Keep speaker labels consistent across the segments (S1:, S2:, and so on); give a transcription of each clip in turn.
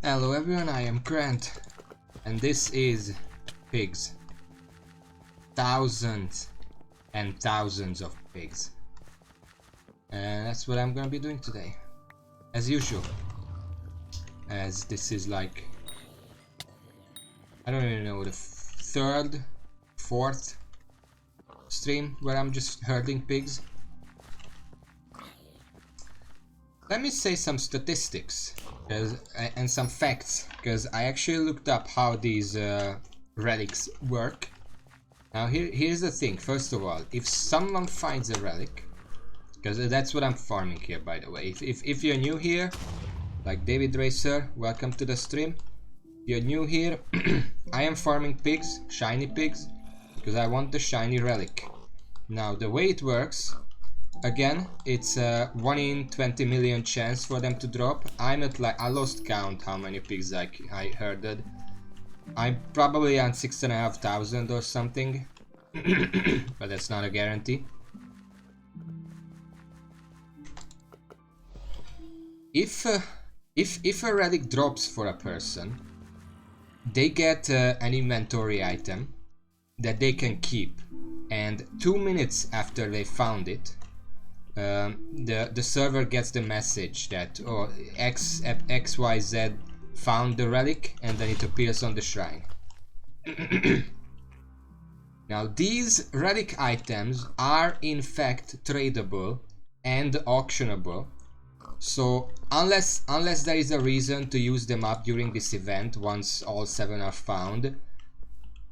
S1: Hello everyone, I am Grant, and this is pigs. Thousands and thousands of pigs. And that's what I'm gonna be doing today. As usual. As this is like I don't even know, the third, fourth stream where I'm just herding pigs. Let me say some statistics and some facts, because I actually looked up how these relics work. Now here's the thing. First of all, if someone finds a relic, because that's what I'm farming here, by the way. If you're new here, like David Racer, welcome to the stream. If you're new here, I am farming pigs, shiny pigs, because I want the shiny relic. Now the way it works, again, it's a 1 in 20 million chance for them to drop. I'm at like, I lost count how many pigs I herded. I'm probably on 6,500 or something, but that's not a guarantee. If a relic drops for a person, they get an inventory item that they can keep, and 2 minutes after they found it, the server gets the message that XYZ found the relic, and then it appears on the shrine. Now these relic items are in fact tradable and auctionable, so unless there is a reason to use them up during this event, once all 7 are found,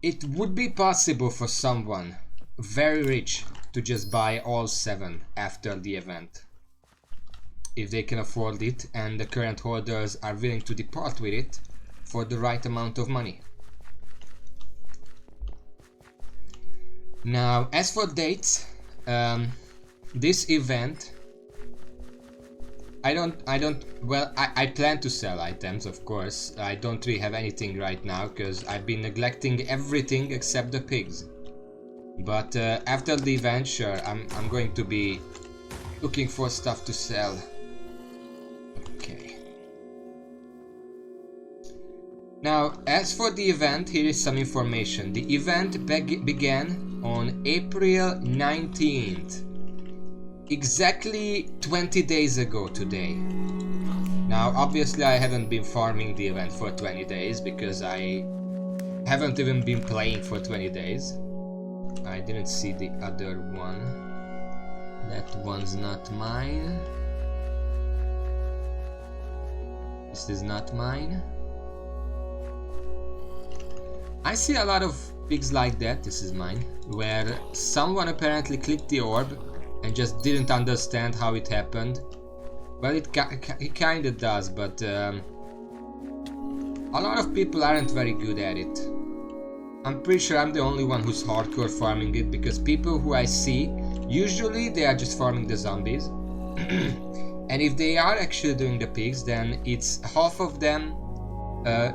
S1: it would be possible for someone very rich to just buy all 7 after the event, if they can afford it and the current holders are willing to depart with it for the right amount of money. Now as for dates, this event, I plan to sell items, of course. I don't really have anything right now because I've been neglecting everything except the pigs. But after the event, sure, I'm going to be looking for stuff to sell. Okay. Now, as for the event, here is some information. The event began on April 19th. Exactly 20 days ago today. Now obviously I haven't been farming the event for 20 days because I haven't even been playing for 20 days. I didn't see the other one. That one's not mine. This is not mine. I see a lot of pigs like that, this is mine, where someone apparently clicked the orb and just didn't understand how it happened. Well, it kinda does, but a lot of people aren't very good at it. I'm pretty sure I'm the only one who's hardcore farming it, because people who I see, usually they are just farming the zombies. And if they are actually doing the pigs, then it's half of them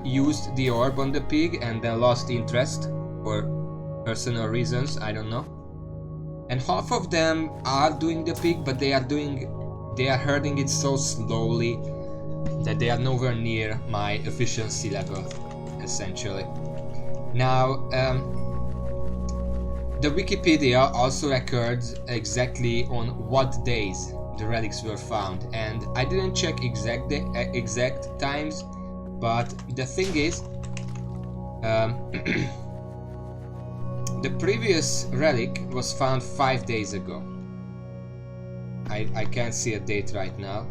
S1: used the orb on the pig and then lost interest for personal reasons, I don't know. And half of them are doing the pig, but they are herding it so slowly that they are nowhere near my efficiency level, essentially. Now, the Wikipedia also records exactly on what days the relics were found, and I didn't check exact times, but the thing is, the previous relic was found 5 days ago. I can't see a date right now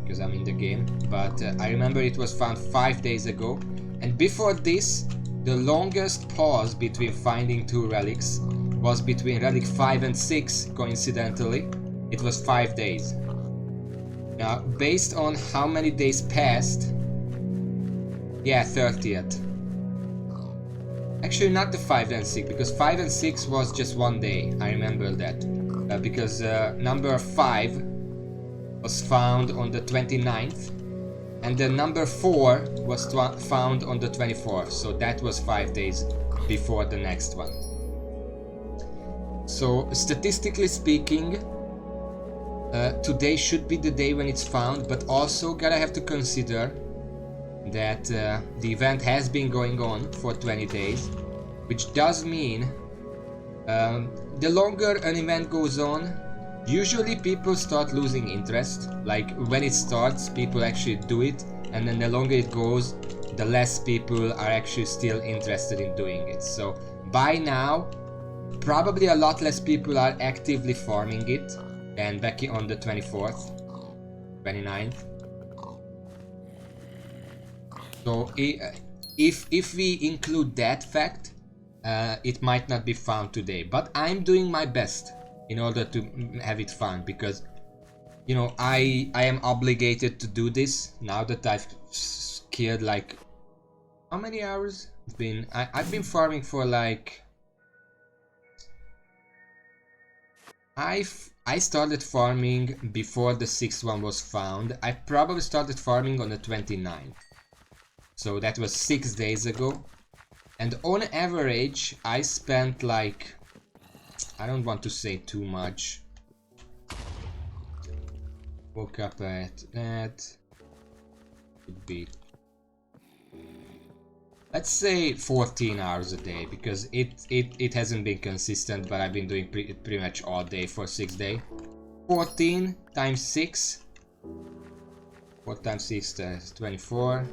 S1: because I'm in the game, but I remember it was found 5 days ago, and before this, the longest pause between finding 2 relics was between relic 5 and 6, coincidentally. It was 5 days. Now, based on how many days passed, yeah, 30th. Actually, not the 5 and 6, because 5 and 6 was just 1 day. I remember that. Because number 5 was found on the 29th, and the number 4 was found on the 24th, so that was 5 days before the next one. So, statistically speaking, today should be the day when it's found, but also gotta have to consider that the event has been going on for 20 days, which does mean the longer an event goes on, usually people start losing interest. Like when it starts, people actually do it, and then the longer it goes, the less people are actually still interested in doing it. So by now, probably a lot less people are actively farming it than back on the 24th, 29th. So if we include that fact, it might not be found today, but I'm doing my best in order to have it found, because you know I am obligated to do this now that I've killed like how many hours? It's been I've been farming for like I started farming before the 6th one was found. I probably started farming on the 29th, so that was 6 days ago. And on average, I spent like, I don't want to say too much. Woke up at that. Could be, let's say 14 hours a day, because it hasn't been consistent, but I've been doing pretty much all day for 6 days. 14 times 6. 4 times 6 is 24.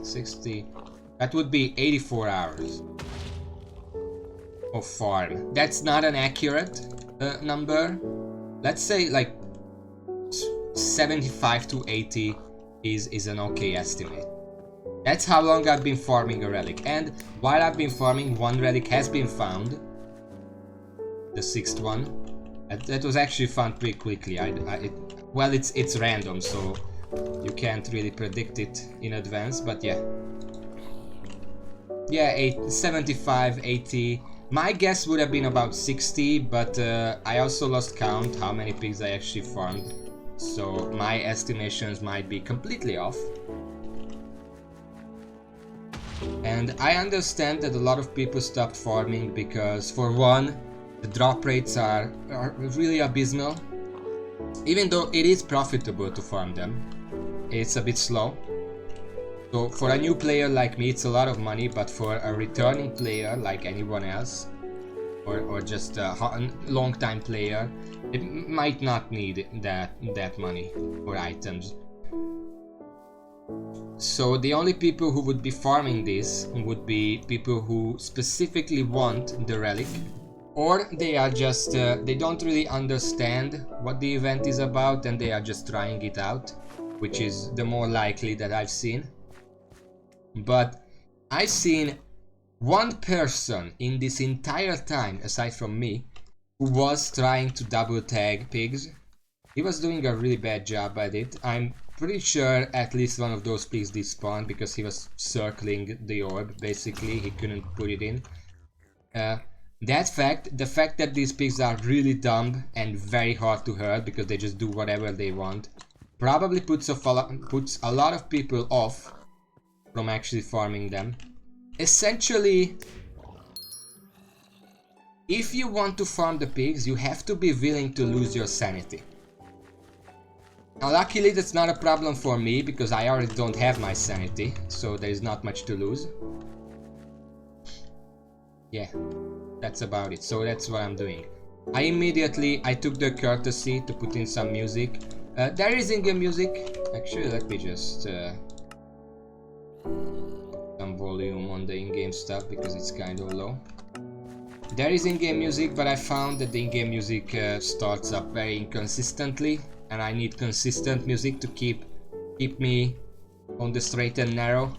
S1: 60. That would be 84 hours of farm. That's not an accurate number. Let's say like 75 to 80 is an okay estimate. That's how long I've been farming a relic. And while I've been farming, one relic has been found. The 6th one. That was actually found pretty quickly. Well, it's random, so you can't really predict it in advance, but yeah. Yeah, 75, 80. My guess would have been about 60, but I also lost count how many pigs I actually farmed. So my estimations might be completely off. And I understand that a lot of people stopped farming because, for one, the drop rates are really abysmal. Even though it is profitable to farm them, it's a bit slow. So for a new player like me, it's a lot of money, but for a returning player like anyone else, or just a long-time player, it might not need that money or items. So the only people who would be farming this would be people who specifically want the relic, or they are just they don't really understand what the event is about and they are just trying it out, which is the more likely that I've seen. But I've seen one person in this entire time, aside from me, who was trying to double tag pigs. He was doing a really bad job at it. I'm pretty sure at least one of those pigs despawned because he was circling the orb. Basically, he couldn't put it in. The fact that these pigs are really dumb and very hard to hurt because they just do whatever they want, probably puts a lot of people off from actually farming them. Essentially, if you want to farm the pigs, you have to be willing to lose your sanity. Now, luckily that's not a problem for me because I already don't have my sanity, so there is not much to lose. Yeah, that's about it. So that's what I'm doing. I took the courtesy to put in some music. There is in-game music. Actually, let me just some volume on the in-game stuff because it's kind of low. There is in-game music, but I found that the in-game music starts up very inconsistently, and I need consistent music to keep me on the straight and narrow.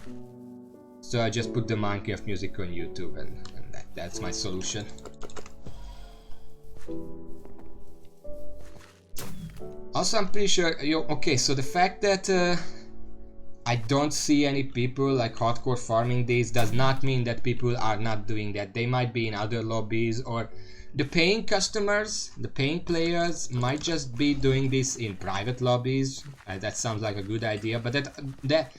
S1: So I just put the Minecraft music on YouTube, and that's my solution. Also, I'm pretty sure okay, so the fact that I don't see any people like hardcore farming these does not mean that people are not doing that. They might be in other lobbies, or the paying customers, the paying players might just be doing this in private lobbies. That sounds like a good idea, but that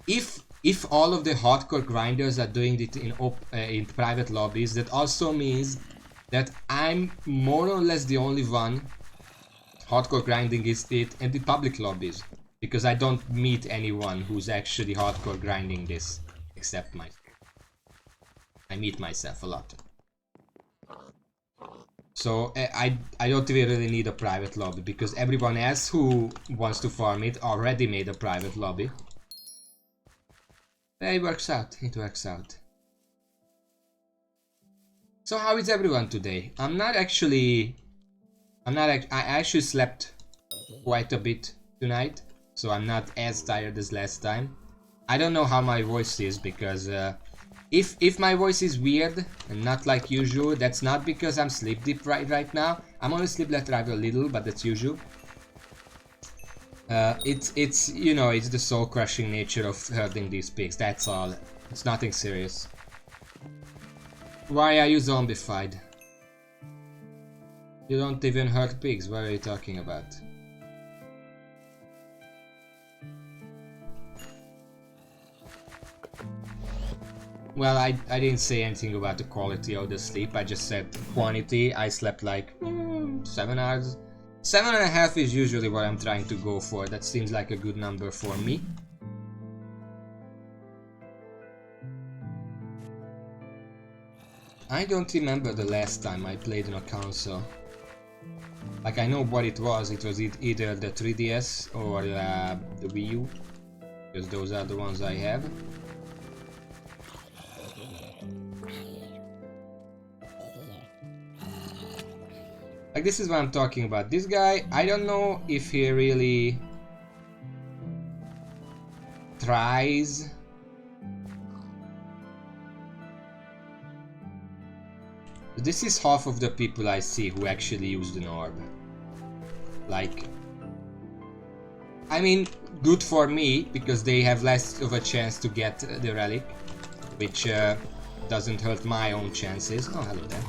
S1: if all of the hardcore grinders are doing it in private lobbies, that also means that I'm more or less the only one hardcore grinding it in the public lobbies. Because I don't meet anyone who's actually hardcore grinding this, except myself. I meet myself a lot. So I don't really need a private lobby because everyone else who wants to farm it already made a private lobby. It works out, it works out. So how is everyone today? I actually slept quite a bit tonight, so I'm not as tired as last time. I don't know how my voice is because if my voice is weird and not like usual, that's not because I'm sleep deep right now. I'm only sleep deprived a little, but that's usual. It's you know, it's the soul crushing nature of herding these pigs. That's all. It's nothing serious. Why are you zombified? You don't even hurt pigs. What are you talking about? Well, I didn't say anything about the quality of the sleep. I just said quantity. I slept like 7 hours. 7.5 is usually what I'm trying to go for. That seems like a good number for me. I don't remember the last time I played on a console. Like, I know what it was. It was either the 3DS or the Wii U, because those are the ones I have. Like, this is what I'm talking about. This guy, I don't know if he really tries. This is half of the people I see who actually use the orb. Like, I mean, good for me, because they have less of a chance to get the relic, which doesn't hurt my own chances. Oh, hello there.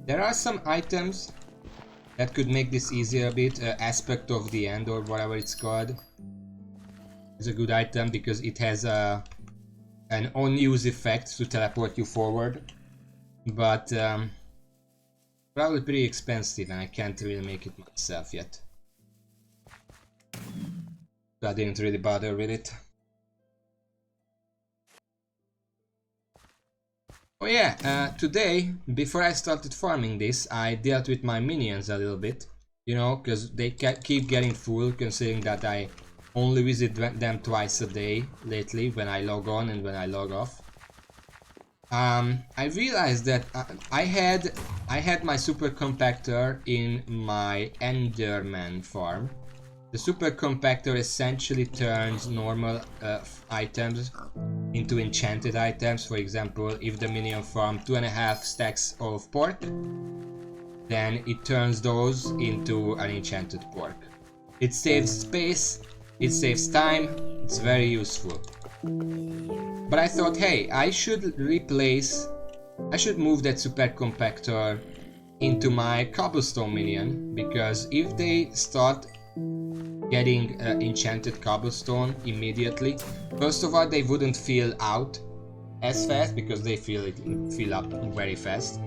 S1: There are some items that could make this easier a bit. Aspect of the End, or whatever it's called, is a good item because it has an on-use effect to teleport you forward. But probably pretty expensive, and I can't really make it myself yet. So I didn't really bother with it. Oh yeah, today, before I started farming this, I dealt with my minions a little bit. You know, because they keep getting full, considering that I only visit them twice a day lately, when I log on and when I log off. I realized that I had my super compactor in my Enderman farm. The super compactor essentially turns normal items into enchanted items. For example, if the minion farmed 2.5 stacks of pork, then it turns those into an enchanted pork. It saves space, it saves time, it's very useful. But I thought, hey, I should move that super compactor into my cobblestone minion, because if they start getting enchanted cobblestone immediately, first of all, they wouldn't fill out as fast because they fill up very fast,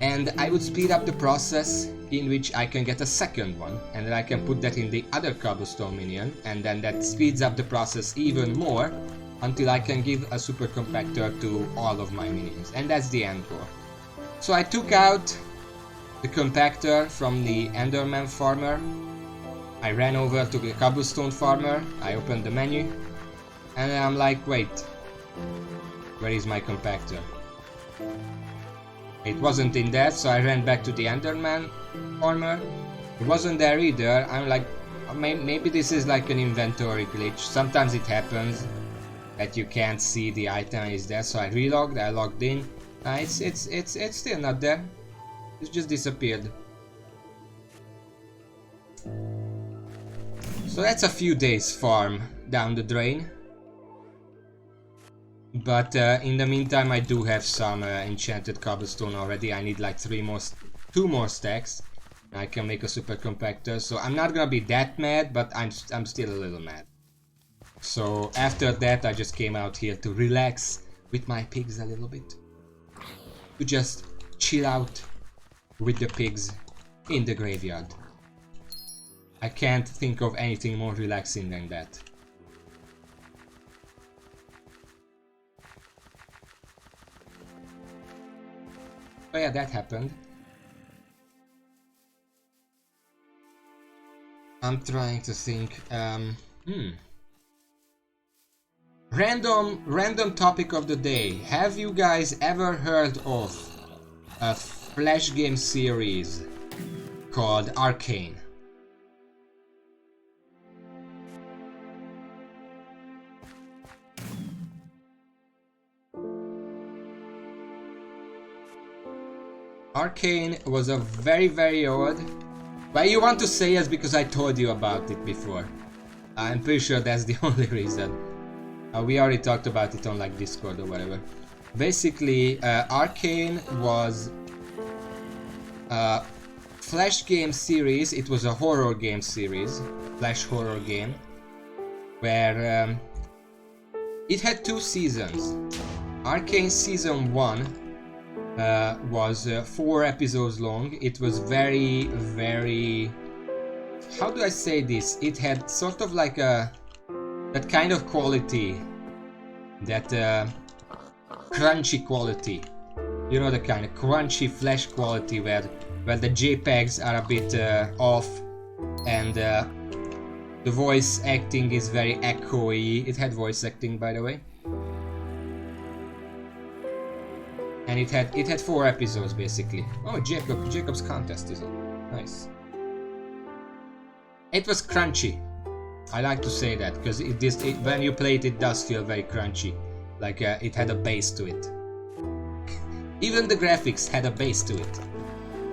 S1: and I would speed up the process in which I can get a second one, and then I can put that in the other cobblestone minion, and then that speeds up the process even more until I can give a super compactor to all of my minions, and that's the end goal. So I took out the compactor from the Enderman farmer. I ran over to the cobblestone farmer, I opened the menu, and then I'm like, wait, where is my compactor? It wasn't in there, so I ran back to the Enderman farmer. It wasn't there either. I'm like, maybe this is like an inventory glitch. Sometimes it happens that you can't see the item is there, so I relogged, I logged in. It's still not there. It just disappeared. So that's a few days farm down the drain. But in the meantime, I do have some enchanted cobblestone already. I need like 2 more stacks. I can make a super compactor. So I'm not gonna be that mad, but I'm still a little mad. So after that, I just came out here to relax with my pigs a little bit. To just chill out with the pigs in the graveyard. I can't think of anything more relaxing than that. Oh yeah, that happened. I'm trying to think. Random topic of the day. Have you guys ever heard of a Flash game series called Arcane? Arcane was a very old. Why you want to say yes because I told you about it before. I'm pretty sure that's the only reason. We already talked about it on like Discord or whatever. Basically, Arcane was a Flash game series. It was a horror game series, Flash horror game, where it had 2 seasons. Arcane season 1 was 4 episodes long. It was very, how do I say this? It had sort of like that kind of quality, that crunchy quality. You know, the kind of crunchy Flash quality where the JPEGs are a bit off, and the voice acting is very echoey. It had voice acting, by the way. And it had 4 episodes basically. Oh, Jacob's contest is on. Nice. It was crunchy. I like to say that because when you play it, it does feel very crunchy. Like it had a bass to it. Even the graphics had a bass to it.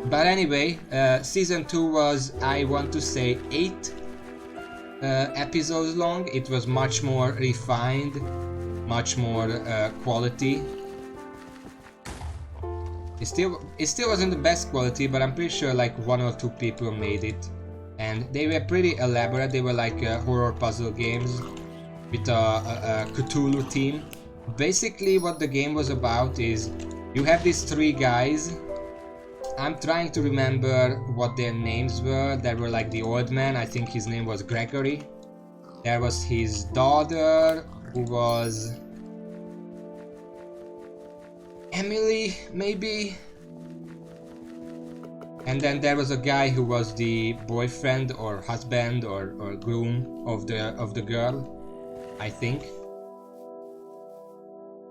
S1: But anyway, season 2 was, I want to say, 8 episodes long. It was much more refined, much more quality. It still wasn't the best quality, but I'm pretty sure like 1 or 2 people made it, and they were pretty elaborate. They were like horror puzzle games with a Cthulhu theme. Basically, what the game was about is you have these 3 guys. I'm trying to remember what their names were. There were like the old man. I think his name was Gregory. There was his daughter, who was Emily, maybe. And then there was a guy who was the boyfriend or husband or groom of the girl, I think.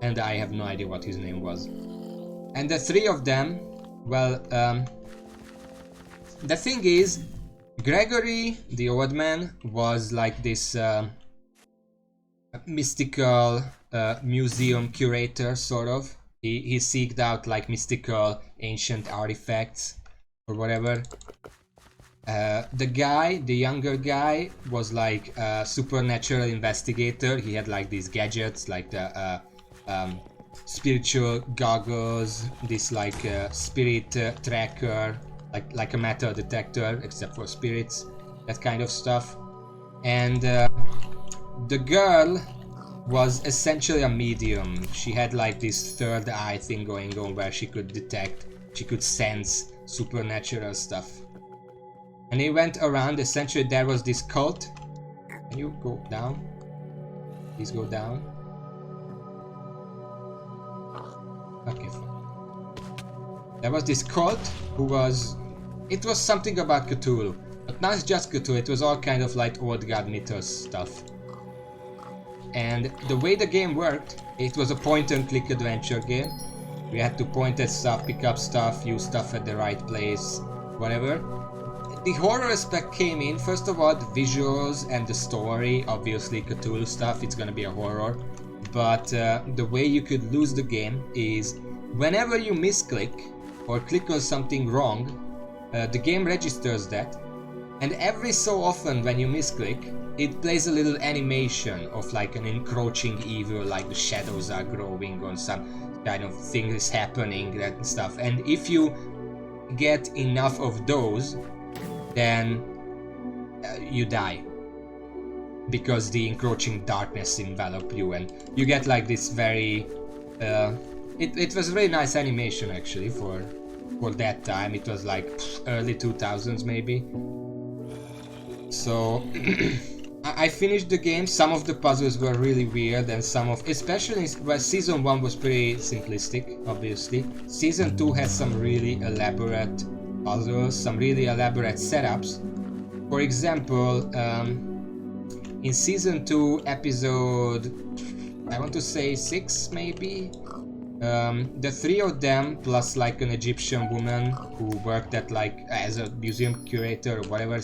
S1: And I have no idea what his name was. And the 3 of them, well, the thing is, Gregory, the old man, was like this mystical museum curator, sort of. He seeked out like mystical ancient artifacts or whatever. The younger guy, was like a supernatural investigator. He had like these gadgets, like the spiritual goggles, this like spirit tracker, like a metal detector except for spirits, that kind of stuff. And the girl was essentially a medium. She had like this third eye thing going on where she could detect, she could sense supernatural stuff. And he went around, essentially there was this cult. Can you go down? Please go down. Okay, fine. There was this cult who was, it was something about Cthulhu. But not just Cthulhu, it was all kind of like old god mythos stuff. And the way the game worked, it was a point and click adventure game. We had to point at stuff, pick up stuff, use stuff at the right place, whatever. The horror aspect came in, first of all, the visuals and the story. Obviously Cthulhu stuff, it's gonna be a horror. But the way you could lose the game is whenever you misclick or click on something wrong, the game registers that. And every so often when you misclick, it plays a little animation of like an encroaching evil, like the shadows are growing on some kind of thing is happening and stuff. And if you get enough of those, then you die, because the encroaching darkness envelop you, and you get like this very it was a very nice animation actually for that time. It was like early 2000s maybe. So I finished the game. Some of the puzzles were really weird, and some of, especially well, season 1 was pretty simplistic, obviously. Season 2 has some really elaborate puzzles, some really elaborate setups. For example, in season 2 episode, I want to say 6 maybe, the 3 of them plus like an Egyptian woman who worked at like as a museum curator or whatever.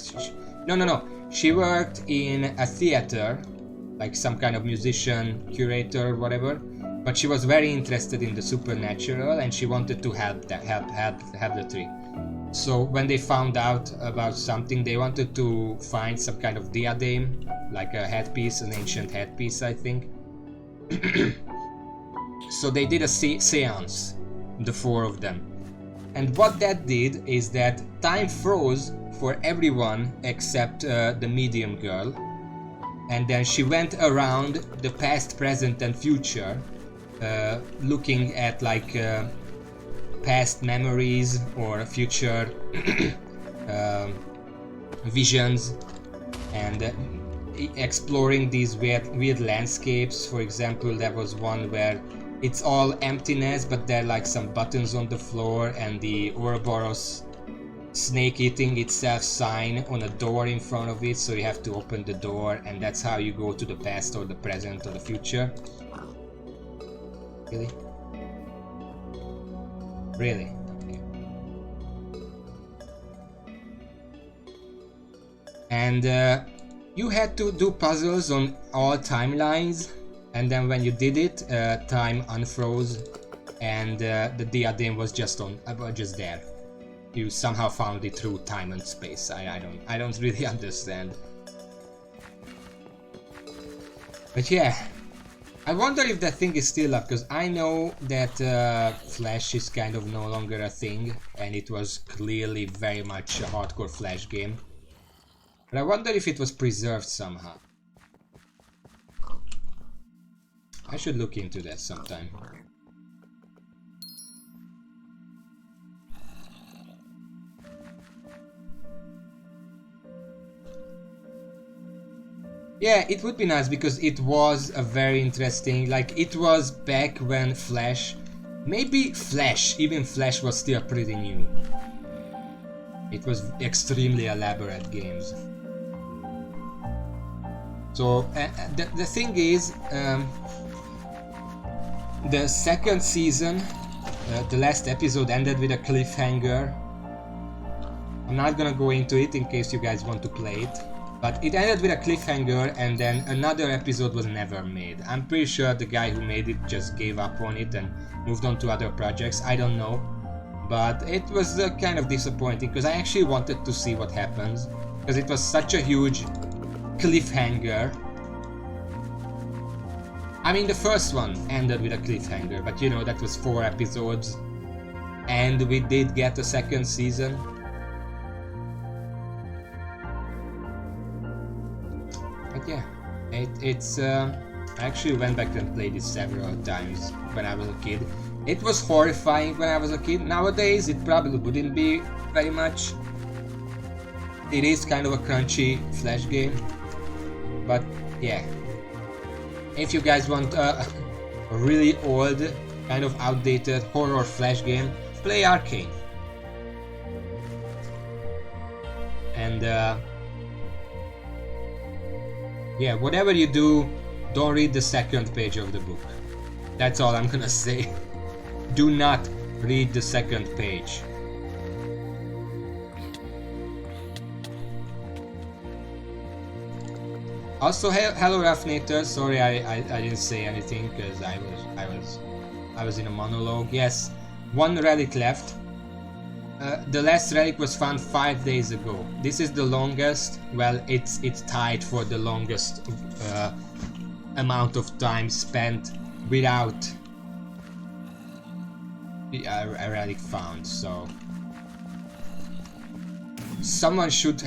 S1: No, she worked in a theater, like some kind of musician curator or whatever, but she was very interested in the supernatural and she wanted to help the 3. So when they found out about something, they wanted to find some kind of diadem, like a headpiece, an ancient headpiece, I think. So they did a seance, the 4 of them. And what that did is that time froze for everyone except the medium girl. And then she went around the past, present and future, looking at like past memories or future visions, and exploring these weird landscapes. For example, there was one where it's all emptiness, but there are like some buttons on the floor and the Ouroboros snake eating itself sign on a door in front of it, so you have to open the door, and that's how you go to the past or the present or the future. Really? Really? Okay. And you had to do puzzles on all timelines, and then when you did it, time unfroze, and the diadem was just there. You somehow found it through time and space. I don't really understand. But yeah, I wonder if that thing is still up, because I know that Flash is kind of no longer a thing, and it was clearly very much a hardcore Flash game. But I wonder if it was preserved somehow. I should look into that sometime. Yeah, it would be nice, because it was a very interesting, like it was back when Flash, even Flash was still pretty new. It was extremely elaborate games. So the thing is, the second season, the last episode ended with a cliffhanger. I'm not gonna go into it in case you guys want to play it. But it ended with a cliffhanger, and then another episode was never made. I'm pretty sure the guy who made it just gave up on it and moved on to other projects. I don't know. But it was kind of disappointing, because I actually wanted to see what happens, because it was such a huge cliffhanger. I mean, the first one ended with a cliffhanger, but you know, that was 4 episodes. And we did get a second season. But yeah, it's I actually went back and played it several times when I was a kid. It was horrifying when I was a kid. Nowadays it probably wouldn't be very much. It is kind of a crunchy Flash game. But yeah, if you guys want a really old, kind of outdated horror Flash game, play Arcane. And yeah, whatever you do, don't read the second page of the book. That's all I'm gonna say. Do not read the second page. Also, hello Raffnator. Sorry I didn't say anything because I was in a monologue. Yes, 1 relic left. The last relic was found 5 days ago. This is the longest. Well, it's tied for the longest amount of time spent without a relic found. So someone should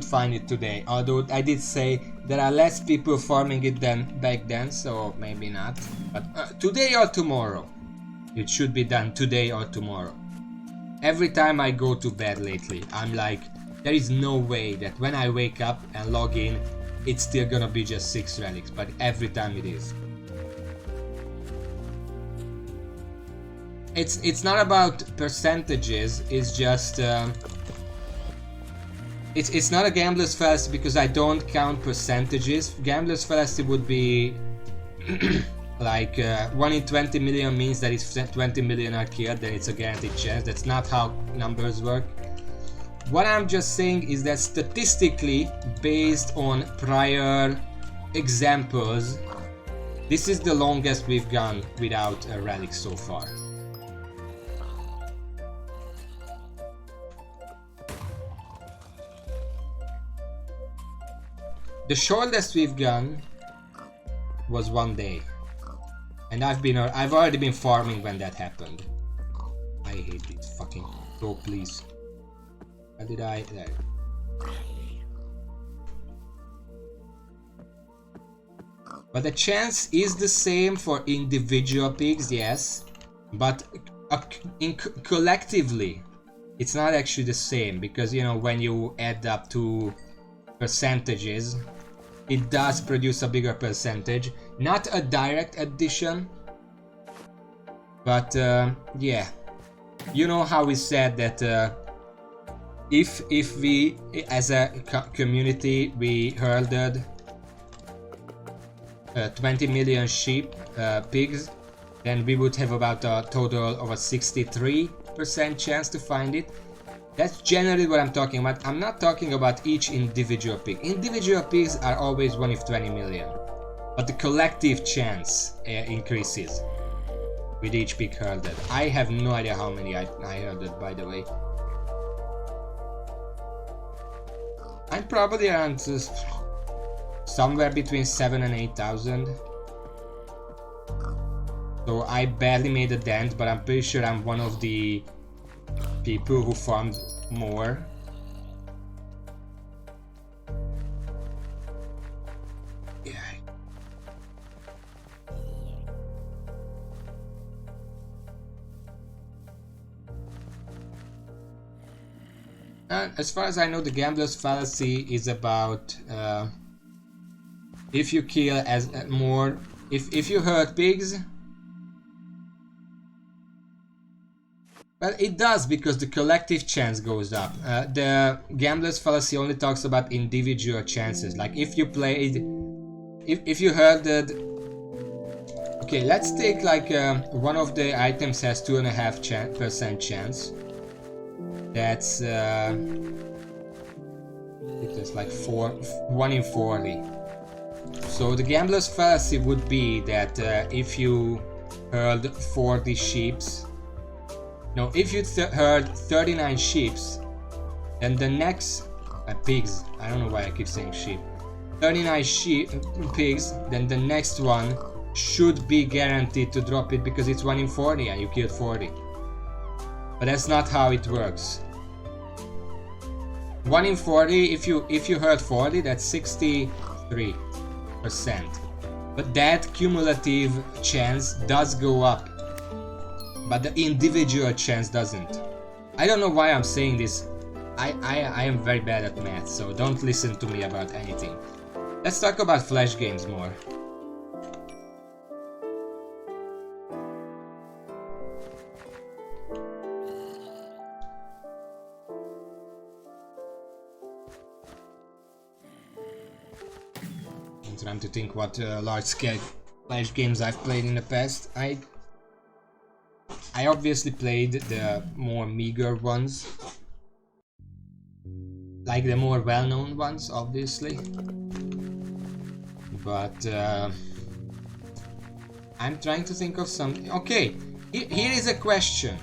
S1: find it today. Although I did say there are less people farming it than back then, so maybe not. But today or tomorrow, it should be done today or tomorrow. Every time I go to bed lately, I'm like, there is no way that when I wake up and log in, it's still gonna be just 6 relics, but every time it is. It's not about percentages, it's just it's not a gambler's fallacy because I don't count percentages. Gambler's fallacy would be like 1 in 20 million means that if 20 million are killed, then it's a guaranteed chance. That's not how numbers work. What I'm just saying is that statistically, based on prior examples, this is the longest we've gone without a relic so far. The shortest we've gone was 1 day, and I've already been farming when that happened. I hate this fucking. Go, please. How did I? There. But the chance is the same for individual pigs, yes, but collectively, it's not actually the same because you know when you add up to percentages, it does produce a bigger percentage. Not a direct addition, but yeah, you know how we said that if we as a community we herded 20 million sheep, pigs, then we would have about a total of a 63% chance to find it. That's generally what I'm talking about. I'm not talking about each individual pig. Individual pigs are always 1 in 20 million. But the collective chance increases with each pig herded. I have no idea how many I herded, by the way. I'm probably around somewhere between 7 and 8,000. So I barely made a dent, but I'm pretty sure I'm one of the people who farmed more. Yeah. And as far as I know, the gambler's fallacy is about if you kill as more, if you hurt pigs. Well, it does because the collective chance goes up. The gambler's fallacy only talks about individual chances. Like if you played, if you herded. Okay, let's take like one of the items has 2.5% chance. That's it's like 1 in 40. So the gambler's fallacy would be that if you herd 40 sheeps. No, if you herd 39 sheeps, then the next pigs. I don't know why I keep saying sheep. 39 pigs. Then the next one should be guaranteed to drop it because it's 1 in 40 and you killed 40. But that's not how it works. 1 in 40. If you herd 40, that's 63%. But that cumulative chance does go up. But the individual chance doesn't. I don't know why I'm saying this. I am very bad at math, so don't listen to me about anything. Let's talk about flash games more. I'm trying to think what large-scale flash games I've played in the past. I obviously played the more meager ones, like the more well-known ones, obviously. But I'm trying to think of something. Okay, here is a question.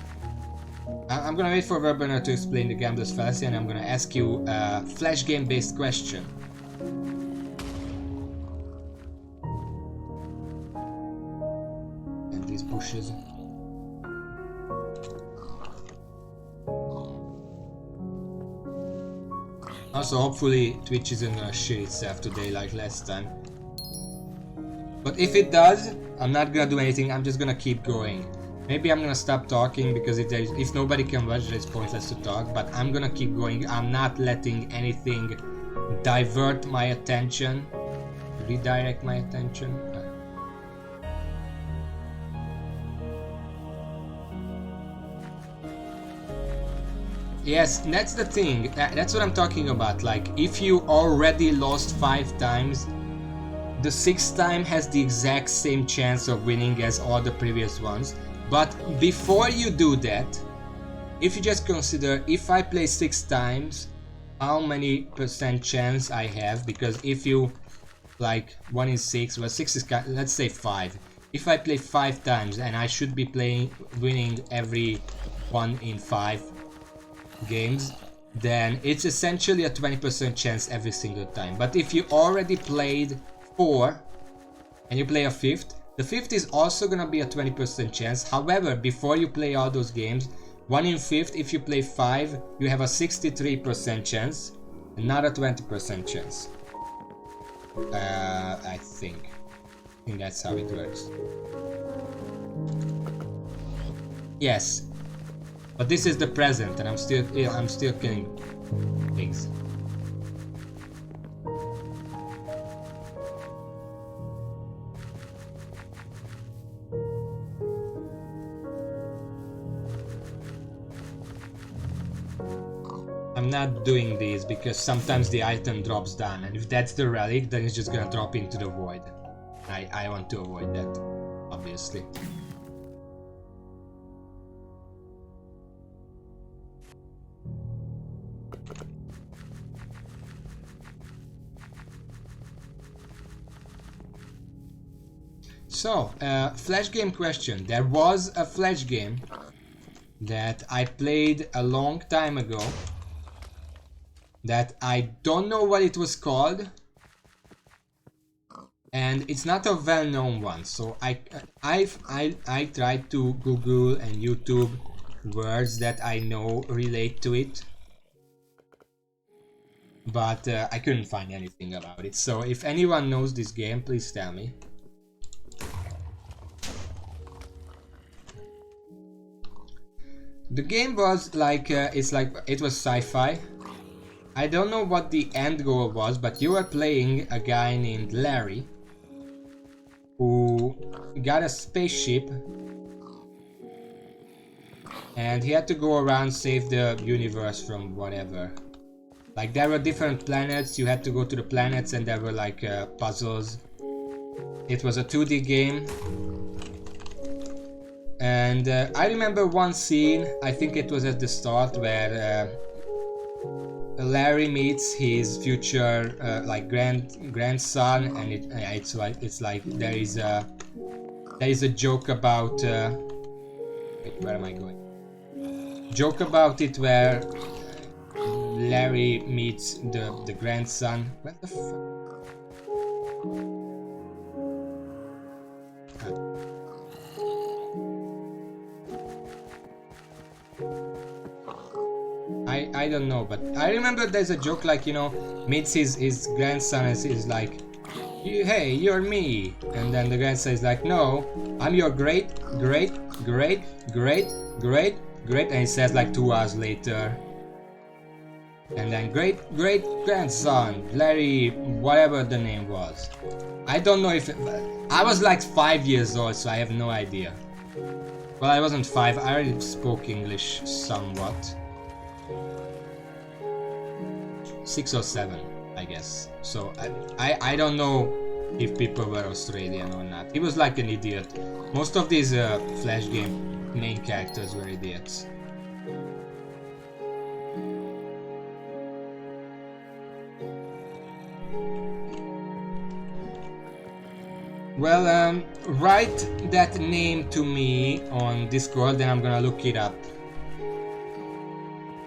S1: I'm gonna wait for Verbener to explain the gambler's fallacy, and I'm gonna ask you a flash game-based question. And these bushes. Also, hopefully Twitch isn't gonna shit itself today like last time. But if it does, I'm not gonna do anything, I'm just gonna keep going. Maybe I'm gonna stop talking because if nobody can watch, it's pointless to talk, but I'm gonna keep going. I'm not letting anything divert my attention, redirect my attention. Yes, that's the thing. That's what I'm talking about. Like, if you already lost 5 times, the 6th time has the exact same chance of winning as all the previous ones. But before you do that, if you just consider, if I play 6 times, how many percent chance I have? Because if you, like, 1 in 6, well, 6 is, let's say 5. If I play 5 times and I should be winning every 1 in 5 games, then it's essentially a 20% chance every single time. But if you already played 4 and you play a 5th, the 5th is also gonna be a 20% chance. However, before you play all those games, 1 in 5th, if you play 5, you have a 63% chance, not a 20% chance. I think that's how it works. Yes. But this is the present, and I'm still killing pigs. I'm not doing these because sometimes the item drops down, and if that's the relic, then it's just gonna drop into the void. I want to avoid that, obviously. So, flash game question. There was a flash game that I played a long time ago that I don't know what it was called, and it's not a well-known one. So I tried to Google and YouTube words that I know relate to it, but I couldn't find anything about it. So if anyone knows this game, please tell me. The game was like, it was sci-fi. I don't know what the end goal was, but you were playing a guy named Larry who got a spaceship and he had to go around save the universe from whatever. Like, there were different planets, you had to go to the planets and there were like puzzles. It was a 2D game. And I remember one scene, I think it was at the start, where Larry meets his future like grandson, and it's like there is a joke about wait, where am I going? Joke about it where Larry meets the grandson. What the fuck? I don't know, but I remember there's a joke like, you know, meets his grandson and is like, hey, you're me, and then the grandson is like, no, I'm your great, and he says like 2 hours later, and then great grandson, Larry, whatever the name was. I don't know if I was like 5 years old, so I have no idea. Well, I wasn't 5, I already spoke English somewhat. 6 or 7, I guess. So I don't know if people were Australian or not. He was like an idiot. Most of these Flash game main characters were idiots. Well, write that name to me on Discord, then I'm gonna look it up.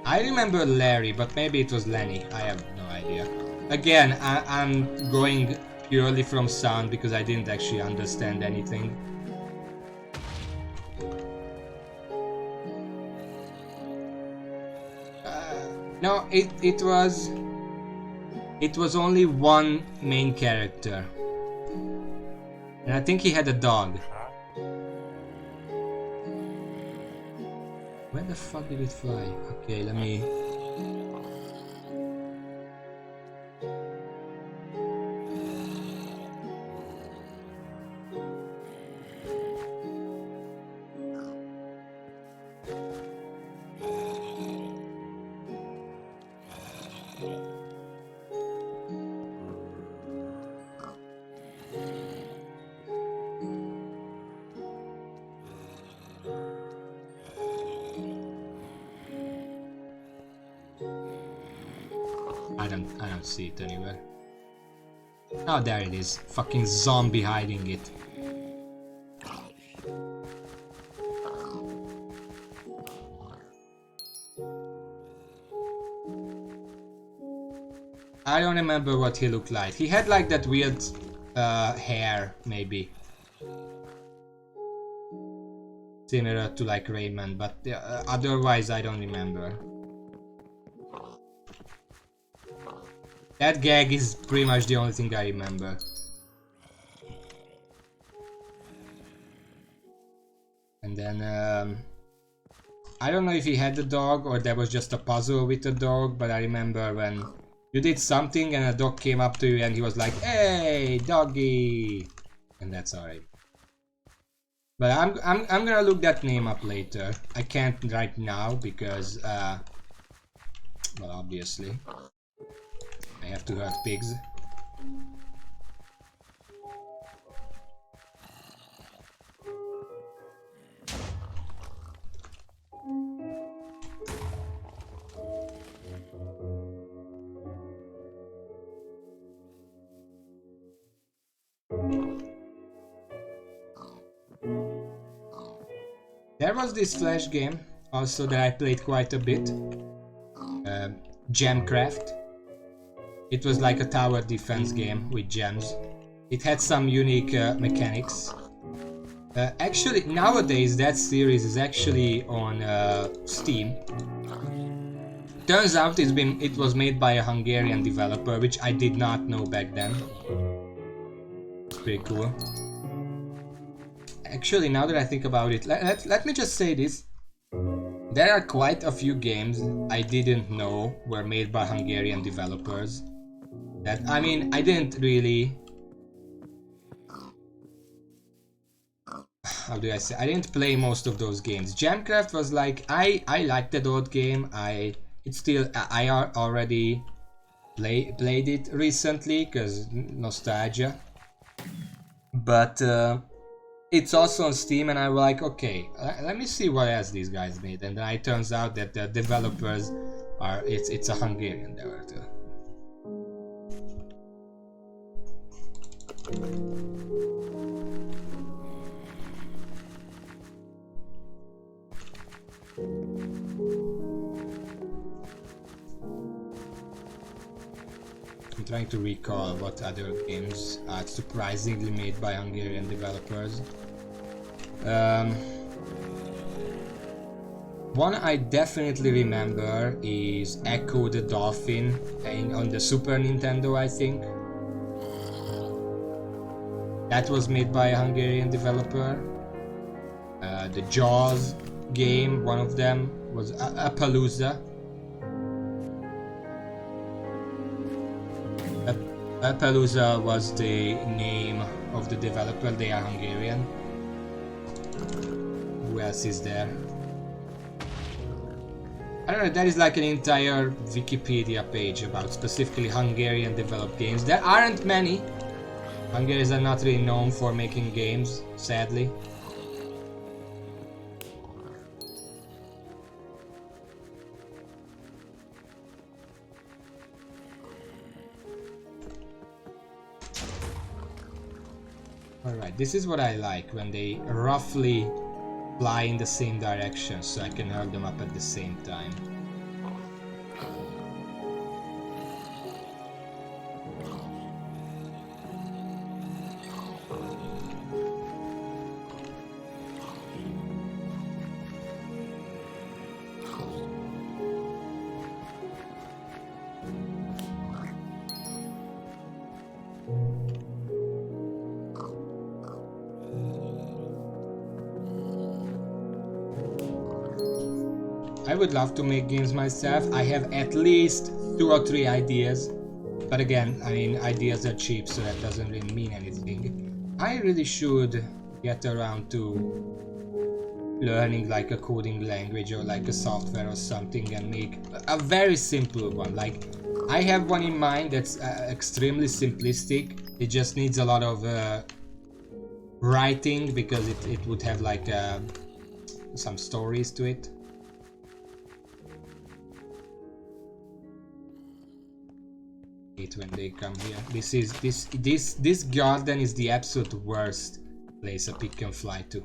S1: I remember Larry, but maybe it was Lenny. I have no idea. Again, I'm going purely from sound because I didn't actually understand anything. No, it was only one main character. And I think he had a dog. Where the fuck did it fly? Okay, let me... I don't see it anywhere. Oh, there it is. Fucking zombie hiding it. I don't remember what he looked like. He had like that weird hair, maybe. Similar to like Rayman, but otherwise I don't remember. That gag is pretty much the only thing I remember. And then I don't know if he had a dog or there was just a puzzle with a dog, but I remember when you did something and a dog came up to you and he was like, "Hey, doggy!" And that's alright. But I'm gonna look that name up later. I can't right now because well, obviously I have to hurt pigs. There was this Flash game also that I played quite a bit, Gemcraft. It was like a tower defense game with gems. It had some unique mechanics. Actually, nowadays that series is actually on Steam. Turns out it was made by a Hungarian developer, which I did not know back then. It's pretty cool. Actually, now that I think about it, let me just say this. There are quite a few games I didn't know were made by Hungarian developers. That, I mean, I didn't really... How do I say? I didn't play most of those games. Gemcraft was like, I liked that old game. I already played it recently, because nostalgia. But... it's also on Steam and I was like, okay, let me see what else these guys made. And then it turns out that the developers are, it's a Hungarian developer. I'm trying to recall what other games are surprisingly made by Hungarian developers. One I definitely remember is Echo the Dolphin on the Super Nintendo, I think. That was made by a Hungarian developer. The Jaws game, one of them, was Appaloosa. Appaloosa was the name of the developer, they are Hungarian. Who else is there? I don't know, there is like an entire Wikipedia page about specifically Hungarian developed games. There aren't many. Hungarians are not really known for making games, sadly. Alright, this is what I like, when they roughly fly in the same direction so I can hurl them up at the same time. I would love to make games myself. I have at least 2 or 3 ideas. But again, I mean, ideas are cheap, so that doesn't really mean anything. I really should get around to learning like a coding language or like a software or something and make a very simple one. Like, I have one in mind that's extremely simplistic. It just needs a lot of writing because it would have like some stories to it. hate when they come here. This garden is the absolute worst place a pig can fly to.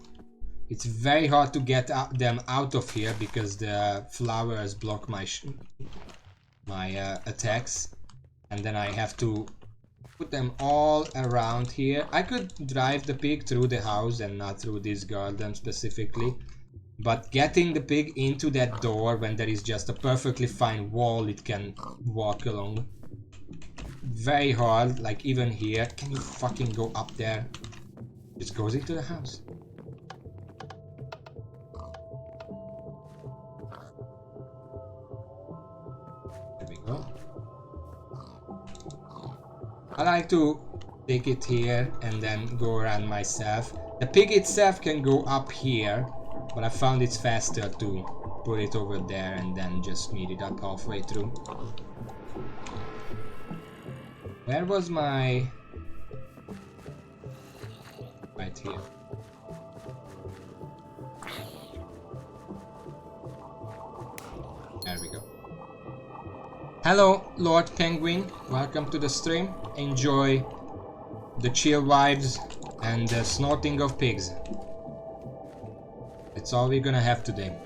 S1: It's very hard to get them out of here because the flowers block my attacks, and then I have to put them all around here. I could drive the pig through the house and not through this garden specifically, but getting the pig into that door when there is just a perfectly fine wall it can walk along, very hard. Like even here, can you fucking go up there? Just goes into the house. There we go. I like to take it here and then go around myself. The pig itself can go up here, but I found it's faster to put it over there and then just meet it up halfway through. Where was my... Right here. There we go. Hello, Lord Penguin. Welcome to the stream. Enjoy the chill vibes and the snorting of pigs. That's all we're gonna have today.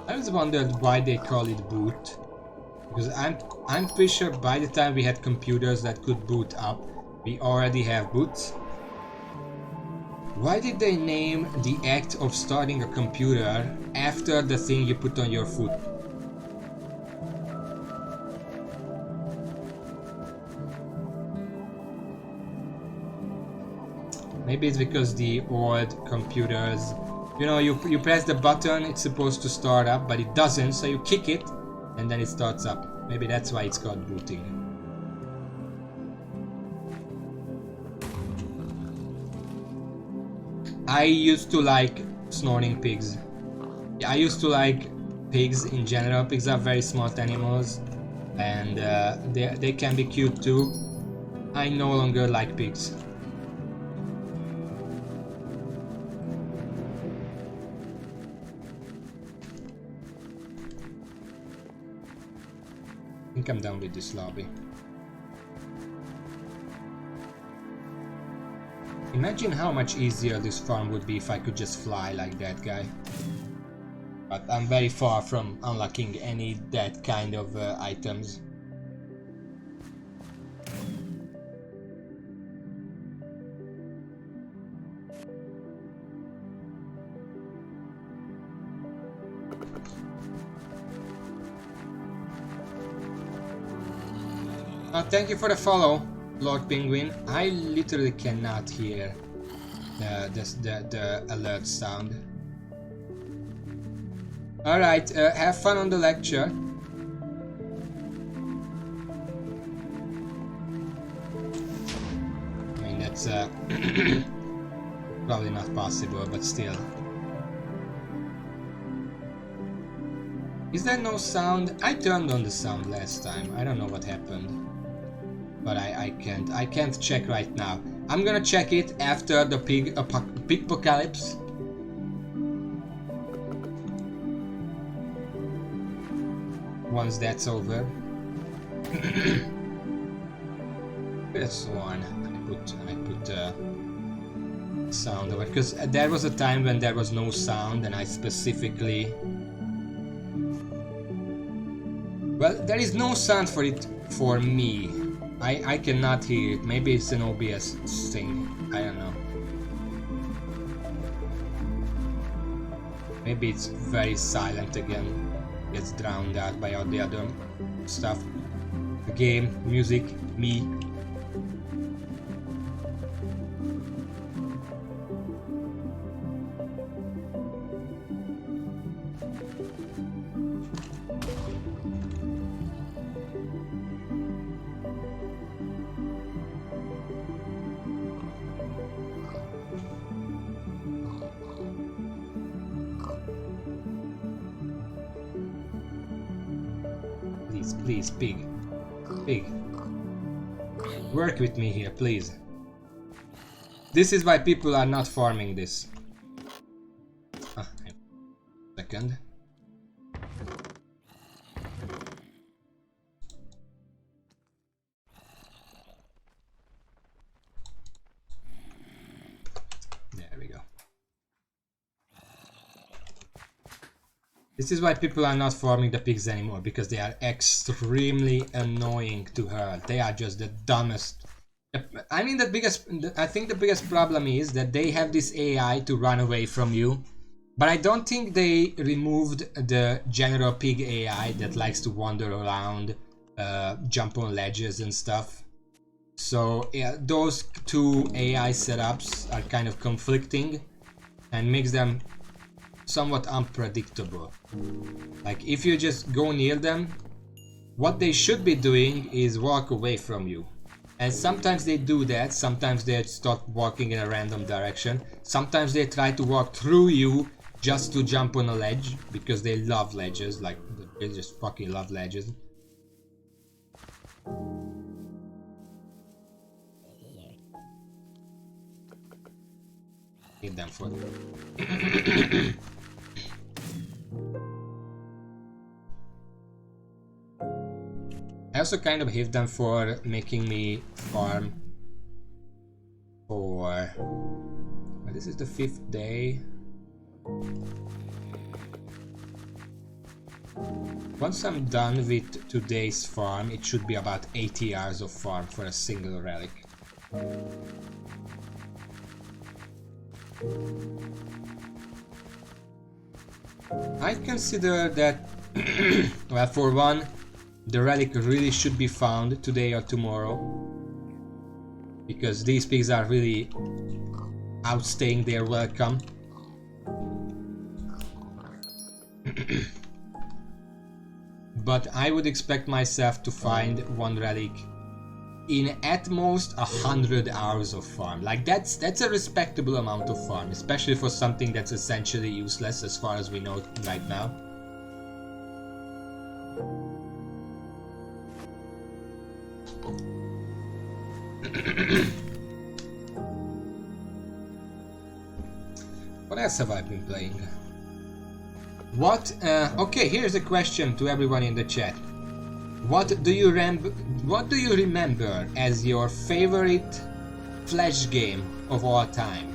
S1: I always wondered why they call it boot. Because I'm pretty sure by the time we had computers that could boot up, we already have boots. Why did they name the act of starting a computer after the thing you put on your foot? Maybe it's because the old computers, you know, you press the button, it's supposed to start up, but it doesn't, so you kick it and then it starts up. Maybe that's why it's called booting. I used to like snorting pigs. Yeah, I used to like pigs in general. Pigs are very smart animals and they can be cute too. I no longer like pigs. I think I'm done with this lobby. Imagine how much easier this farm would be if I could just fly like that guy. But I'm very far from unlocking any that kind of items. Thank you for the follow, Lord Penguin. I literally cannot hear the alert sound. Alright, have fun on the lecture. I mean, that's probably not possible, but still. Is there no sound? I turned on the sound last time. I don't know what happened. But I can't check right now. I'm gonna check it after the pig apocalypse. Once that's over. This one I put sound over because there was a time when there was no sound and I specifically. Well, there is no sound for it for me. I cannot hear it. Maybe it's an OBS thing. I don't know. Maybe it's very silent again. Gets drowned out by all the other stuff. The game, music, me. Please, pig. Pig. Work with me here, please. This is why people are not farming this. Second. There we go. This is why people are not farming the pigs anymore, because they are extremely annoying to herd. They are just the dumbest. I mean, I think the biggest problem is that they have this AI to run away from you. But I don't think they removed the general pig AI that likes to wander around, jump on ledges and stuff. So yeah, those two AI setups are kind of conflicting and makes them somewhat unpredictable. Like if you just go near them, what they should be doing is walk away from you. And sometimes they do that, sometimes they start walking in a random direction, sometimes they try to walk through you just to jump on a ledge, because they love ledges, like they just fucking love ledges. Hit them for I also kind of hate them for making me farm for... Well, this is the 5th day. Once I'm done with today's farm, it should be about 80 hours of farm for a single relic. I consider that, well, for one, the relic really should be found today or tomorrow, because these pigs are really outstaying their welcome. But I would expect myself to find one relic in at most 100 hours of farm. Like that's a respectable amount of farm, especially for something that's essentially useless as far as we know right now. What else have I been playing? Okay, here's a question to everyone in the chat. What do you remember as your favorite Flash game of all time?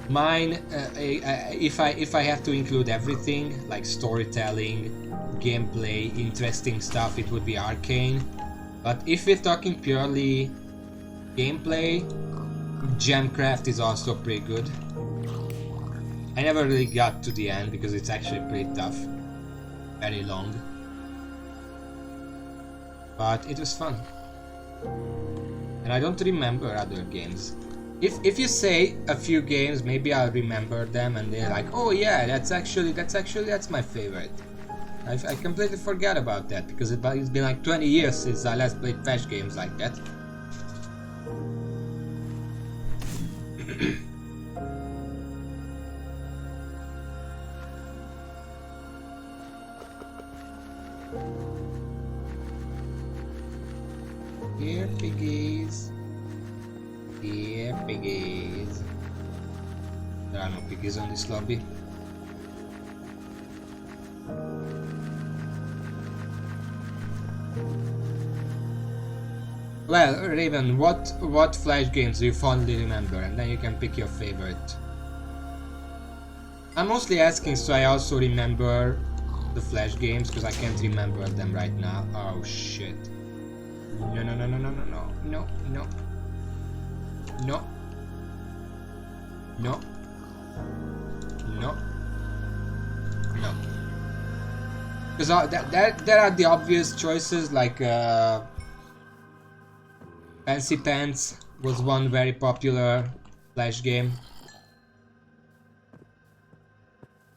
S1: Mine, if I have to include everything, like storytelling, gameplay, interesting stuff, it would be Arcane. But if we're talking purely gameplay, Gemcraft is also pretty good. I never really got to the end because it's actually pretty tough, very long, but it was fun. And I don't remember other games. If you say a few games, maybe I'll remember them and they're like, oh yeah, that's my favorite. I completely forgot about that because it's been like 20 years since I last played Flash games like that. Here piggies. Here piggies. There are no piggies on this lobby. Well, Raven, what Flash games do you fondly remember? And then you can pick your favorite. I'm mostly asking so I also remember the Flash games, because I can't remember them right now. Oh shit. No. Because there are the obvious choices, like Fancy Pants was one very popular Flash game.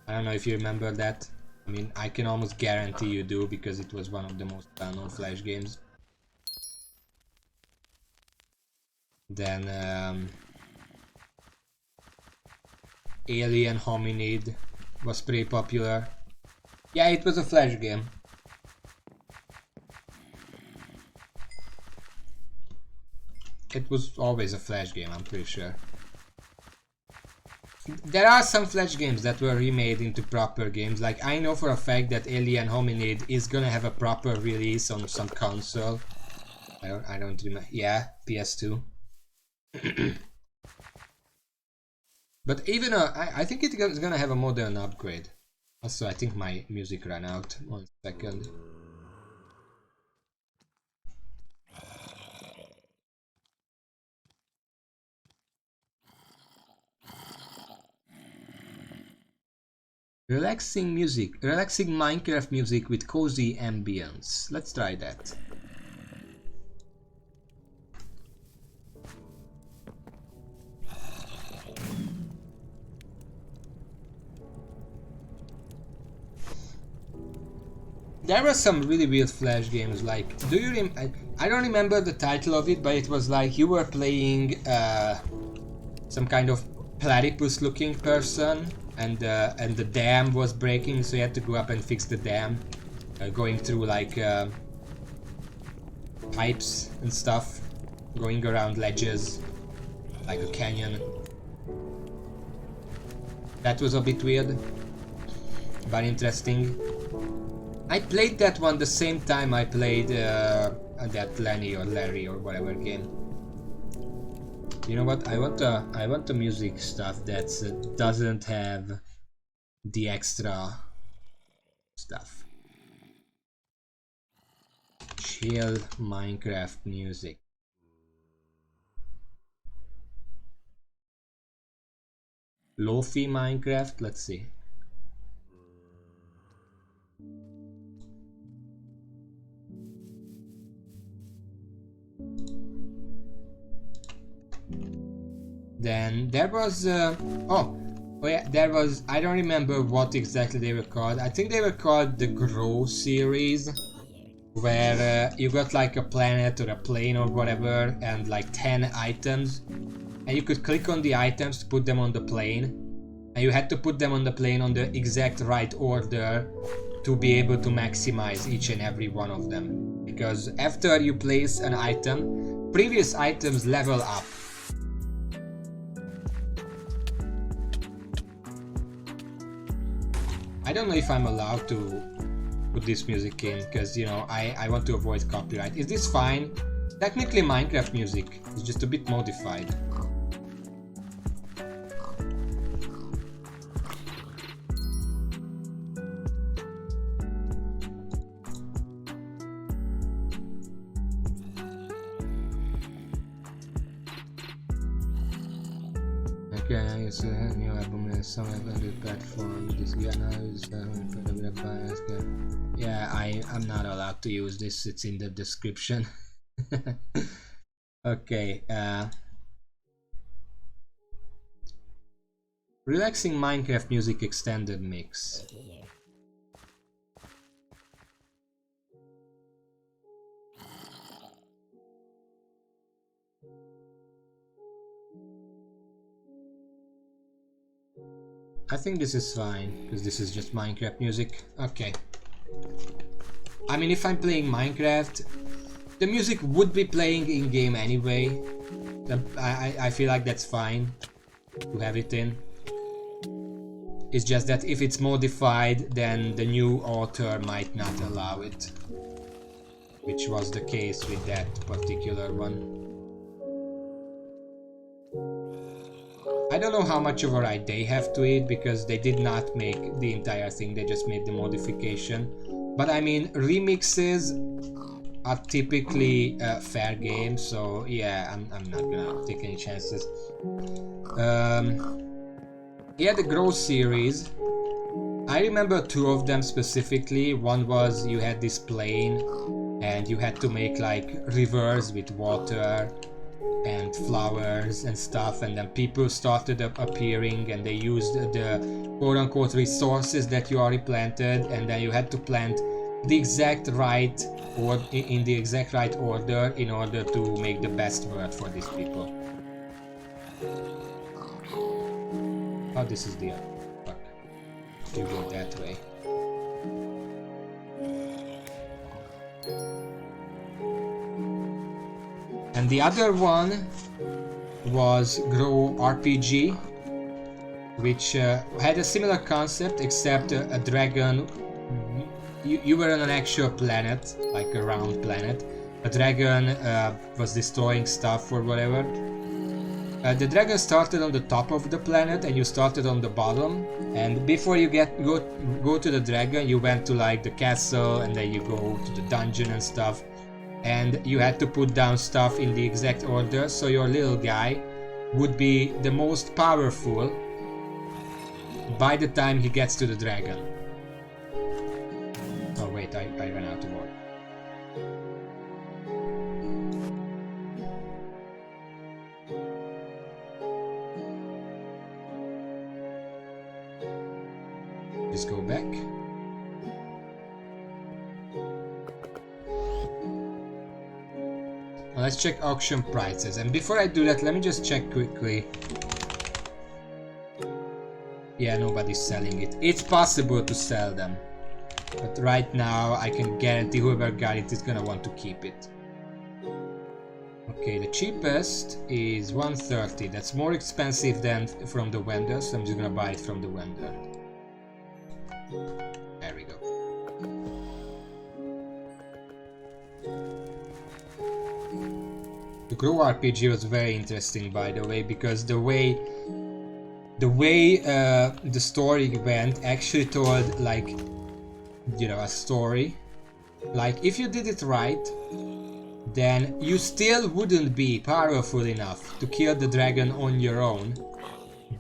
S1: I don't know if you remember that. I mean, I can almost guarantee you do, because it was one of the most well-known Flash games. Then Alien Hominid was pretty popular. Yeah, it was a Flash game. it was always a Flash game, I'm pretty sure. There are some Flash games that were remade into proper games. Like, I know for a fact that Alien Hominid is gonna have a proper release on some console. I don't remember. Yeah, PS2. But even I think it's gonna have a modern upgrade. Also, I think my music ran out. 1 second. Relaxing music. Relaxing Minecraft music with cozy ambience. Let's try that. There were some really weird Flash games, like, do you I don't remember the title of it, but it was like you were playing some kind of platypus looking person, and the dam was breaking, so you had to go up and fix the dam, going through like pipes and stuff, going around ledges like a canyon. That was a bit weird, but interesting. I played that one the same time I played that Lenny or Larry or whatever game. You know what? I want the music stuff that doesn't have the extra stuff. Chill Minecraft music. Lo-fi Minecraft. Let's see. Then there was oh yeah, there was, I don't remember what exactly they were called. I think they were called the Grow series, where you got like a planet or a plane or whatever, and like 10 items, and you could click on the items to put them on the plane, and you had to put them on the plane on the exact right order to be able to maximize each and every one of them, because after you place an item, previous items level up. I don't know if I'm allowed to put this music in, because, you know, I want to avoid copyright. Is this fine? Technically Minecraft music is just a bit modified. Okay, it's a new album and some other platform. This guy now is yeah, I'm not allowed to use this, it's in the description. Okay, relaxing Minecraft music extended mix. I think this is fine, because this is just Minecraft music. Okay. I mean, if I'm playing Minecraft, the music would be playing in-game anyway. I feel like that's fine to have it in. It's just that if it's modified, then the new author might not allow it. Which was the case with that particular one. I don't know how much of a right they have to it, because they did not make the entire thing, they just made the modification. But I mean, remixes are typically fair game, so yeah, I'm not gonna take any chances. Yeah, the Grow series, I remember 2 of them specifically. One was you had this plane and you had to make like rivers with water and flowers and stuff, and then people started appearing and they used the quote-unquote resources that you already planted, and then you had to plant the exact right, or in the exact right order, in order to make the best world for these people. Oh, this is the fuck. You go that way. And And the other one was Grow RPG, which had a similar concept, except a dragon. You were on an actual planet, like a round planet. A dragon was destroying stuff or whatever. The dragon started on the top of the planet and you started on the bottom. And before you go to the dragon, you went to like the castle and then you go to the dungeon and stuff. And you had to put down stuff in the exact order, so your little guy would be the most powerful by the time he gets to the dragon. Oh wait, I ran out of water. Just go back. Now let's check auction prices, and before I do that, let me just check quickly. Yeah, nobody's selling it. It's possible to sell them, but right now I can guarantee whoever got it is gonna want to keep it. Okay, the cheapest is 130. That's more expensive than from the vendor, so I'm just gonna buy it from the vendor. There we go. The Grow RPG was very interesting, by the way, because the way the story went actually told, like, you know, a story. Like, if you did it right, then you still wouldn't be powerful enough to kill the dragon on your own.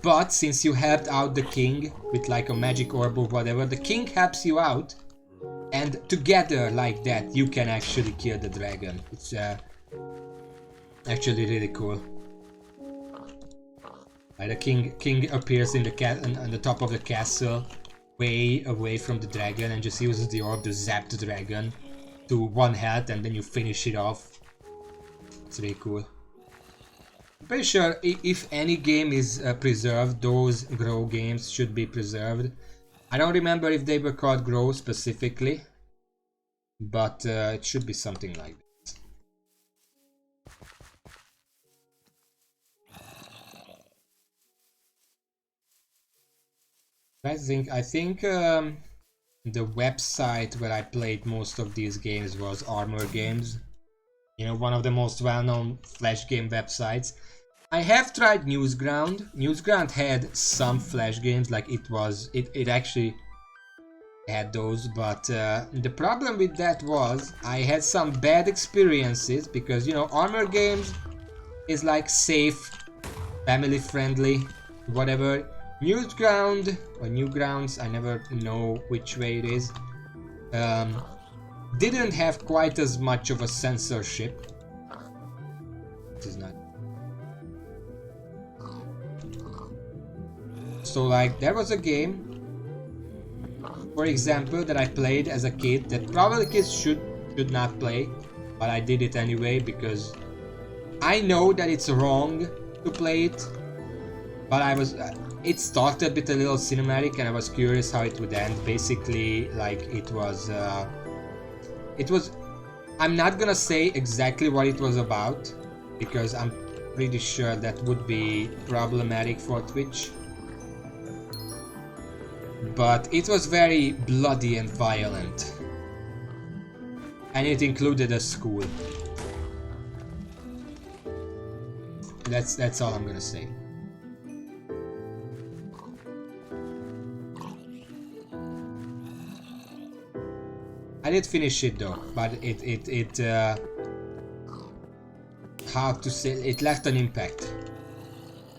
S1: But since you helped out the king with like a magic orb or whatever, the king helps you out, and together like that you can actually kill the dragon. It's actually really cool. The king appears in the on the top of the castle, way away from the dragon, and just uses the orb to zap the dragon to 1 health, and then you finish it off. It's really cool. I'm pretty sure if any game is preserved, those Grow games should be preserved. I don't remember if they were called Grow specifically, but it should be something like that. I think the website where I played most of these games was Armor Games. You know, one of the most well-known Flash game websites. I have tried Newsground. Newsground had some Flash games, like it actually had those, but the problem with that was I had some bad experiences because, you know, Armor Games is like safe, family friendly, whatever. Newsground or Newgrounds, I never know which way it is, didn't have quite as much of a censorship. It is not. So like there was a game, for example, that I played as a kid that probably kids should not play, but I did it anyway because I know that it's wrong to play it, but I was it started with a little cinematic and I was curious how it would end. Basically, like it was I'm not gonna say exactly what it was about because I'm pretty sure that would be problematic for Twitch, but it was very bloody and violent, and it included a school. That's all I'm gonna say. I did finish it though, but it how to say, it left an impact.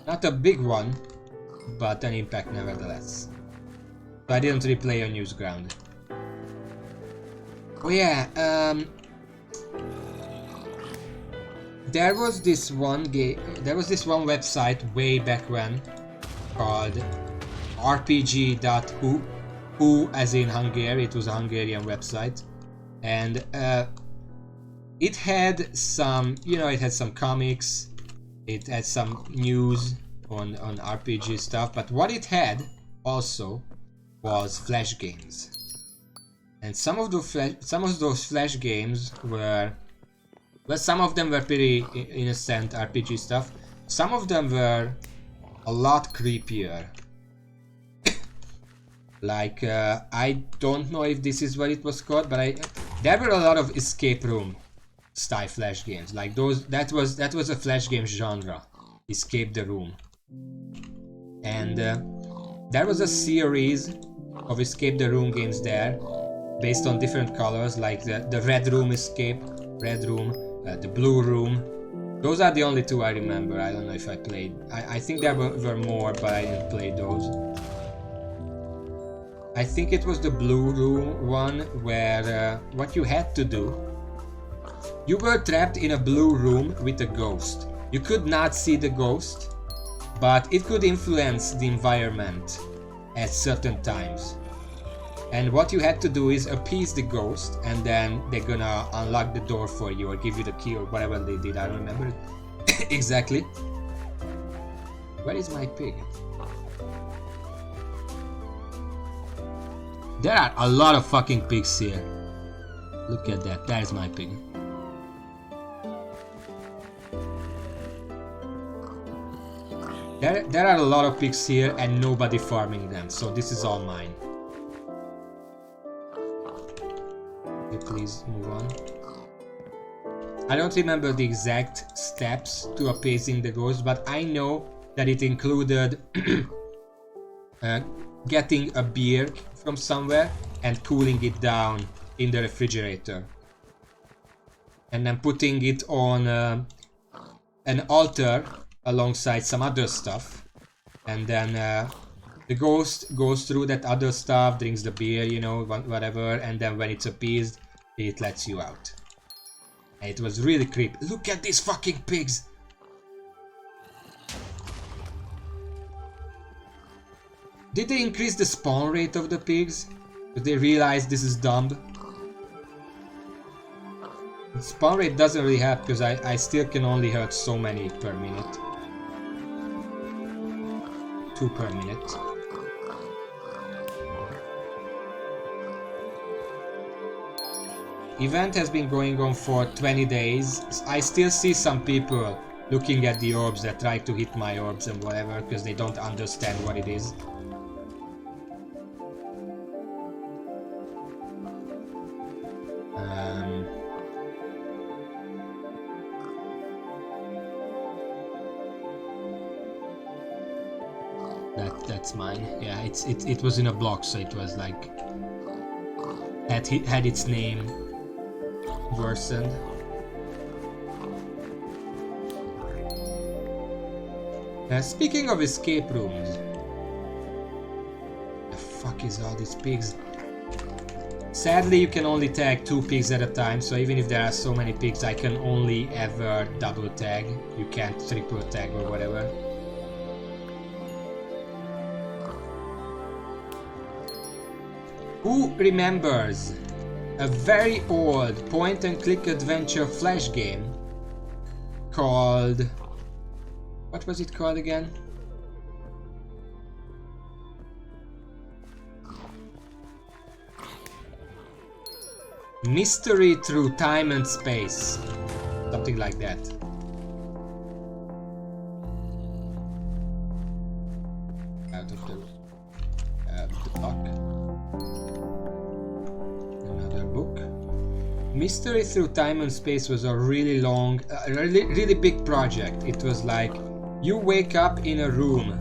S1: Not a big one, but an impact nevertheless. So I didn't replay on Newsground. Oh yeah, there was this one website way back when called rpg.hu. Who as in Hungary, it was a Hungarian website, and it had some, you know, it had some comics, it had some news on RPG stuff, but what it had also was Flash games, and some of those Flash games were Well, some of them were pretty innocent RPG stuff. Some of them were a lot creepier. Like, I don't know if this is what it was called, but there were a lot of escape room style flash games. Like those, that was a flash game genre, escape the room. And there was a series of escape the room games there, based on different colors, like the red room escape, red room, the blue room. Those are the only two I remember. I don't know if I played. I think there were more, but I didn't play those. I think it was the blue room one where what you had to do, you were trapped in a blue room with a ghost. You could not see the ghost, but it could influence the environment at certain times. And what you had to do is appease the ghost, and then they're gonna unlock the door for you or give you the key or whatever they did. I don't remember it exactly. Where is my pig? There are a lot of fucking pigs here. Look at that. That is my pig. There are a lot of pigs here and nobody farming them, so this is all mine. Okay, please move on. I don't remember the exact steps to appeasing the ghost, but I know that it included getting a beer from somewhere and cooling it down in the refrigerator. And then putting it on an altar alongside some other stuff, and then the ghost goes through that other stuff, drinks the beer, you know, whatever, and then when it's appeased, it lets you out. And it was really creepy. Look at these fucking pigs! Did they increase the spawn rate of the pigs? Did they realize this is dumb? The spawn rate doesn't really help because I still can only hurt so many per minute. 2 per minute. Event has been going on for 20 days. I still see some people looking at the orbs that try to hit my orbs and whatever because they don't understand what it is. That's mine. Yeah, it was in a block, so it was like had its name worsened. Speaking of escape rooms, the fuck is all these pigs? Sadly, you can only tag 2 pigs at a time, so even if there are so many pigs, I can only ever double tag. You can't triple tag or whatever. Who remembers a very old point-and-click adventure flash game called... what was it called again? Mystery Through Time and Space. Something like that. Out of the block. Another book. Mystery Through Time and Space was a really long, really big project. It was like you wake up in a room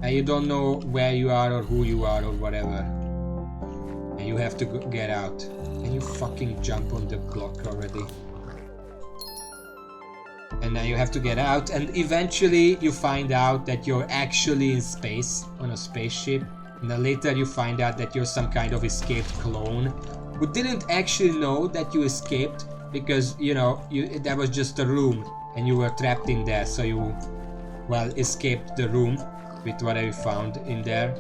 S1: and you don't know where you are or who you are or whatever, and you have to get out. Can you fucking jump on the block already? And then you have to get out, and eventually you find out that you're actually in space on a spaceship, and then later you find out that you're some kind of escaped clone who didn't actually know that you escaped because, you know, that was just a room and you were trapped in there, so you, well, escaped the room with whatever you found in there.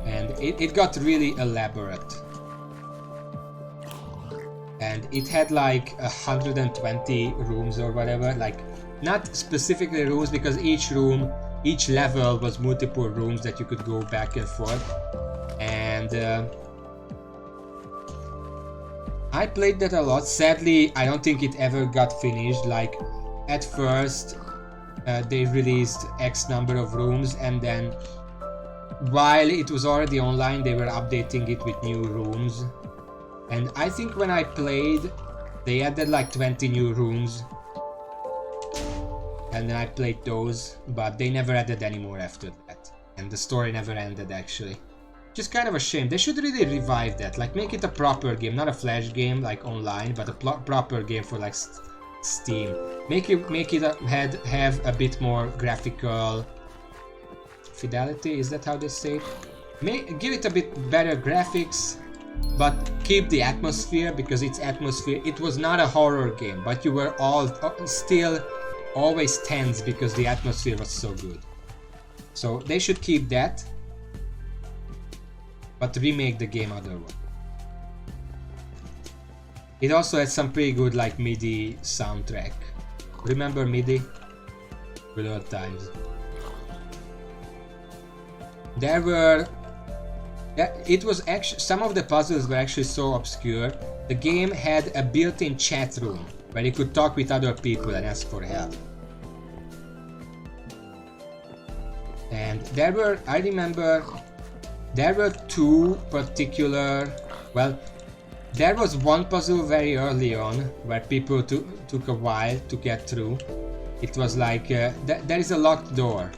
S1: And it got really elaborate. And it had like 120 rooms or whatever, like not specifically rooms, because each level was multiple rooms that you could go back and forth. And I played that a lot. Sadly, I don't think it ever got finished. Like, at first, they released X number of rooms, and then while it was already online, they were updating it with new rooms. And I think when I played, they added like 20 new rooms. And then I played those, but they never added any more after that. And the story never ended, actually. Just kind of a shame. They should really revive that. Like, make it a proper game, not a flash game like online, but a proper game for like Steam. Make it have a bit more graphical fidelity. Is that how they say it? Give it a bit better graphics, but keep the atmosphere, because it's atmosphere. It was not a horror game, but you were all still always tense because the atmosphere was so good. So they should keep that, but remake the game otherwise. It also had some pretty good like MIDI soundtrack. Remember MIDI? Good old times. There were... it was actually... Some of the puzzles were actually so obscure. The game had a built-in chat room where you could talk with other people and ask for help. And there were... I remember... There were two particular... Well, there was one puzzle very early on where people took a while to get through. It was like... there is a locked door.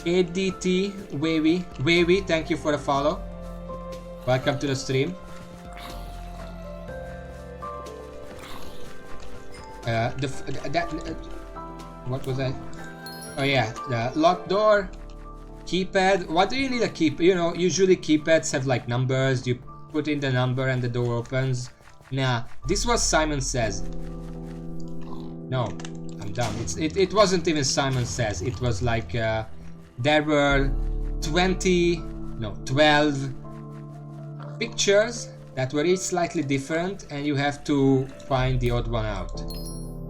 S1: ADT Wavy, thank you for the follow. Welcome to the stream. What was that? Oh yeah, the locked door. Keypad. What do you need a keypad? You know, usually keypads have like numbers. You put in the number and the door opens. Nah, this was Simon Says. No, I'm dumb. It wasn't even Simon Says. It was like there were 12 pictures that were each slightly different, and you have to find the odd one out.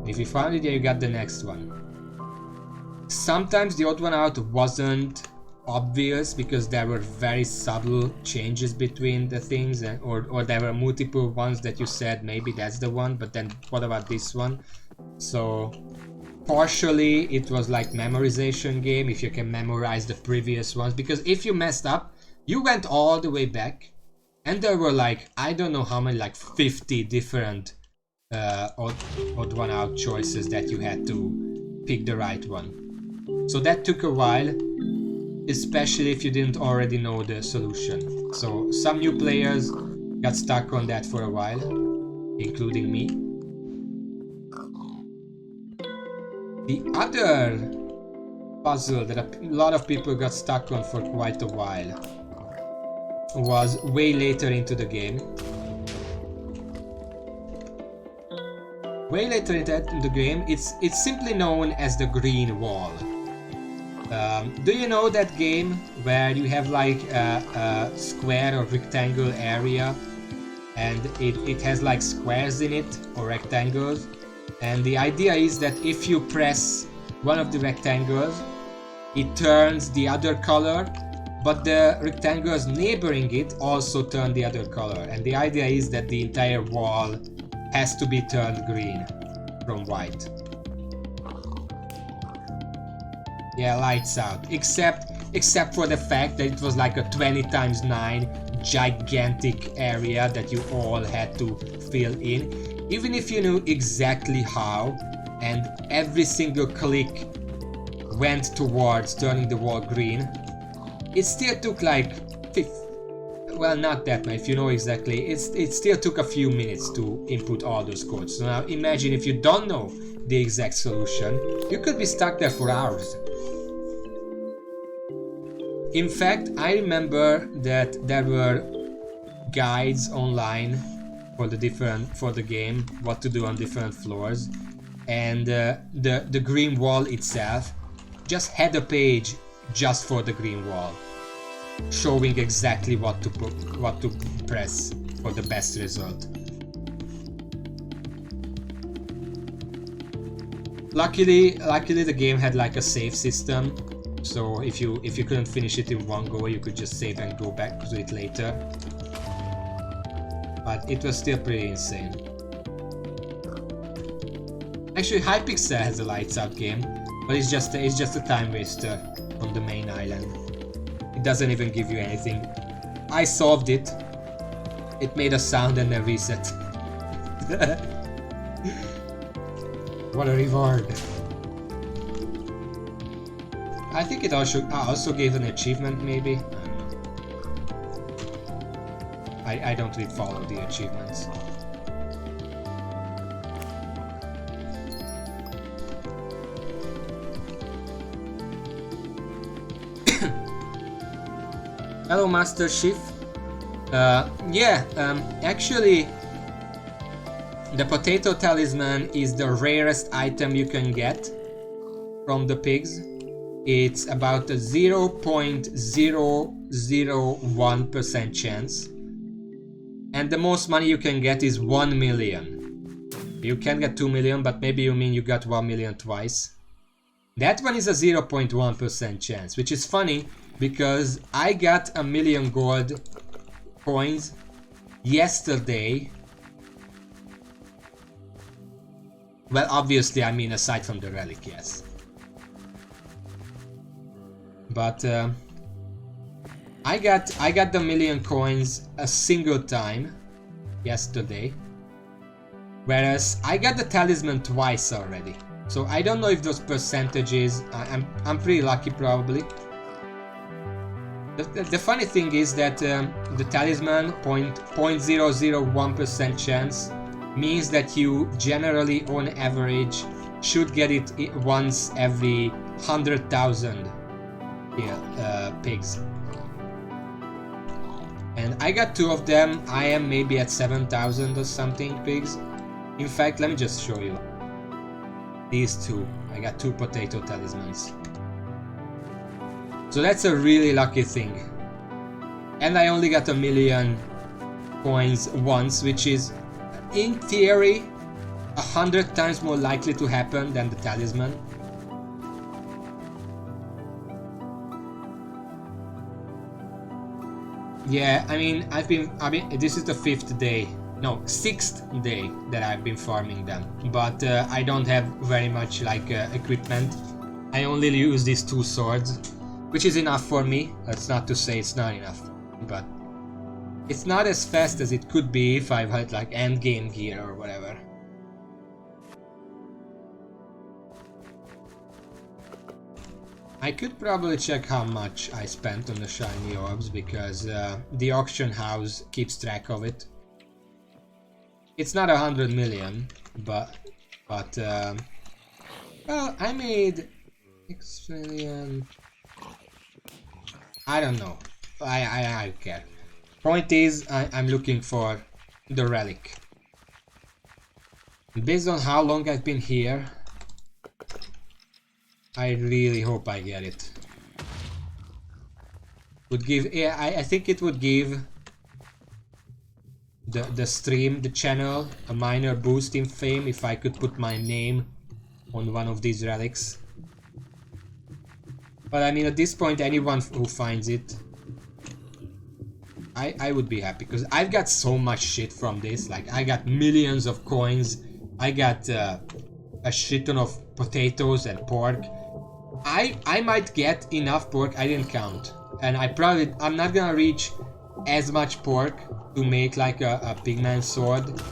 S1: If you found it, then you got the next one. Sometimes the odd one out wasn't obvious because there were very subtle changes between the things, or there were multiple ones that you said maybe that's the one, but then what about this one? So partially it was like memorization game, if you can memorize the previous ones, because if you messed up, you went all the way back and there were like, I don't know how many, like 50 different odd one out choices that you had to pick the right one. So that took a while, especially if you didn't already know the solution. So some new players got stuck on that for a while, including me. The other puzzle that a lot of people got stuck on for quite a while was way later into the game. Way later into the game, it's simply known as the green wall. Do you know that game where you have like a square or rectangle area, and it has like squares in it or rectangles, and the idea is that if you press one of the rectangles, it turns the other color, but the rectangles neighboring it also turn the other color, and the idea is that the entire wall has to be turned green from white. Yeah, lights out. Except for the fact that it was like a 20x9 gigantic area that you all had to fill in. Even if you knew exactly how, and every single click went towards turning the wall green, it still took like well, not that much. If you know exactly, it still took a few minutes to input all those codes. So now imagine if you don't know the exact solution, you could be stuck there for hours. In fact, I remember that there were guides online for the game, what to do on different floors, and the green wall itself just had a page just for the green wall, showing exactly what to press for the best result. Luckily the game had like a save system, so if you couldn't finish it in one go, you could just save and go back to it later. but it was still pretty insane. Actually, Hypixel has a lights out game, but it's just a time waster on the main island. It doesn't even give you anything. I solved it. It made a sound and then reset. What a reward. I think it also gave an achievement, maybe. I don't really follow the achievements. Hello, Master Chief. Actually, the potato talisman is the rarest item you can get from the pigs. It's about a 0.001% chance. And the most money you can get is 1 million. You can get 2 million, but maybe you mean you got 1 million twice. That one is a 0.1% chance, which is funny because I got 1 million gold coins yesterday. Well, obviously, I mean aside from the relic, yes. But I got the 1 million coins a single time yesterday, whereas I got the talisman twice already. So I don't know if those percentages. I'm pretty lucky probably. The funny thing is that the talisman 0.001% chance means that you generally on average should get it once every 100,000 pigs. And I got 2 of them. I am maybe at 7,000 or something pigs. In fact, let me just show you. These 2. I got 2 potato talismans. So that's a really lucky thing. And I only got 1 million coins once, which is in theory 100 times more likely to happen than the talisman. Yeah, I mean, this is the 5th day, no, 6th day that I've been farming them, but I don't have very much like equipment. I only use these 2 swords, which is enough for me. That's not to say it's not enough, but it's not as fast as it could be if I had like end game gear or whatever. I could probably check how much I spent on the shiny orbs because the auction house keeps track of it. It's not 100 million, but well, I made 6 million. I don't know. I don't care. Point is, I'm looking for the relic. Based on how long I've been here, I really hope I get it. Would give, yeah, I think it would give the stream, the channel, a minor boost in fame if I could put my name on one of these relics. But I mean, at this point, anyone who finds it, I would be happy because I've got so much shit from this. Like, I got millions of coins. I got a shit ton of potatoes and pork. I might get enough pork, I didn't count, and I'm not gonna reach as much pork to make like a pigman sword,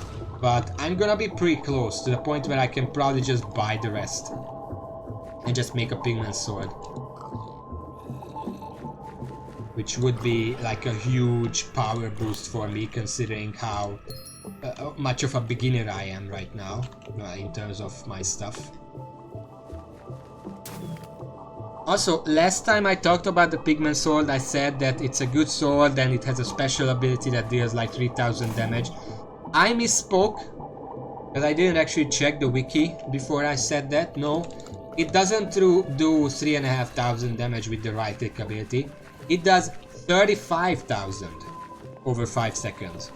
S1: but I'm gonna be pretty close to the point where I can probably just buy the rest and just make a pigman sword, which would be like a huge power boost for me considering how much of a beginner I am right now in terms of my stuff. Also, last time I talked about the pigman sword, I said that it's a good sword and it has a special ability that deals like 3000 damage. I misspoke, because I didn't actually check the wiki before I said that. No, it doesn't do 3500 damage with the right click ability. It does 35,000 over 5 seconds.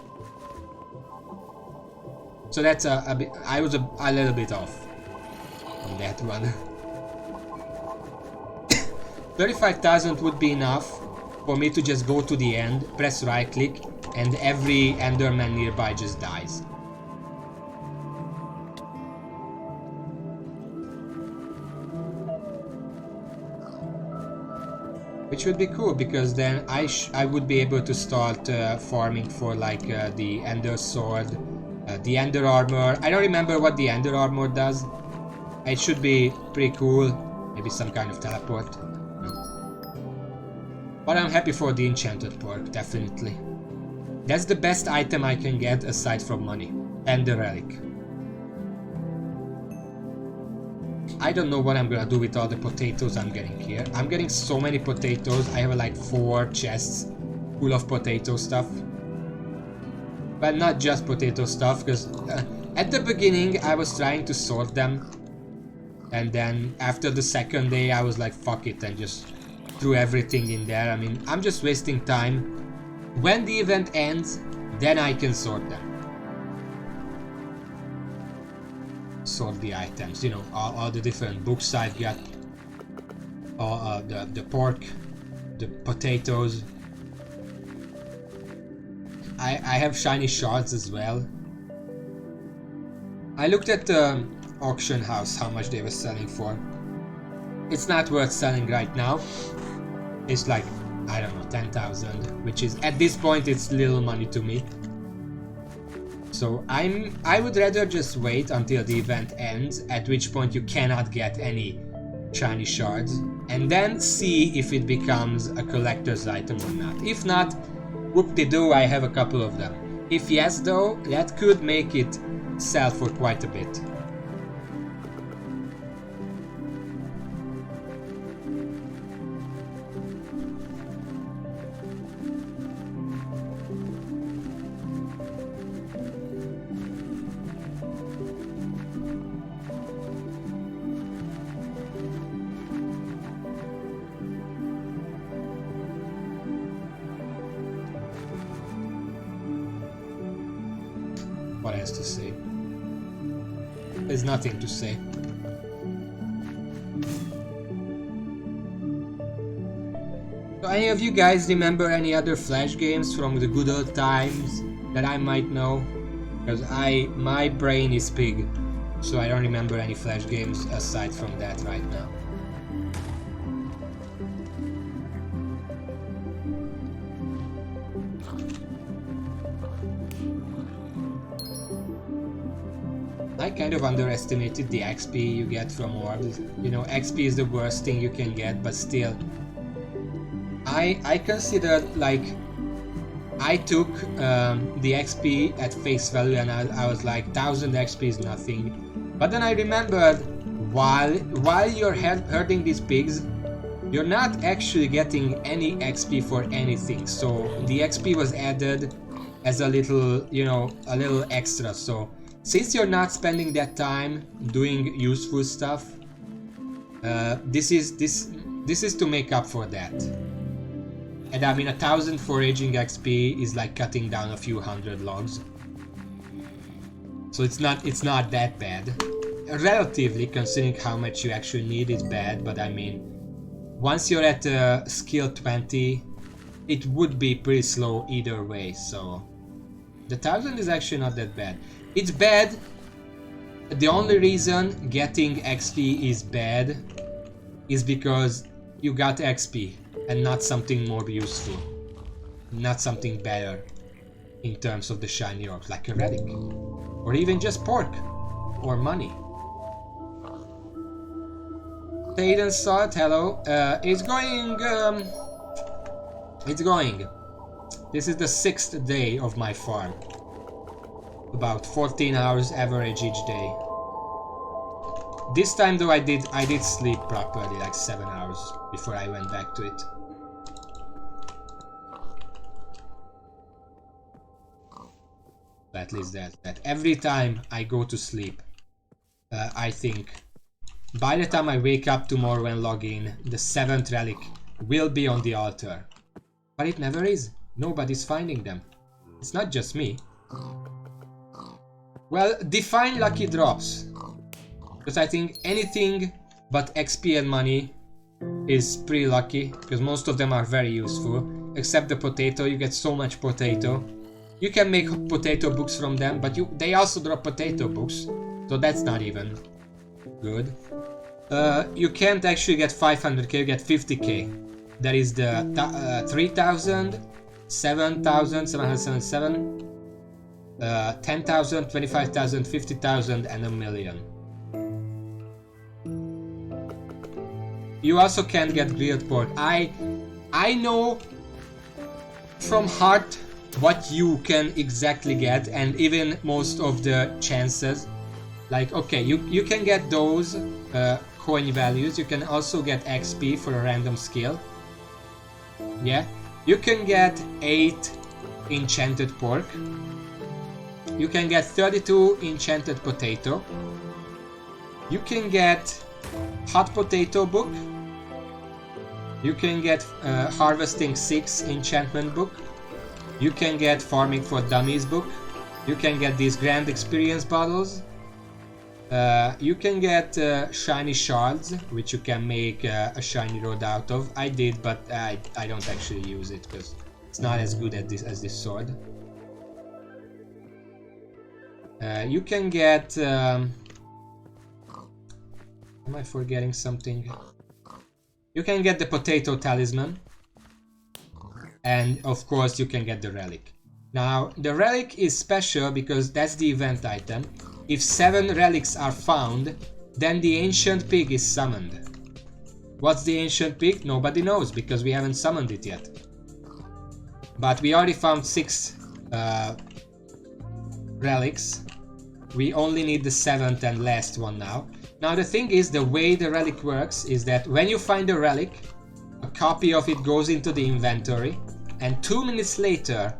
S1: So that's a bit, I was a little bit off on that one. 35,000 would be enough for me to just go to the end, press right click and every Enderman nearby just dies. Which would be cool, because then I would be able to start farming for like the Ender Sword, the Ender Armor. I don't remember what the Ender Armor does. It should be pretty cool. Maybe some kind of teleport. No. But I'm happy for the Enchanted Pork, definitely. That's the best item I can get aside from money. And the relic. I don't know what I'm gonna do with all the potatoes I'm getting here. I'm getting so many potatoes. I have like 4 chests full of potato stuff. But not just potato stuff, because at the beginning I was trying to sort them. And then after the second day I was like, fuck it, and just threw everything in there. I mean, I'm just wasting time. When the event ends, then I can sort them. Sort the items, you know, all the different books I've got, the pork, the potatoes. I have shiny shards as well. I looked at the auction house, how much they were selling for. It's not worth selling right now. It's like, I don't know, 10,000, which is, at this point, it's little money to me. So I would rather just wait until the event ends, at which point you cannot get any shiny shards, and then see if it becomes a collector's item or not. If not, whoop-de-doo, I have a couple of them. If yes though, that could make it sell for quite a bit. What has to say? There's nothing to say. So any of you guys remember any other Flash games from the good old times that I might know? Because my brain is pig, so I don't remember any Flash games aside from that right now. I kind of underestimated the XP you get from orbs. You know, XP is the worst thing you can get, but still. I considered, like, I took the XP at face value and I was like, 1000 XP is nothing. But then I remembered, while you're herding these pigs, you're not actually getting any XP for anything. So the XP was added as a little, you know, a little extra. So since you're not spending that time doing useful stuff, this is to make up for that. And I mean, 1000 foraging XP is like cutting down a few hundred logs. So it's not that bad. Relatively, considering how much you actually need, it's bad. But I mean, once you're at skill 20, it would be pretty slow either way. So the 1000 is actually not that bad. It's bad. The only reason getting XP is bad is because you got XP and not something more useful, not something better in terms of the shiny orbs, like a relic, or even just pork or money. Hayden Salt, hello. It's going. It's going. This is the 6th day of my farm. About 14 hours average each day. This time though I did sleep properly, like 7 hours before I went back to it. At least that every time I go to sleep, I think by the time I wake up tomorrow and log in, the 7th relic will be on the altar. But it never is. Nobody's finding them. It's not just me. Well, define lucky drops. Because I think anything but XP and money is pretty lucky, because most of them are very useful. Except the potato, you get so much potato You can make potato books from them, but they also drop potato books, so that's not even good. You can't actually get 500k, you get 50k. That is the 3000, 7777, 10,000, 25,000, 50,000, and a million. You also can't get grilled pork. I know from heart what you can exactly get, and even most of the chances. Like, okay, you can get those coin values. You can also get XP for a random skill. Yeah, you can get 8 enchanted pork. You can get 32 enchanted potato. You can get hot potato book. You can get harvesting 6 enchantment book. You can get farming for dummies book. You can get these grand experience bottles. You can get shiny shards, which you can make a shiny rod out of. I did, but I don't actually use it because it's not as good as this sword. You can get... am I forgetting something? You can get the potato talisman. And of course you can get the relic. Now the relic is special because that's the event item. If 7 relics are found, then the ancient pig is summoned. What's the ancient pig? Nobody knows because we haven't summoned it yet. But we already found 6 relics. We only need the 7th and last one now. Now the thing is, the way the relic works is that when you find a relic, a copy of it goes into the inventory, and 2 minutes later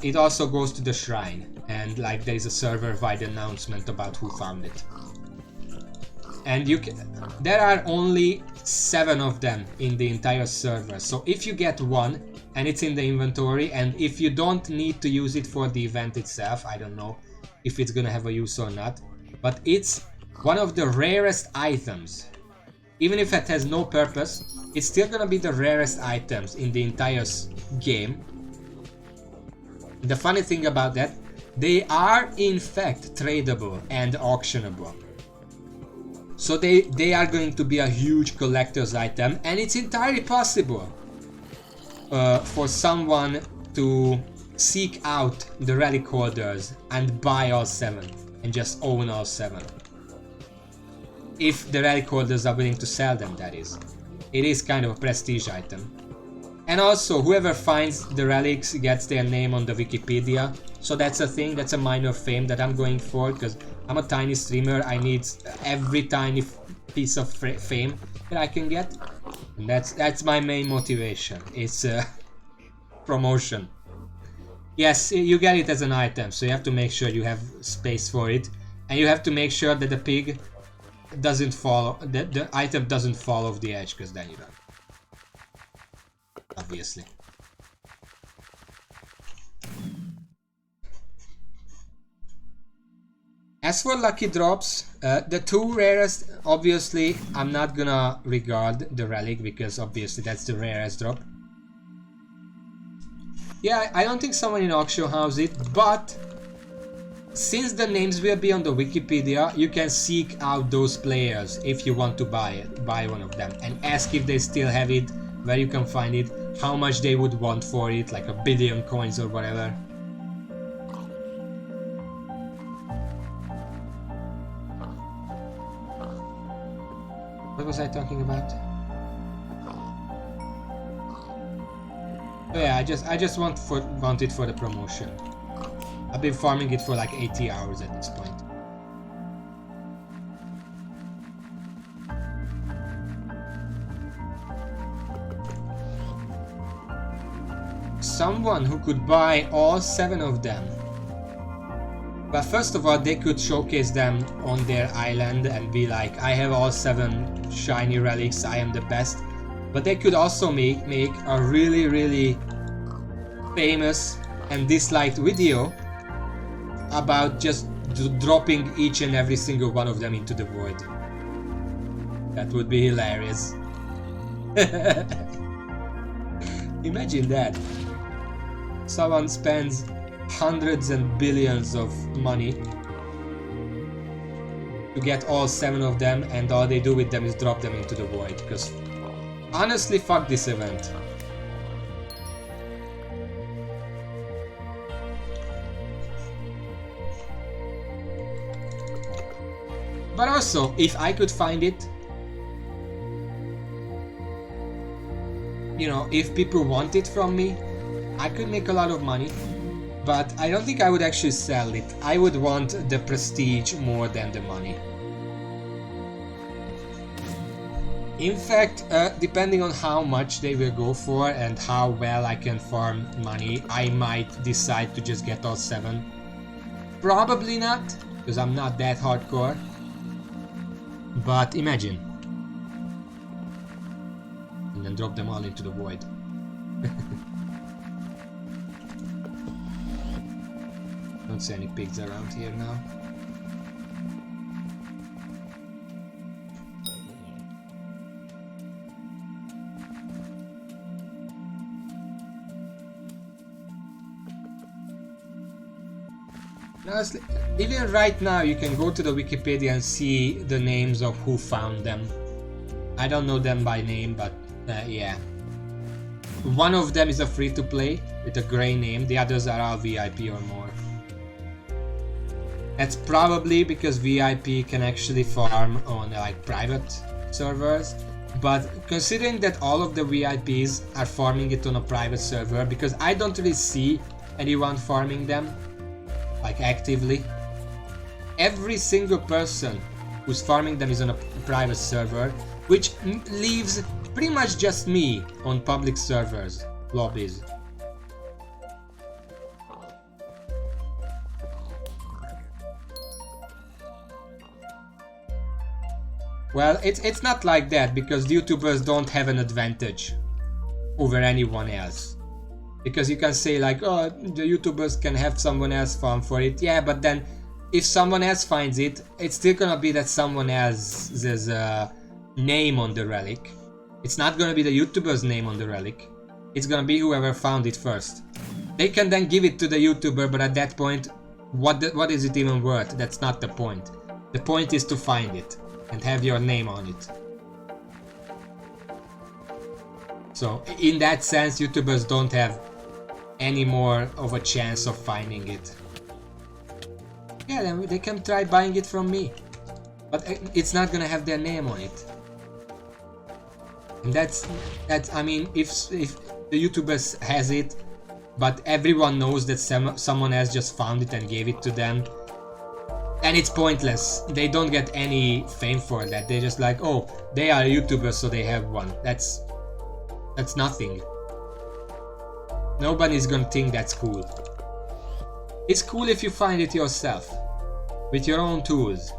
S1: it also goes to the shrine, and like there is a server-wide announcement about who found it. And there are only 7 of them in the entire server, so if you get one and it's in the inventory, and if you don't need to use it for the event itself, I don't know if it's gonna have a use or not, but it's one of the rarest items. Even if it has no purpose, it's still gonna be the rarest items in the entire game. The funny thing about that, they are in fact tradable and auctionable. So they are going to be a huge collector's item, and it's entirely possible for someone to seek out the relic holders and buy all 7 and just own all 7. If the relic holders are willing to sell them, that is. It is kind of a prestige item. And also, whoever finds the relics gets their name on the Wikipedia. So that's a thing, that's a minor fame that I'm going for, because I'm a tiny streamer. I need every tiny piece of fame that I can get. And that's my main motivation. It's promotion. Yes, you get it as an item, so you have to make sure you have space for it. And you have to make sure that the pig doesn't fall, the item doesn't fall off the edge, because then you don't. Obviously. As for lucky drops, the 2 rarest, obviously I'm not gonna regard the relic because obviously that's the rarest drop. Yeah, I don't think someone in auction house it, but since the names will be on the Wikipedia, you can seek out those players if you want to buy one of them, and ask if they still have it, where you can find it, how much they would want for it, like 1 billion coins or whatever. What was I talking about? Oh yeah, I just want it for the promotion. I've been farming it for like 80 hours at this point. Someone who could buy all 7 of them. But first of all, they could showcase them on their island and be like, I have all 7 shiny relics, I am the best. But they could also make a really famous and disliked video about just dropping each and every single one of them into the void. That would be hilarious. Imagine that. Someone spends hundreds and billions of money to get all 7 of them, and all they do with them is drop them into the void, because honestly, fuck this event. But also, if I could find it, you know, if people want it from me, I could make a lot of money. But I don't think I would actually sell it. I would want the prestige more than the money. In fact, depending on how much they will go for and how well I can farm money, I might decide to just get all 7. Probably not, because I'm not that hardcore. But imagine. And then drop them all into the void. Don't see any pigs around here now. Honestly, even right now you can go to the Wikipedia and see the names of who found them. I don't know them by name, but yeah. One of them is a free-to-play with a grey name, the others are all VIP or more. That's probably because VIP can actually farm on like private servers, but considering that all of the VIPs are farming it on a private server, because I don't really see anyone farming them like actively. Every single person who's farming them is on a private server, which leaves pretty much just me on public servers, lobbies. Well, it's not like that, because YouTubers don't have an advantage over anyone else. Because you can say like, oh, the YouTubers can have someone else farm for it. Yeah, but then if someone else finds it, it's still gonna be that someone else's name on the relic. It's not gonna be the YouTuber's name on the relic. It's gonna be whoever found it first. They can then give it to the YouTuber, but at that point, what is it even worth? That's not the point. The point is to find it and have your name on it. So in that sense, YouTubers don't have any more of a chance of finding it. Yeah, then they can try buying it from me, but it's not gonna have their name on it. And that's I mean, if the YouTubers has it, but everyone knows that someone else just found it and gave it to them, and it's pointless. They don't get any fame for that. They're just like, oh, they are YouTubers, so they have one. That's nothing. Nobody's gonna think that's cool. It's cool if you find it yourself, with your own tools.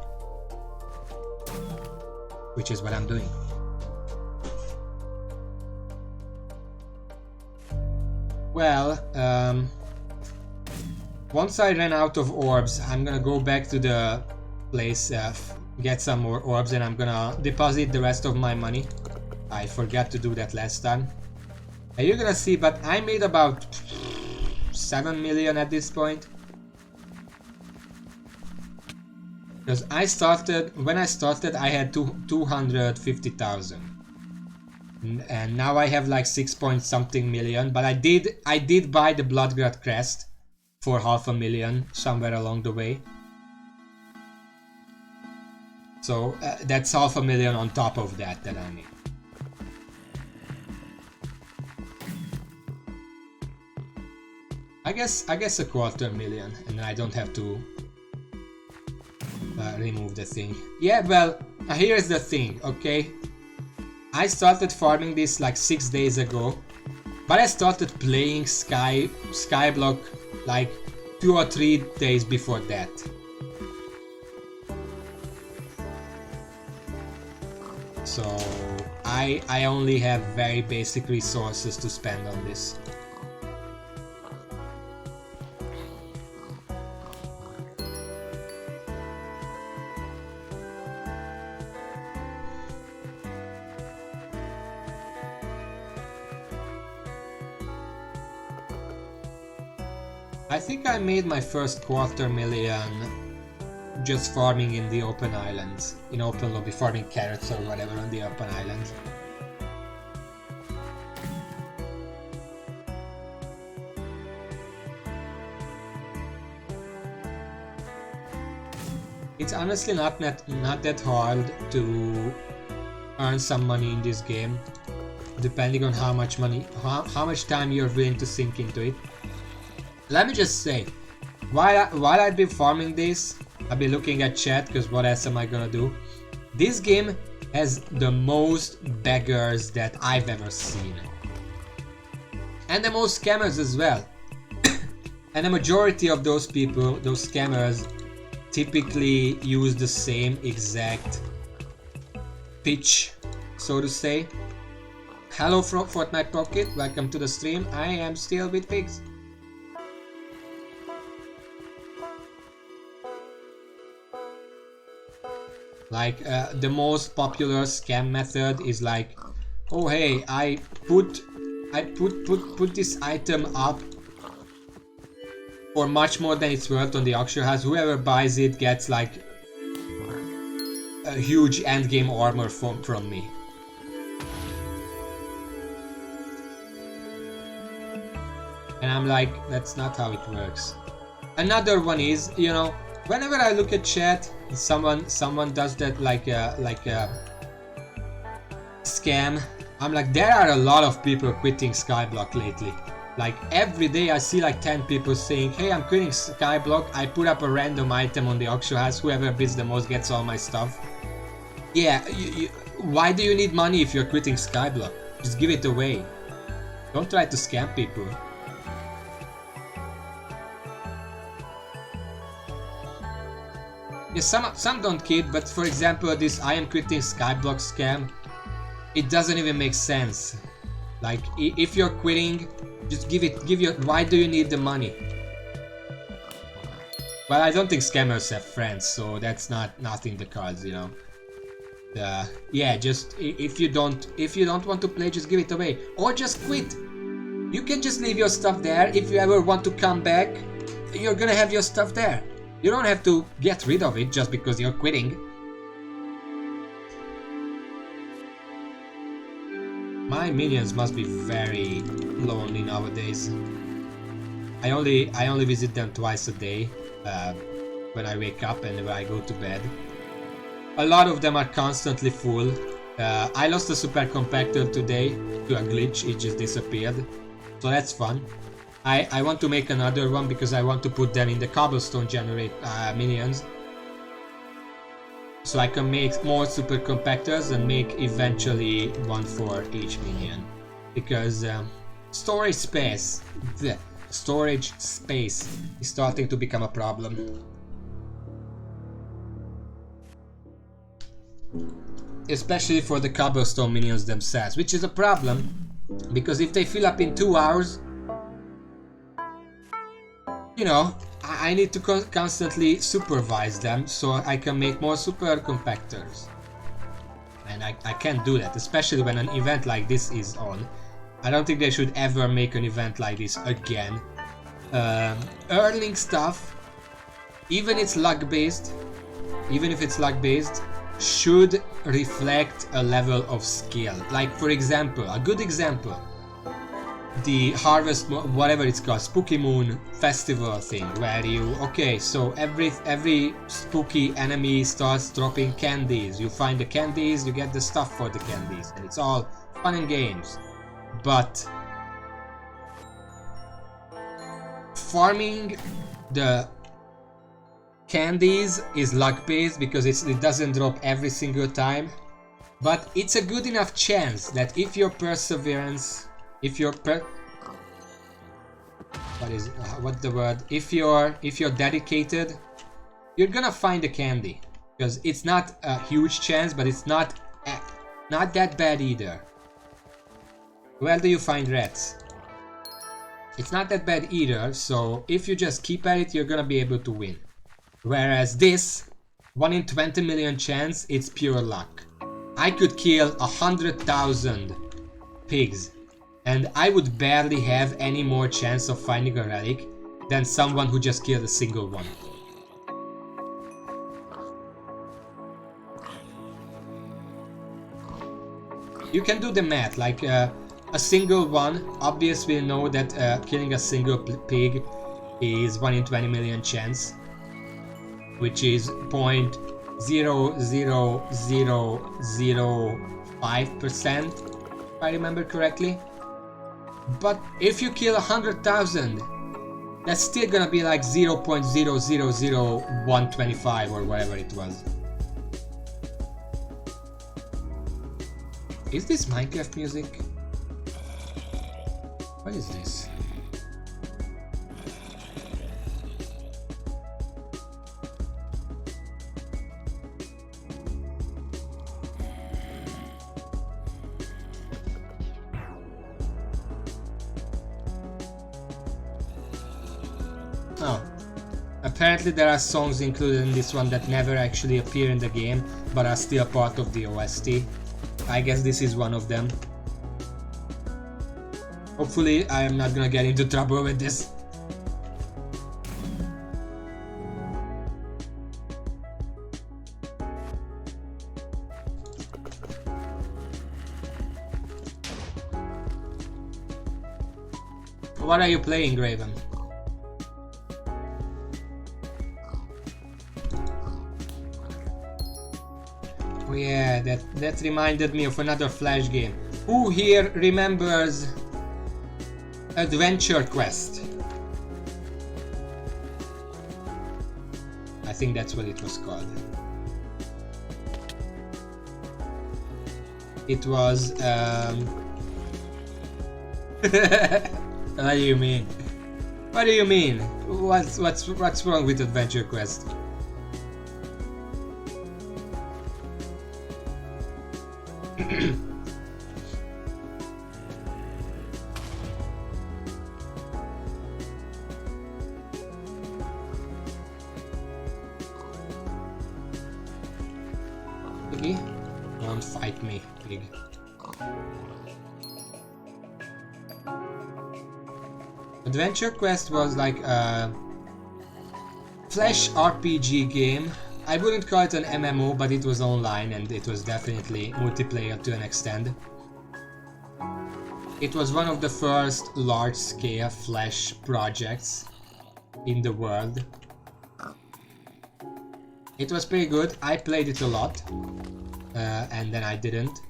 S1: Which is what I'm doing. Well, once I ran out of orbs, I'm gonna go back to the place, get some more orbs, and I'm gonna deposit the rest of my money. I forgot to do that last time. And you're gonna see, but I made about 7 million at this point. Because when I started, I had 250,000. And now I have like 6 point something million, but I did buy the Bloodgrat crest for 500,000 somewhere along the way. So that's 500,000 on top of that I made. I guess 250,000, and then I don't have to remove the thing. Yeah, well, here's the thing, okay? I started farming this like 6 days ago, but I started playing Skyblock like 2 or 3 days before that. So I only have very basic resources to spend on this. I think I made my first $250,000 just farming in the open islands, in open lobby, farming carrots or whatever on the open islands. It's honestly not that hard to earn some money in this game, depending on how much time you're willing to sink into it. Let me just say, while I've been farming this, I've been looking at chat, because what else am I gonna do? This game has the most beggars that I've ever seen. And the most scammers as well. And the majority of those people, those scammers, typically use the same exact pitch, so to say. Hello Fortnite Pocket, welcome to the stream. I am still with pigs. Like the most popular scam method is like, oh hey, I put this item up for much more than it's worth on the auction house. Whoever buys it gets like a huge endgame armor from me. And I'm like, that's not how it works. Another one is, you know, whenever I look at chat, someone does that like a scam. I'm like, there are a lot of people quitting Skyblock lately. Like every day I see like 10 people saying, hey, I'm quitting Skyblock, I put up a random item on the auction house, whoever bids the most gets all my stuff. Yeah, why do you need money if you're quitting Skyblock? Just give it away. Don't try to scam people. Yeah, some don't quit, but for example this I am quitting Skyblock scam, it doesn't even make sense. Like if you're quitting, just give your, why do you need the money? Well, I don't think scammers have friends, so that's not in the cards, you know. Yeah, just if you don't want to play, just give it away or just quit. You can just leave your stuff there. If you ever want to come back, you're gonna have your stuff there. You don't have to get rid of it just because you're quitting. My minions must be very lonely nowadays. I only visit them twice a day, when I wake up and when I go to bed. A lot of them are constantly full. I lost a super compactor today to a glitch, it just disappeared. So that's fun. I want to make another one because I want to put them in the cobblestone generate minions. So I can make more super compactors and make eventually one for each minion. Because storage space is starting to become a problem. Especially for the cobblestone minions themselves, which is a problem because if they fill up in 2 hours, you know, I need to constantly supervise them so I can make more super compactors. And I can't do that, especially when an event like this is on. I don't think they should ever make an event like this again. Earning stuff, even if it's luck based, should reflect a level of skill. Like for example, a good example, the harvest, whatever it's called, spooky moon festival thing, where you, okay, so every spooky enemy starts dropping candies. You find the candies, you get the stuff for the candies, and it's all fun and games. But farming the candies is luck based because it doesn't drop every single time, but it's a good enough chance that if your perseverance, if you're dedicated, you're gonna find a candy. Because it's not a huge chance, but it's not that bad either. Where do you find rats? It's not that bad either, so if you just keep at it, you're gonna be able to win. Whereas this, 1 in 20 million chance, it's pure luck. I could kill 100,000 pigs and I would barely have any more chance of finding a relic than someone who just killed a single one. You can do the math, like a single one, obviously will know that killing a single pig is 1 in 20 million chance, which is 0.00005%, if I remember correctly. But if you kill 100,000, that's still gonna be like 0.000125 or whatever it was. Is this Minecraft music? What is this? Oh. Apparently there are songs included in this one that never actually appear in the game, but are still part of the OST. I guess this is one of them. Hopefully I am not gonna get into trouble with this. What are you playing, Graven? Oh yeah, that reminded me of another Flash game. Who here remembers Adventure Quest? I think that's what it was called. It was what do you mean? What do you mean? What's wrong with Adventure Quest? Piggy? Don't fight me, pig. Adventure Quest was like a Flash RPG game. I wouldn't call it an MMO, but it was online and it was definitely multiplayer to an extent. It was one of the first large-scale Flash projects in the world. It was pretty good. I played it a lot, and then I didn't.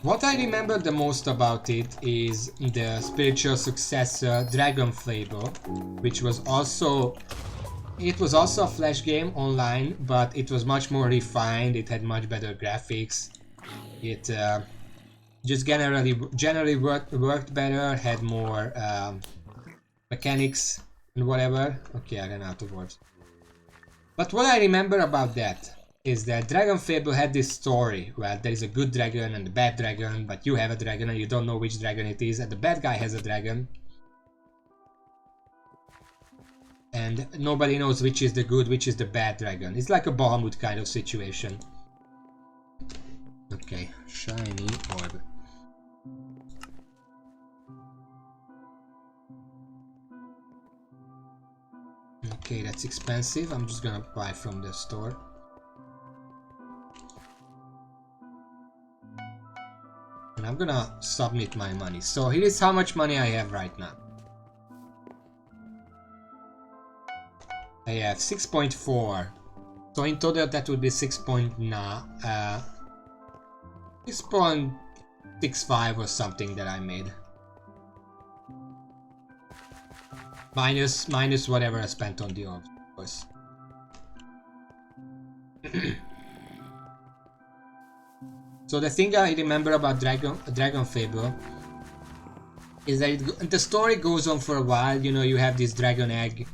S1: What I remember the most about it is the spiritual successor Dragon Fable, which was also... It was also a Flash game online, but it was much more refined, it had much better graphics. It just generally worked better, had more mechanics and whatever. Okay, I ran out of words. But what I remember about that is that Dragon Fable had this story where there is a good dragon and a bad dragon, but you have a dragon and you don't know which dragon it is, and the bad guy has a dragon. And nobody knows which is the good, which is the bad dragon. It's like a Bahamut kind of situation. Okay, shiny orb. Okay, that's expensive. I'm just gonna buy from the store. And I'm gonna submit my money. So here is how much money I have right now. I have 6.4. So in total that would be 6.65 or something that I made. Minus whatever I spent on the orbs, of course. So the thing I remember about Dragon Fable is that the story goes on for a while. You know, you have this dragon egg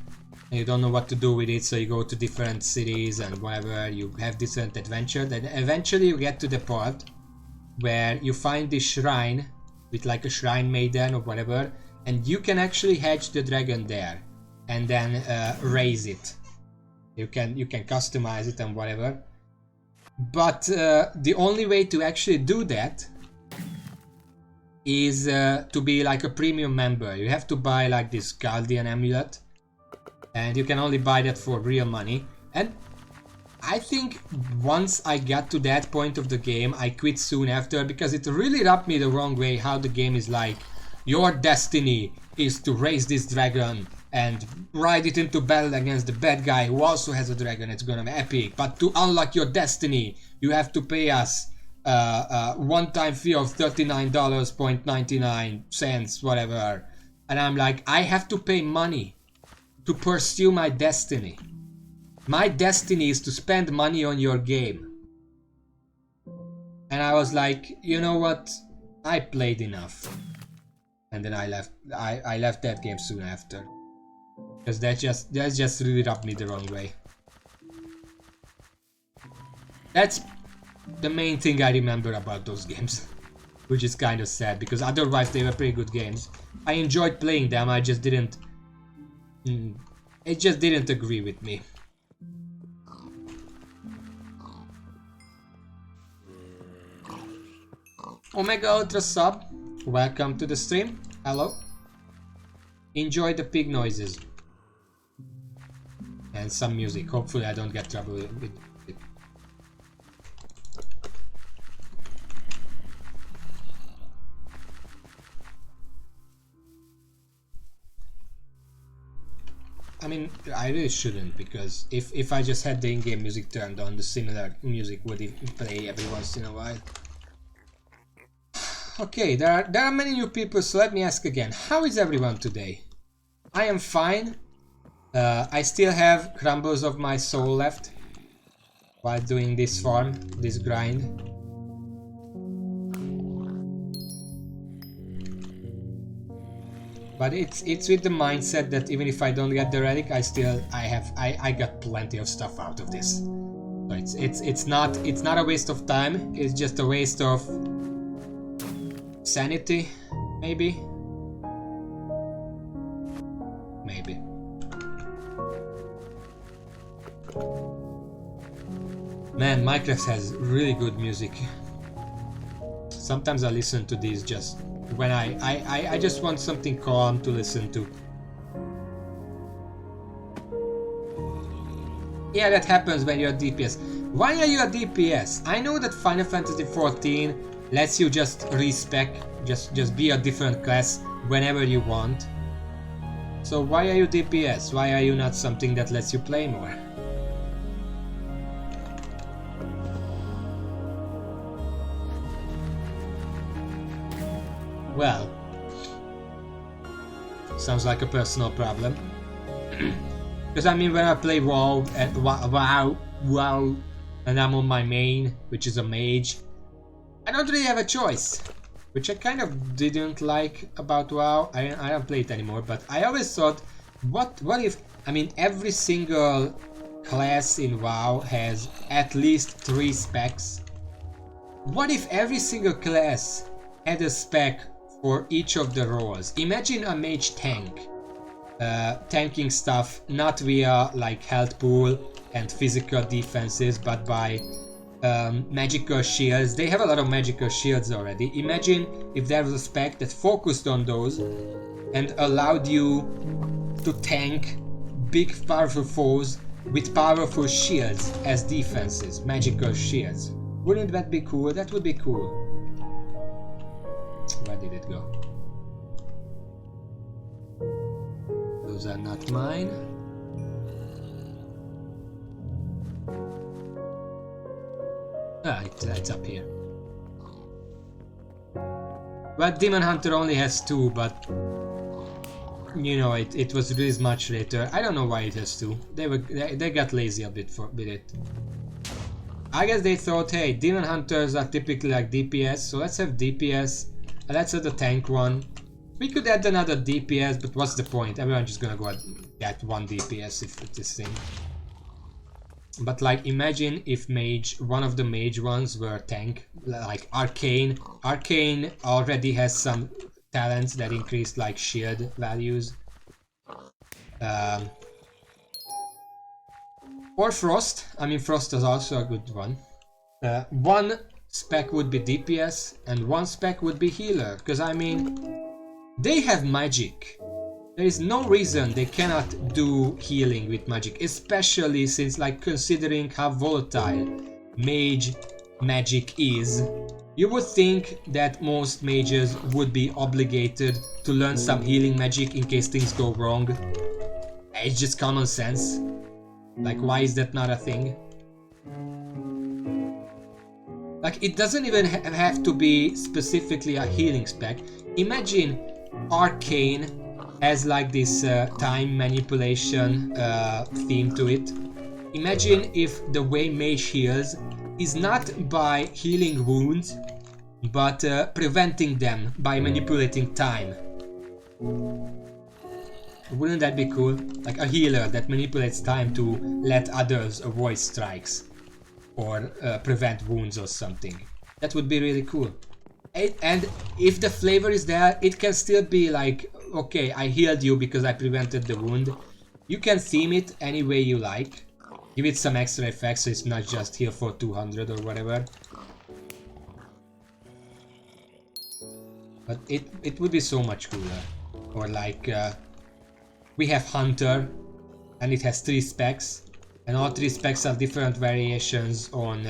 S1: and you don't know what to do with it, so you go to different cities and whatever, you have different adventures, and eventually you get to the part where you find this shrine with like a shrine maiden or whatever, and you can actually hatch the dragon there and then raise it. You can customize it and whatever. But the only way to actually do that is to be like a premium member. You have to buy like this Guardian amulet, and you can only buy that for real money. And I think once I got to that point of the game, I quit soon after, because it really rubbed me the wrong way how the game is like, your destiny is to raise this dragon and ride it into battle against the bad guy who also has a dragon. It's gonna be epic. But to unlock your destiny, you have to pay us one-time fee of $39.99, whatever. And I'm like, I have to pay money to pursue my destiny. My destiny is to spend money on your game. And I was like, you know what? I played enough. And then I left. I left that game soon after. Because that just really rubbed me the wrong way. That's the main thing I remember about those games. Which is kind of sad, because otherwise they were pretty good games. I enjoyed playing them, I just didn't... it just didn't agree with me. Omega Ultra sub, welcome to the stream. Hello. Enjoy the pig noises. And some music. Hopefully I don't get trouble with it. I mean, I really shouldn't, because if I just had the in-game music turned on, the similar music would play every once in a while. Okay, there are many new people, so let me ask again. How is everyone today? I am fine. I still have crumbles of my soul left while doing this farm, this grind. But it's with the mindset that even if I don't get the relic, I got plenty of stuff out of this. So it's not a waste of time. It's just a waste of sanity, maybe. Maybe. Man, Minecraft has really good music. Sometimes I listen to these just when I just want something calm to listen to. Yeah, that happens when you're a DPS. Why are you a DPS? I know that Final Fantasy XIV lets you just respec, just be a different class whenever you want. So why are you DPS? Why are you not something that lets you play more? Well, sounds like a personal problem. Because I mean, when I play WoW and WoW, and I'm on my main, which is a mage, I don't really have a choice, which I kind of didn't like about WoW. I don't play it anymore, but I always thought, what if, I mean, every single class in WoW has at least 3 specs. What if every single class had a spec for each of the roles? Imagine a mage tank, tanking stuff not via like health pool and physical defenses, but by magical shields. They have a lot of magical shields already. Imagine if there was a spec that focused on those and allowed you to tank big powerful foes with powerful shields as defenses, magical shields. Wouldn't that be cool? That would be cool. Where did it go? Those are not mine. Ah, it's up here. Well, Demon Hunter only has 2, but you know, it was released much later. I don't know why it has 2. They got lazy a bit with it. I guess they thought, hey, Demon Hunters are typically like DPS, so let's have DPS. Let's have the tank one. We could add another DPS, but what's the point? Everyone's just gonna go and get 1 DPS if it's this thing. But like, imagine if one of the mage ones were tank, like Arcane. Arcane already has some talents that increase like shield values. Or Frost. I mean, Frost is also a good one. One spec would be DPS and 1 spec would be healer. Because I mean, they have magic. There is no reason they cannot do healing with magic, especially since, like, considering how volatile mage magic is. You would think that most mages would be obligated to learn some healing magic in case things go wrong. It's just common sense. Like, why is that not a thing? Like, it doesn't even have to be specifically a healing spec. Imagine Arcane has like this time manipulation theme to it. Imagine if the way mage heals is not by healing wounds, but preventing them by manipulating time. Wouldn't that be cool? Like a healer that manipulates time to let others avoid strikes or prevent wounds or something. That would be really cool. And if the flavor is there, it can still be like, okay, I healed you because I prevented the wound. You can theme it any way you like. Give it some extra effects so it's not just heal for 200 or whatever. But it would be so much cooler. Or like, we have Hunter, and it has 3 specs. And all 3 specs are different variations on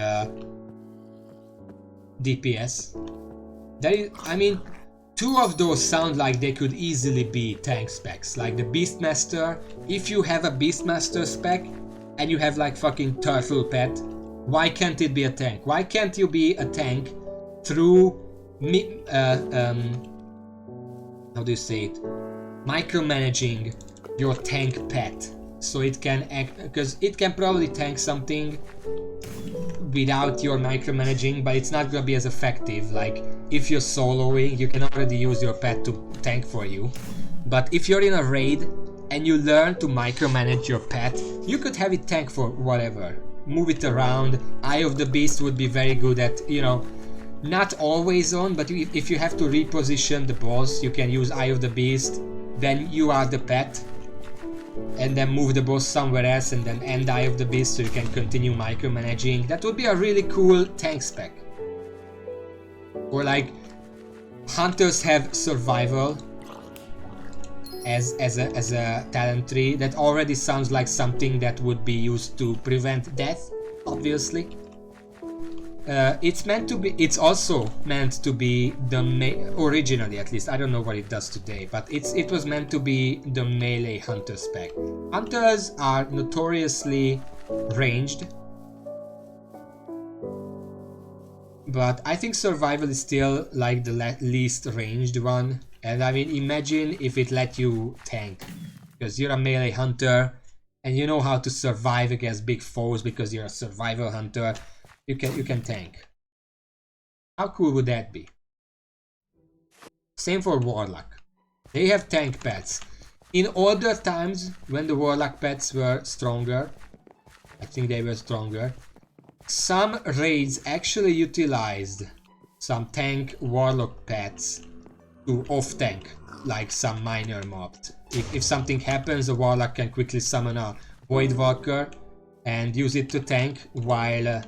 S1: DPS. I mean, 2 of those sound like they could easily be tank specs. Like the Beastmaster, if you have a Beastmaster spec and you have like fucking Turtle Pet, why can't it be a tank? Why can't you be a tank through, how do you say it? Micromanaging your tank pet. So it can act, because it can probably tank something without your micromanaging, but it's not gonna be as effective. Like, if you're soloing, you can already use your pet to tank for you. But if you're in a raid and you learn to micromanage your pet, you could have it tank for whatever. Move it around. Eye of the Beast would be very good at, you know, not always on, but if you have to reposition the boss, you can use Eye of the Beast, then you are the pet, and then move the boss somewhere else and then end Eye of the Beast so you can continue micromanaging. That would be a really cool tank spec. Or like, hunters have survival as a talent tree. That already sounds like something that would be used to prevent death, obviously. It's also meant to be the originally, at least. I don't know what it does today, but it was meant to be the melee hunter spec. Hunters are notoriously ranged, but I think survival is still like the least ranged one. And I mean, imagine if it let you tank, because you're a melee hunter and you know how to survive against big foes because you're a survival hunter. You can tank. How cool would that be? Same for Warlock. They have tank pets. In older times, when the Warlock pets were stronger, I think they were stronger, some raids actually utilized some tank Warlock pets to off-tank, like some minor mobs. If something happens, the Warlock can quickly summon a Voidwalker and use it to tank while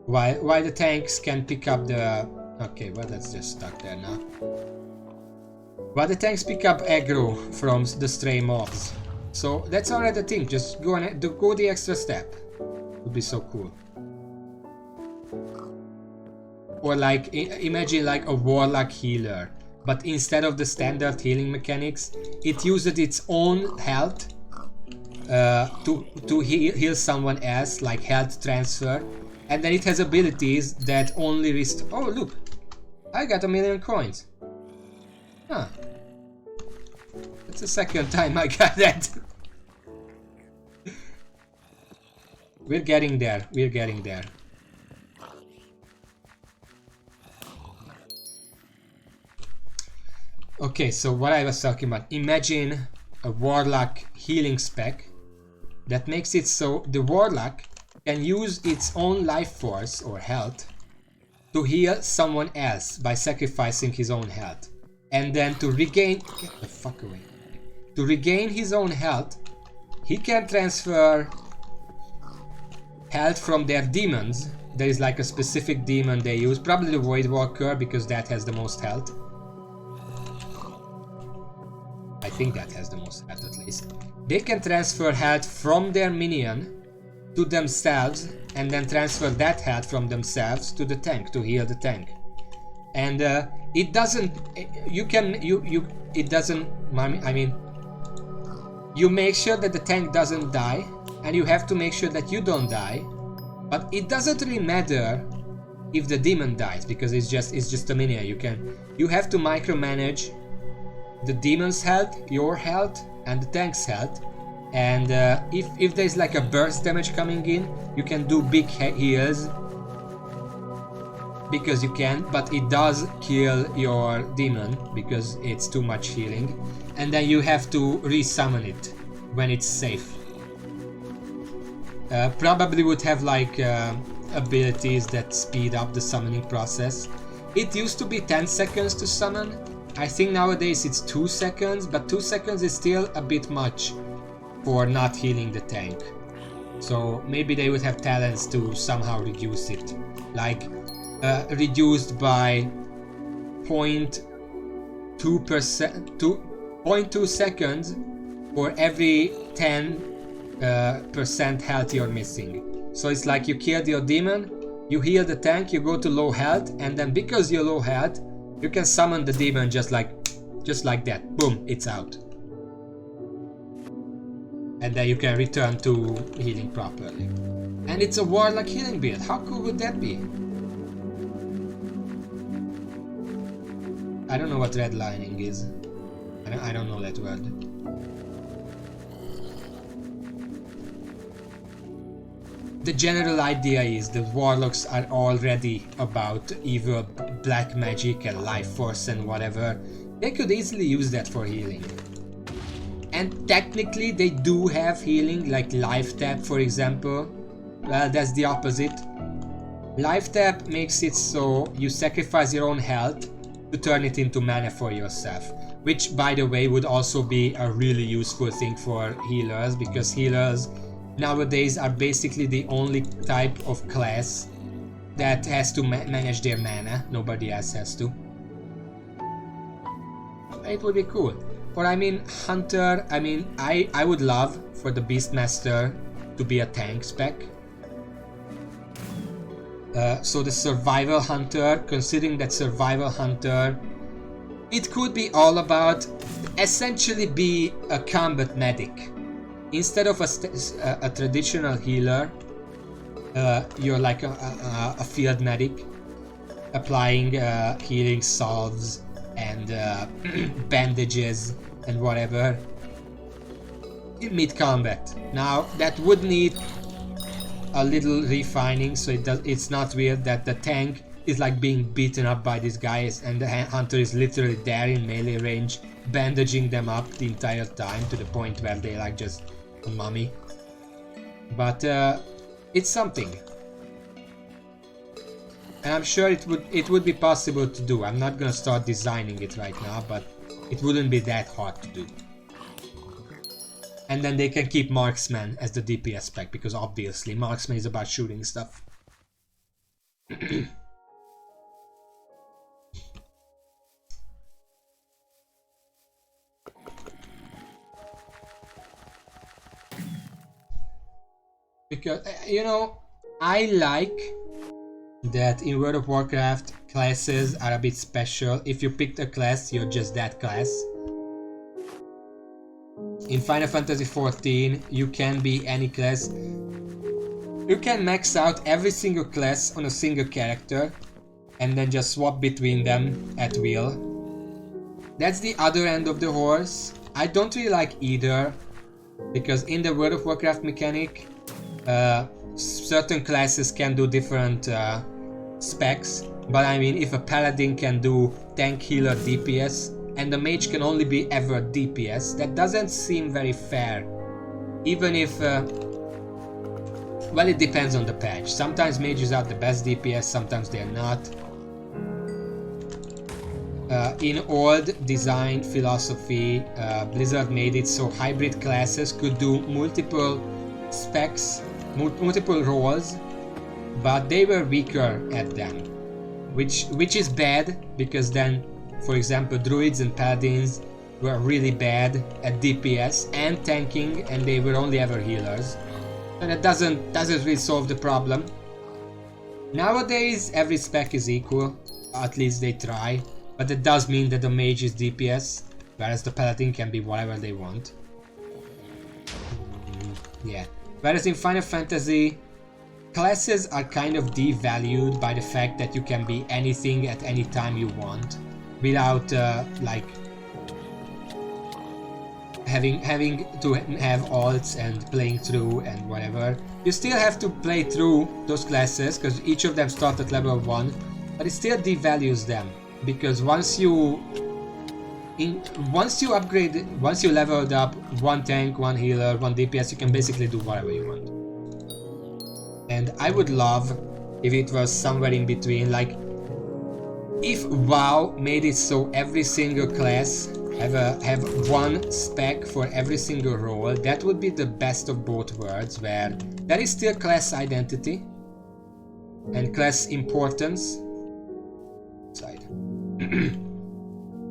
S1: while the tanks can pick up the... Okay, well, that's just stuck there now. While the tanks pick up aggro from the stray mobs. So that's already a thing, just go the extra step. It would be so cool. Or like, imagine like a Warlock healer, but instead of the standard healing mechanics, it uses its own health to heal someone else, like health transfer. And then it has abilities that only restore... Oh, look! I got 1,000,000 coins. Huh. That's the second time I got that. We're getting there. We're getting there. Okay, so what I was talking about. Imagine a Warlock healing spec that makes it so the Warlock can use its own life force or health to heal someone else by sacrificing his own health, and then to regain... Get the fuck away. to regain his own health, he can transfer health from their demons. There is like a specific demon they use, probably the Void Walker, because that has the most health. I think that has the most health at least. They can transfer health from their minion to themselves and then transfer that health from themselves to the tank to heal the tank. And it doesn't, it doesn't, I mean, you make sure that the tank doesn't die, and you have to make sure that you don't die, but it doesn't really matter if the demon dies, because it's just a minion. You have to micromanage the demon's health, your health, and the tank's health. And if there's like a burst damage coming in, you can do big heals, because you can, but it does kill your demon because it's too much healing, and then you have to resummon it when it's safe. Probably would have like abilities that speed up the summoning process. It used to be 10 seconds to summon. I think nowadays it's 2 seconds, but 2 seconds is still a bit much for not healing the tank. So maybe they would have talents to somehow reduce it, like reduced by 0.2%, 0.2 seconds for every 10% health you're missing. So it's like you killed your demon, you heal the tank, you go to low health, and then because you're low health, you can summon the demon just like that. Boom, it's out. And then you can return to healing properly. And it's a warlock healing build. How cool would that be? I don't know what redlining is. I don't know that word. The general idea is the warlocks are already about evil, black magic and life force and whatever. They could easily use that for healing. And technically they do have healing, like life tap for example. Well, that's the opposite. Life tap makes it so you sacrifice your own health to turn it into mana for yourself, which by the way would also be a really useful thing for healers, because healers nowadays are basically the only type of class that has to manage their mana. Nobody else has to. It would be cool. Or I mean hunter, I mean I would love for the Beastmaster to be a tank spec. So the survival hunter, considering that survival hunter, it could be all about essentially be a combat medic. Instead of a traditional healer, you're like a field medic, applying healing salves and bandages and whatever in mid-combat. Now that would need a little refining, so it's not weird that the tank is like being beaten up by these guys and the hunter is literally there in melee range, bandaging them up the entire time to the point where they like just a mummy. But it's something, and I'm sure it would be possible to do. I'm not gonna start designing it right now, but it wouldn't be that hard to do. And then they can keep Marksman as the DPS spec, because obviously Marksman is about shooting stuff. Because, you know, I like that in World of Warcraft classes are a bit special. If you picked a class, you're just that class. In Final Fantasy XIV, you can be any class. You can max out every single class on a single character and then just swap between them at will. That's the other end of the horse. I don't really like either, because in the World of Warcraft mechanic, certain classes can do different specs, but I mean, if a paladin can do tank, healer, DPS, and the mage can only be ever DPS, that doesn't seem very fair. Even if, well, it depends on the patch. Sometimes mages are the best DPS, sometimes they're not. In old design philosophy, Blizzard made it so hybrid classes could do multiple specs, multiple roles, but they were weaker at them, which is bad, because then, for example, druids and paladins were really bad at DPS and tanking, and they were only ever healers. And it doesn't really solve the problem. Nowadays, every spec is equal, at least they try. But it does mean that the mage is DPS, whereas the paladin can be whatever they want. Yeah. Whereas in Final Fantasy, classes are kind of devalued by the fact that you can be anything at any time you want, without like having to have alts and playing through and whatever. You still have to play through those classes because each of them start at level 1, but it still devalues them. Because once you leveled up one tank, one healer, one DPS, you can basically do whatever you want. And I would love if it was somewhere in between, like if WoW made it so every single class have one spec for every single role. That would be the best of both worlds, where there is still class identity and class importance side.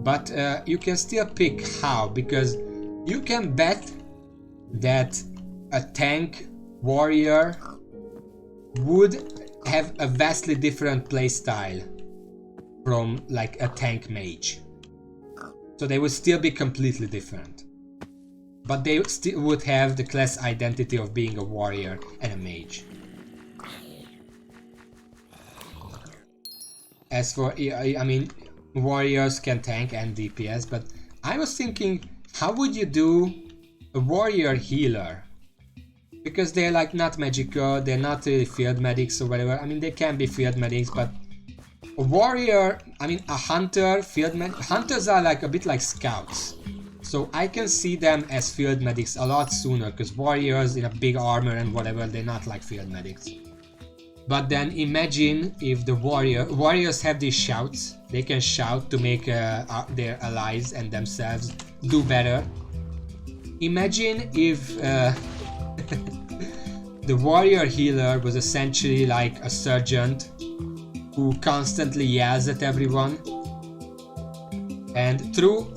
S1: But you can still pick how, because you can bet that a tank warrior would have a vastly different playstyle from like a tank mage. So they would still be completely different. But they still would have the class identity of being a warrior and a mage. As for, I mean, warriors can tank and DPS, but I was thinking, how would you do a warrior healer? Because they're like not magical, they're not really field medics or whatever. I mean, they can be field medics, but a warrior, I mean, a hunter, hunters are like a bit like scouts. So I can see them as field medics a lot sooner, because warriors in a big armor and whatever, they're not like field medics. But then imagine if the warriors have these shouts. They can shout to make their allies and themselves do better. Imagine if the warrior healer was essentially like a sergeant who constantly yells at everyone. And through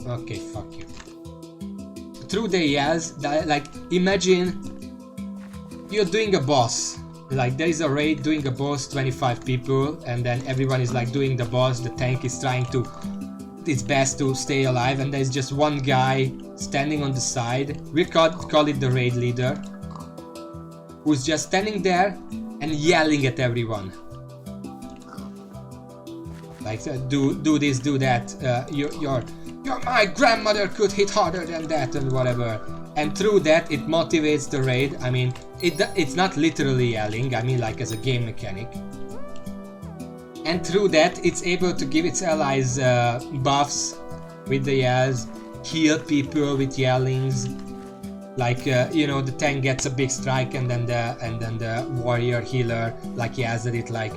S1: the yells, like imagine you're doing a boss. Like there is a raid doing a boss, 25 people, and then everyone is like doing the boss. The tank is trying to its best to stay alive, and there's just one guy standing on the side. We call it the raid leader, who's just standing there and yelling at everyone. Like do this, do that. Your my grandmother could hit harder than that and whatever. And through that, it motivates the raid. I mean, it's not literally yelling, I mean like as a game mechanic. And through that, it's able to give its allies buffs with the yells, heal people with yellings. Like you know, the tank gets a big strike, and then the warrior healer like yells at it like,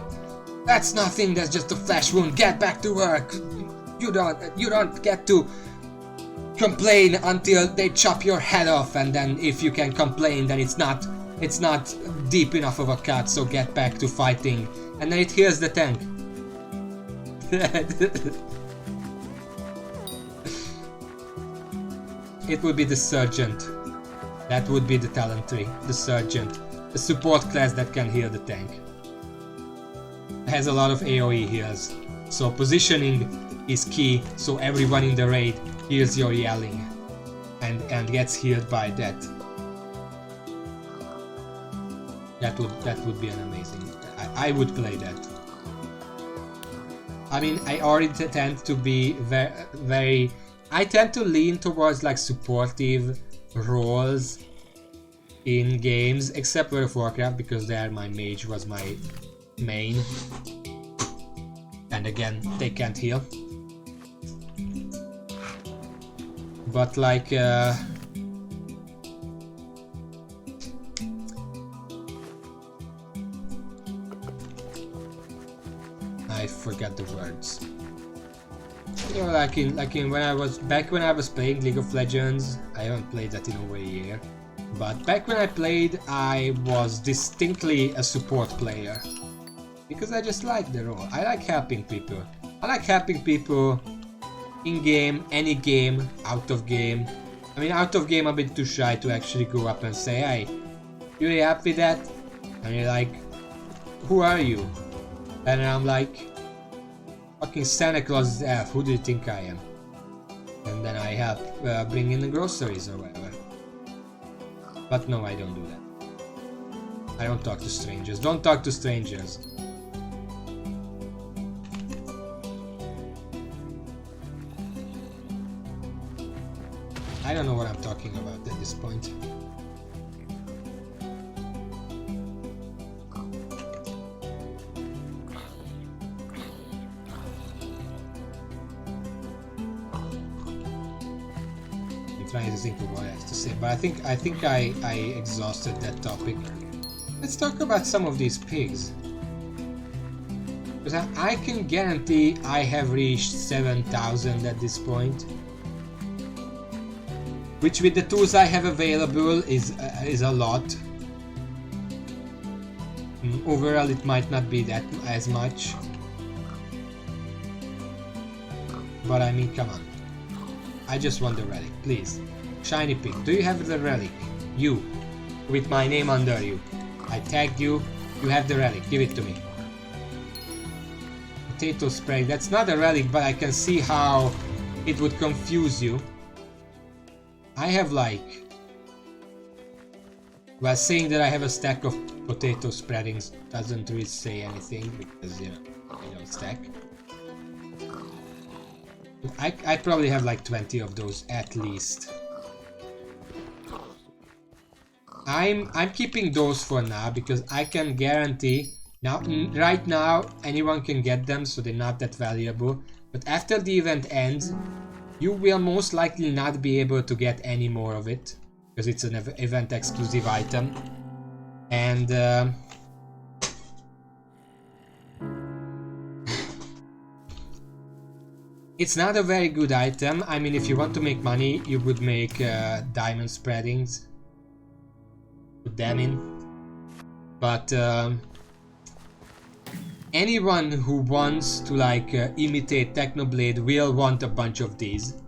S1: "That's nothing. That's just a flesh wound. Get back to work. You don't get to complain until they chop your head off, and then if you can complain, then it's not deep enough of a cut, so get back to fighting." And then it heals the tank. It would be the sergeant. That would be the talent tree. The sergeant. The support class that can heal the tank. Has a lot of AoE heals. So positioning is key, so everyone in the raid hears your yelling and gets healed by that. That would be an amazing. I would play that. I mean, I already tend to be very I tend to lean towards like supportive roles in games, except World of Warcraft, because there my mage was my main. And again, they can't heal. But like I forgot the words. You know, like in when I was playing League of Legends. I haven't played that in over a year, but back when I played, I was distinctly a support player because I just like the role. I like helping people. I like helping people in game, any game, out of game. I mean, out of game, I'm a bit too shy to actually go up and say, "Hey, you really happy with that?" And you're like, "Who are you?" And I'm like, "Fucking Santa Claus's elf, who do you think I am?" And then I help bring in the groceries or whatever. But no, I don't do that. I don't talk to strangers. Don't talk to strangers. I don't know what I'm talking about at this point. Trying to think of what I have to say, but I think I exhausted that topic. Let's talk about some of these pigs, because I can guarantee I have reached 7,000 at this point, which with the tools I have available is a lot. Overall, it might not be that as much, but I mean, come on. I just want the relic, please. Shiny pig, do you have the relic? You, with my name under you. I tagged you, you have the relic, give it to me. Potato spray, that's not a relic, but I can see how it would confuse you. I have like... Well, saying that I have a stack of potato spreadings doesn't really say anything, because, you know, they don't stack. I probably have like 20 of those at least. I'm keeping those for now because I can guarantee now right now anyone can get them, so they're not that valuable. But after the event ends, you will most likely not be able to get any more of it because it's an event exclusive item. And it's not a very good item. I mean, if you want to make money, you would make diamond spreadings. Put them in. But anyone who wants to like imitate Technoblade will want a bunch of these.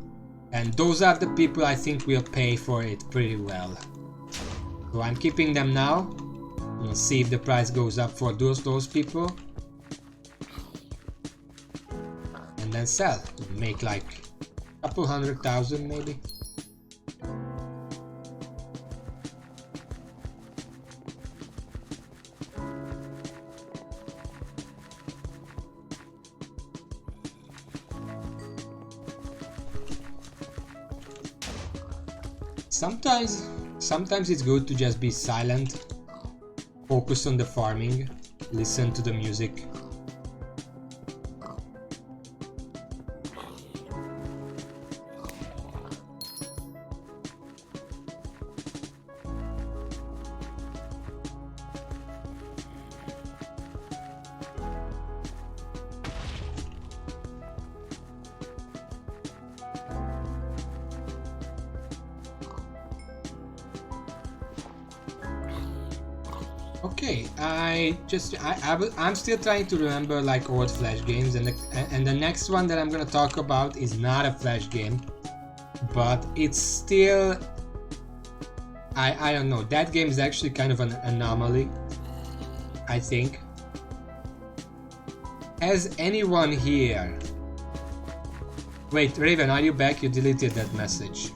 S1: And those are the people I think will pay for it pretty well. So I'm keeping them now. We'll see if the price goes up for those people. And then sell. Make like a couple 100,000 maybe. Sometimes it's good to just be silent, focus on the farming, listen to the music. Okay, I'm still trying to remember like old Flash games, and the next one that I'm gonna talk about is not a Flash game, but it's still I don't know, that game is actually kind of an anomaly, I think. Has anyone here... Wait, Raven, are you back? You deleted that message.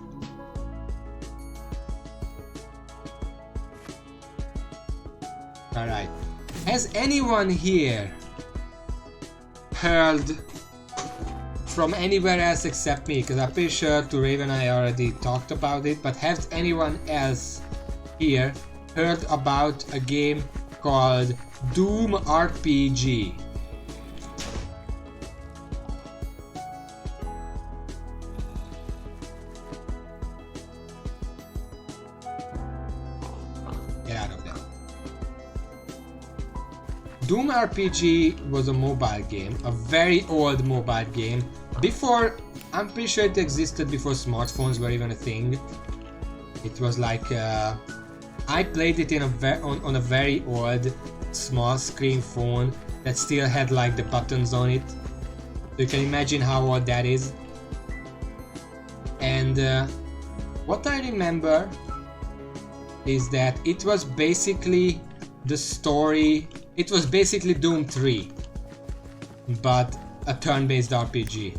S1: Alright. Has anyone here heard from anywhere else except me? Because I'm pretty sure to Raven I already talked about it, but has anyone else here heard about a game called Doom RPG? Doom RPG was a mobile game, a very old mobile game. before, I'm pretty sure it existed before smartphones were even a thing. It was like I played it in on a very old small screen phone that still had like the buttons on it. So you can imagine how old that is. And what I remember is that it was basically the story. It was basically Doom 3, but a turn-based RPG.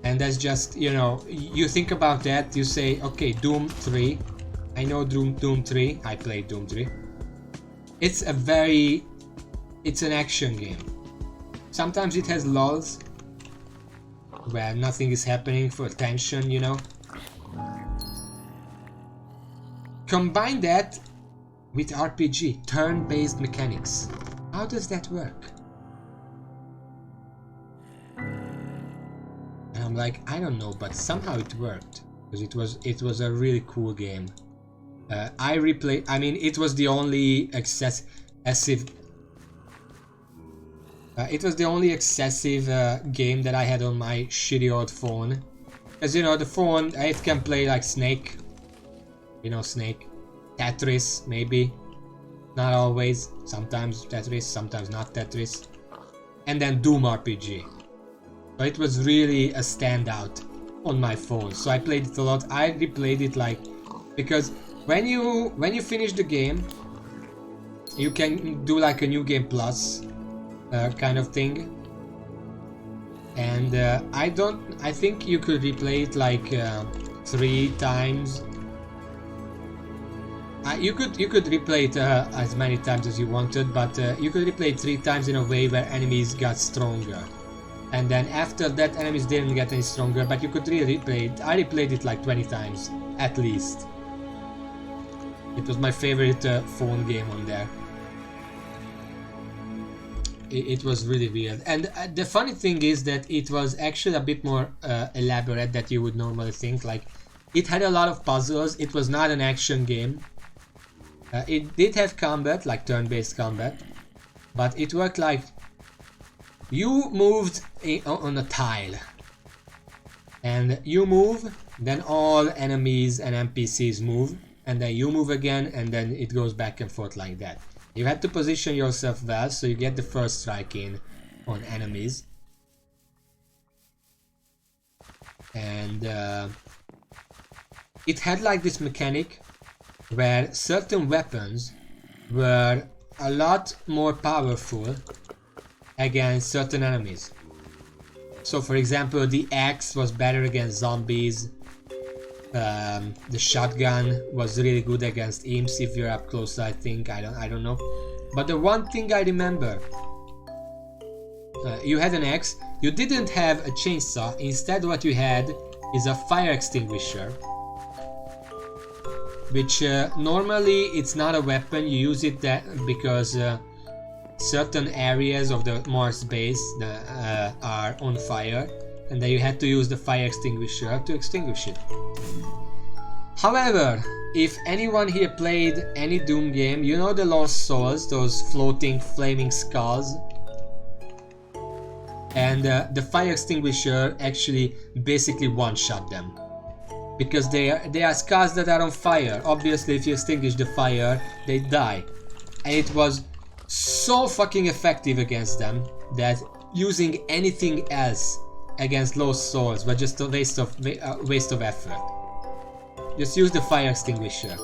S1: And that's just, you know, you think about that, you say, okay, Doom 3. I know Doom 3. I played Doom 3. It's an action game. Sometimes it has lulls where nothing is happening for tension, you know. Combine that with RPG, turn-based mechanics. How does that work? And I'm like, I don't know, but somehow it worked, because it was a really cool game. I mean, it was the only excessive game that I had on my shitty old phone. As you know, the phone, it can play like Snake. You know, Snake. Tetris, maybe. Not always. Sometimes Tetris, sometimes not Tetris. And then Doom RPG. So it was really a standout on my phone. So I played it a lot. I replayed it like... Because when you finish the game, you can do like a new game plus kind of thing. And I think you could replay it like 3 times. You could replay it as many times as you wanted, but you could replay it 3 times in a way where enemies got stronger. And then after that, enemies didn't get any stronger, but you could really replay it. I replayed it like 20 times, at least. It was my favorite phone game on there. It was really weird. And the funny thing is that it was actually a bit more elaborate than you would normally think. Like, it had a lot of puzzles. It was not an action game. It did have combat, like turn-based combat, but it worked like you moved on a tile, and you move, then all enemies and NPCs move, and then you move again, and then it goes back and forth like that. You had to position yourself well so you get the first strike in on enemies. And it had like this mechanic where certain weapons were a lot more powerful against certain enemies. So for example, the axe was better against zombies. The shotgun was really good against imps if you're up close, I think. I don't know. But the one thing I remember, you had an axe, you didn't have a chainsaw. Instead what you had is a fire extinguisher, which normally it's not a weapon. You use it because certain areas of the Mars base are on fire, and then you had to use the fire extinguisher to extinguish it. However, if anyone here played any Doom game, you know the Lost Souls, those floating flaming skulls, and the fire extinguisher actually basically one-shot them. Because they are skulls that are on fire. Obviously, if you extinguish the fire, they die. And it was so fucking effective against them that using anything else against Lost Souls was just a waste of effort. Just use the fire extinguisher.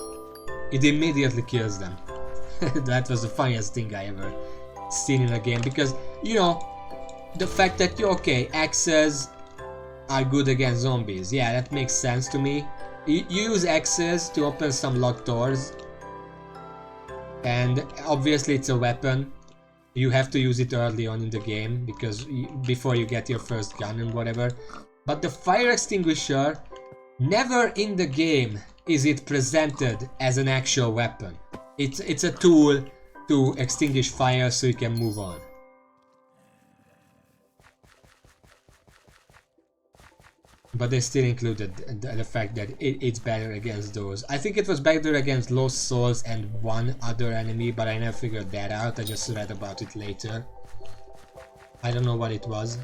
S1: It immediately kills them. That was the funniest thing I ever seen in a game, because, you know, the fact that, okay, axes are good against zombies. Yeah, that makes sense to me. You use axes to open some locked doors, and obviously it's a weapon. You have to use it early on in the game, because before you get your first gun and whatever. But the fire extinguisher, never in the game is it presented as an actual weapon. It's a tool to extinguish fire so you can move on. But they still included the fact that it's better against those. I think it was better against Lost Souls and one other enemy, but I never figured that out. I just read about it later. I don't know what it was.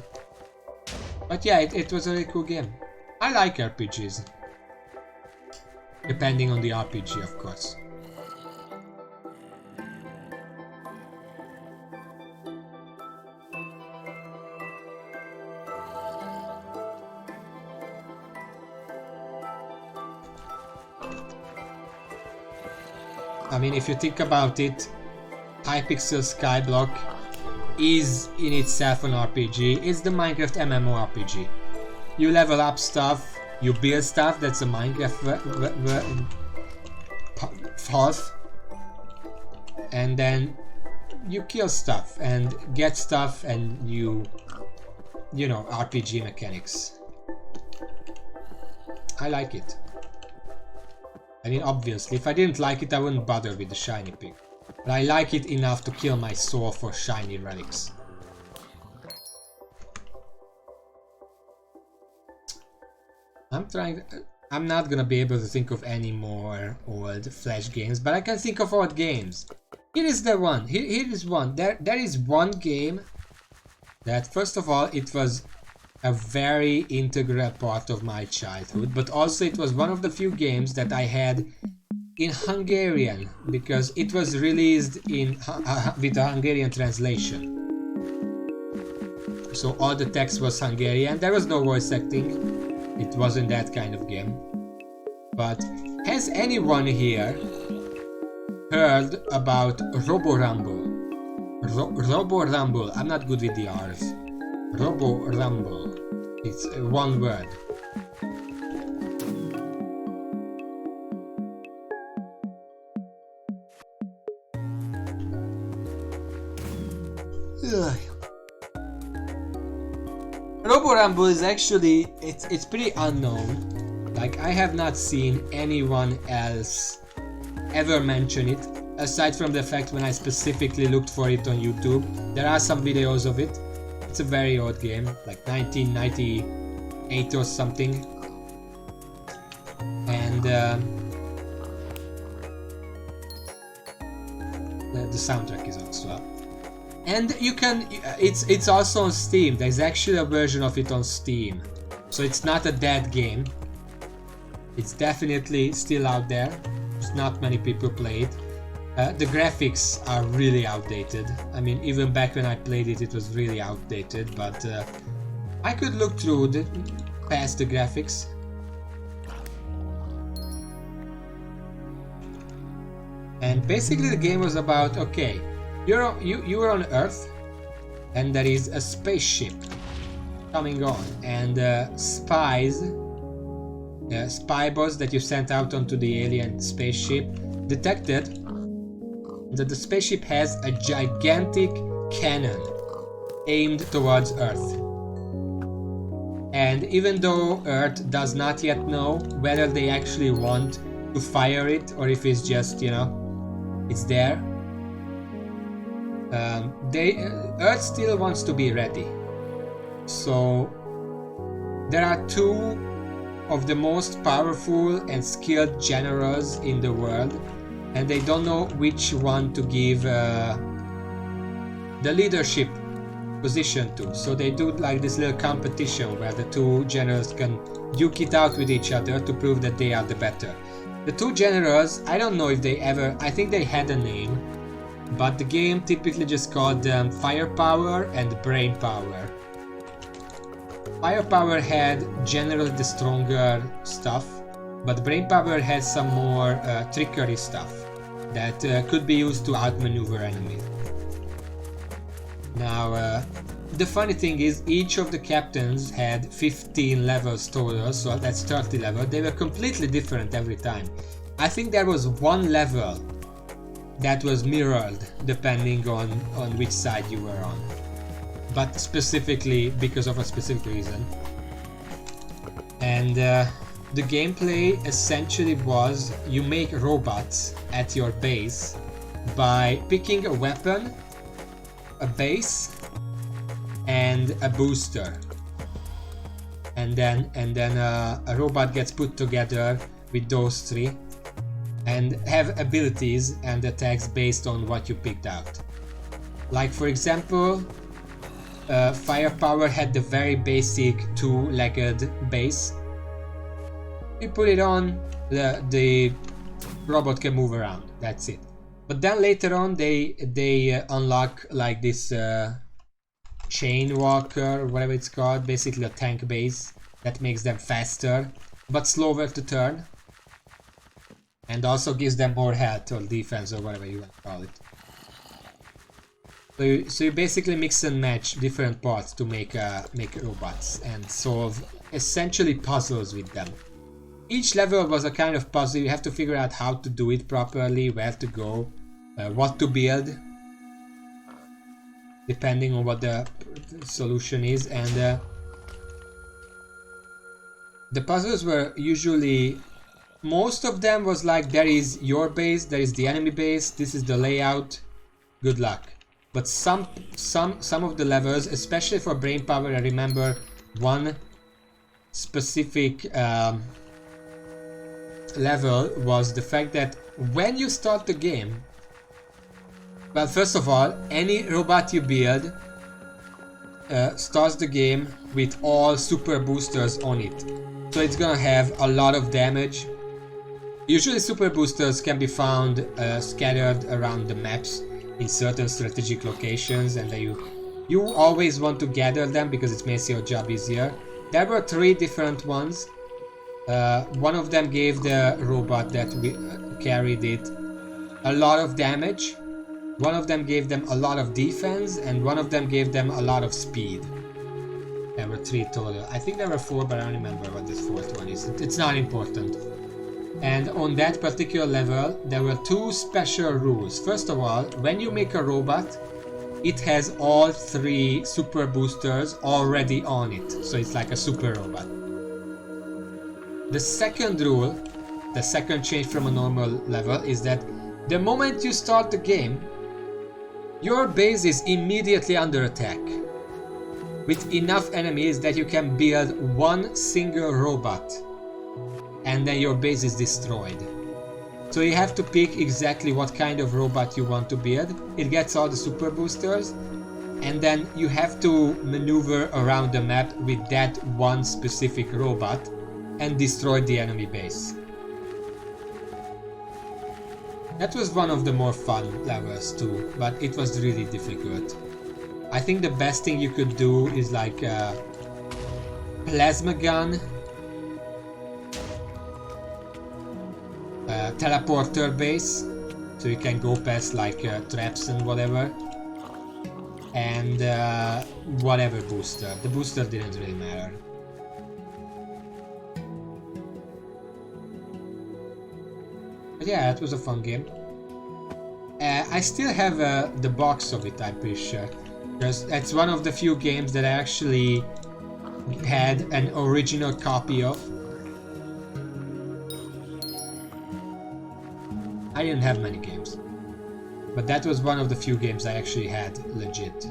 S1: But yeah, it was a really cool game. I like RPGs. Depending on the RPG, of course. I mean, if you think about it, Hypixel Skyblock is in itself an RPG. It's the Minecraft MMORPG. You level up stuff, you build stuff, that's a Minecraft path, and then you kill stuff and get stuff, and you know, RPG mechanics. I like it. I mean, obviously, if I didn't like it, I wouldn't bother with the shiny pig. But I like it enough to kill my soul for shiny relics. I'm not gonna be able to think of any more old Flash games, but I can think of old games. Here is the one. Here is one. There is one game that, first of all, it was a very integral part of my childhood, but also it was one of the few games that I had in Hungarian, because it was released in with a Hungarian translation. So all the text was Hungarian. There was no voice acting. It wasn't that kind of game. But has anyone here heard about Robo Rumble? Robo Rumble. I'm not good with the R's. Robo Rumble. It's one word. Robo Rumble is actually, it's pretty unknown. Like, I have not seen anyone else ever mention it, aside from the fact when I specifically looked for it on YouTube. There are some videos of it. It's a very old game, like 1998 or something. And the soundtrack is also up. And you can, it's also on Steam. There's actually a version of it on Steam. So it's not a dead game. It's definitely still out there. Just not many people play it. The graphics are really outdated. I mean, even back when I played it, it was really outdated, but I could look through past the graphics. And basically the game was about, okay, you were on Earth, and there is a spaceship coming on, and spies, spy bots that you sent out onto the alien spaceship detected that the spaceship has a gigantic cannon aimed towards Earth. And even though Earth does not yet know whether they actually want to fire it or if it's just, you know, it's there, Earth still wants to be ready. So there are two of the most powerful and skilled generals in the world, and they don't know which one to give the leadership position to. So they do like this little competition where the two generals can duke it out with each other to prove that they are the better. The two generals, I don't know if they ever, I think they had a name, but the game typically just called them Firepower and Brainpower. Firepower had generally the stronger stuff, but Brainpower had some more trickery stuff that could be used to outmaneuver enemies. Now, the funny thing is, each of the captains had 15 levels total, so that's 30 levels. They were completely different every time. I think there was one level that was mirrored depending on which side you were on, but specifically because of a specific reason. And the gameplay essentially was you make robots at your base by picking a weapon, a base, and a booster, and then a robot gets put together with those three and have abilities and attacks based on what you picked out. Like, for example, firepower had the very basic two-legged base. You put it on, the robot can move around. That's it. But then later on, they unlock like this chain walker or whatever it's called, basically a tank base that makes them faster but slower to turn, and also gives them more health or defense or whatever you want to call it. So you basically mix and match different parts to make robots and solve essentially puzzles with them. Each level was a kind of puzzle. You have to figure out how to do it properly, where to go, what to build, depending on what the solution is. And the puzzles were usually, most of them was like, there is your base, there is the enemy base, this is the layout, good luck. But some of the levels, especially for brain power, I remember one specific level was the fact that when you start the game, well, first of all, any robot you build starts the game with all super boosters on it. So it's gonna have a lot of damage. Usually super boosters can be found scattered around the maps in certain strategic locations, and you always want to gather them because it makes your job easier. There were 3 different ones. One of them gave the robot that carried it a lot of damage. One of them gave them a lot of defense, and one of them gave them a lot of speed. There were 3 total. I think there were 4, but I don't remember what this 4th one is. It's not important. And on that particular level, there were 2 special rules. First of all, when you make a robot, it has all 3 super boosters already on it. So it's like a super robot. The second rule, the second change from a normal level, is that the moment you start the game, your base is immediately under attack, with enough enemies that you can build one single robot, and then your base is destroyed. So you have to pick exactly what kind of robot you want to build. It gets all the super boosters, and then you have to maneuver around the map with that one specific robot and destroy the enemy base. That was one of the more fun levels too, but it was really difficult. I think the best thing you could do is like a plasma gun, a teleporter base, so you can go past like traps and whatever, and whatever booster. The booster didn't really matter. But yeah, it was a fun game. I still have the box of it, I'm pretty sure. It's one of the few games that I actually had an original copy of. I didn't have many games, but that was one of the few games I actually had legit.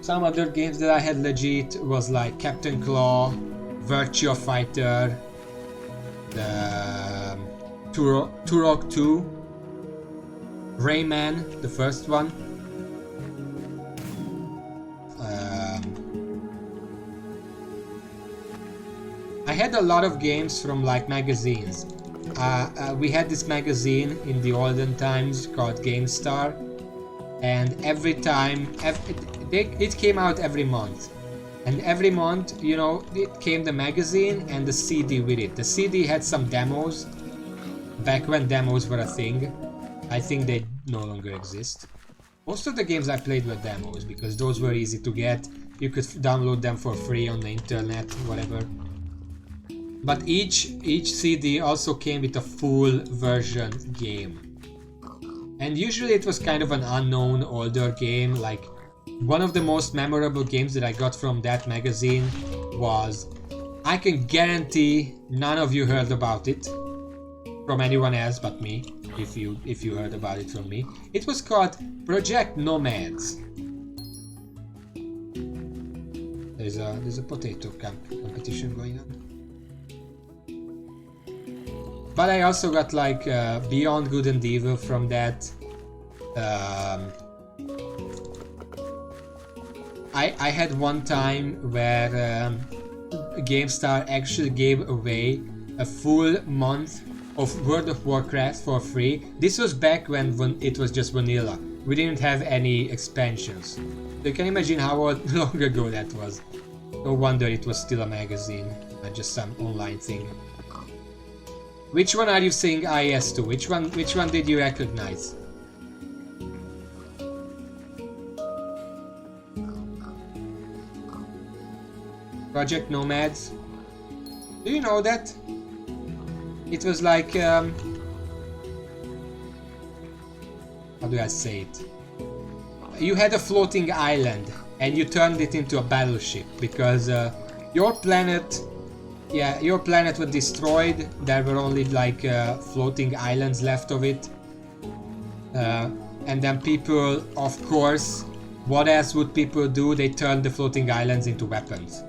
S1: Some other games that I had legit was like Captain Claw, Virtua Fighter, the Turok 2, Rayman, the first one. I had a lot of games from like magazines. We had this magazine in the olden times called GameStar, and every time it came out every month. And every month, you know, it came the magazine and the CD with it. The CD had some demos, back when demos were a thing. I think they no longer exist. Most of the games I played were demos, because those were easy to get. You could download them for free on the internet, whatever. But each CD also came with a full version game. And usually it was kind of an unknown older game. Like, one of the most memorable games that I got from that magazine was, I can guarantee none of you heard about it from anyone else but me, if you heard about it from me. It was called Project Nomads. There's a potato competition going on. But I also got like Beyond Good and Evil from that. I had one time where GameStar actually gave away a full month of World of Warcraft for free. This was back when it was just vanilla. We didn't have any expansions. So you can imagine how long ago that was. No wonder it was still a magazine, not just some online thing. Which one are you saying IS to? Which one did you recognize? Project Nomads. Do you know that? It was like how do I say it? You had a floating island and you turned it into a battleship because your planet was destroyed. There were only like floating islands left of it. And then people, of course, what else would people do? They turned the floating islands into weapons.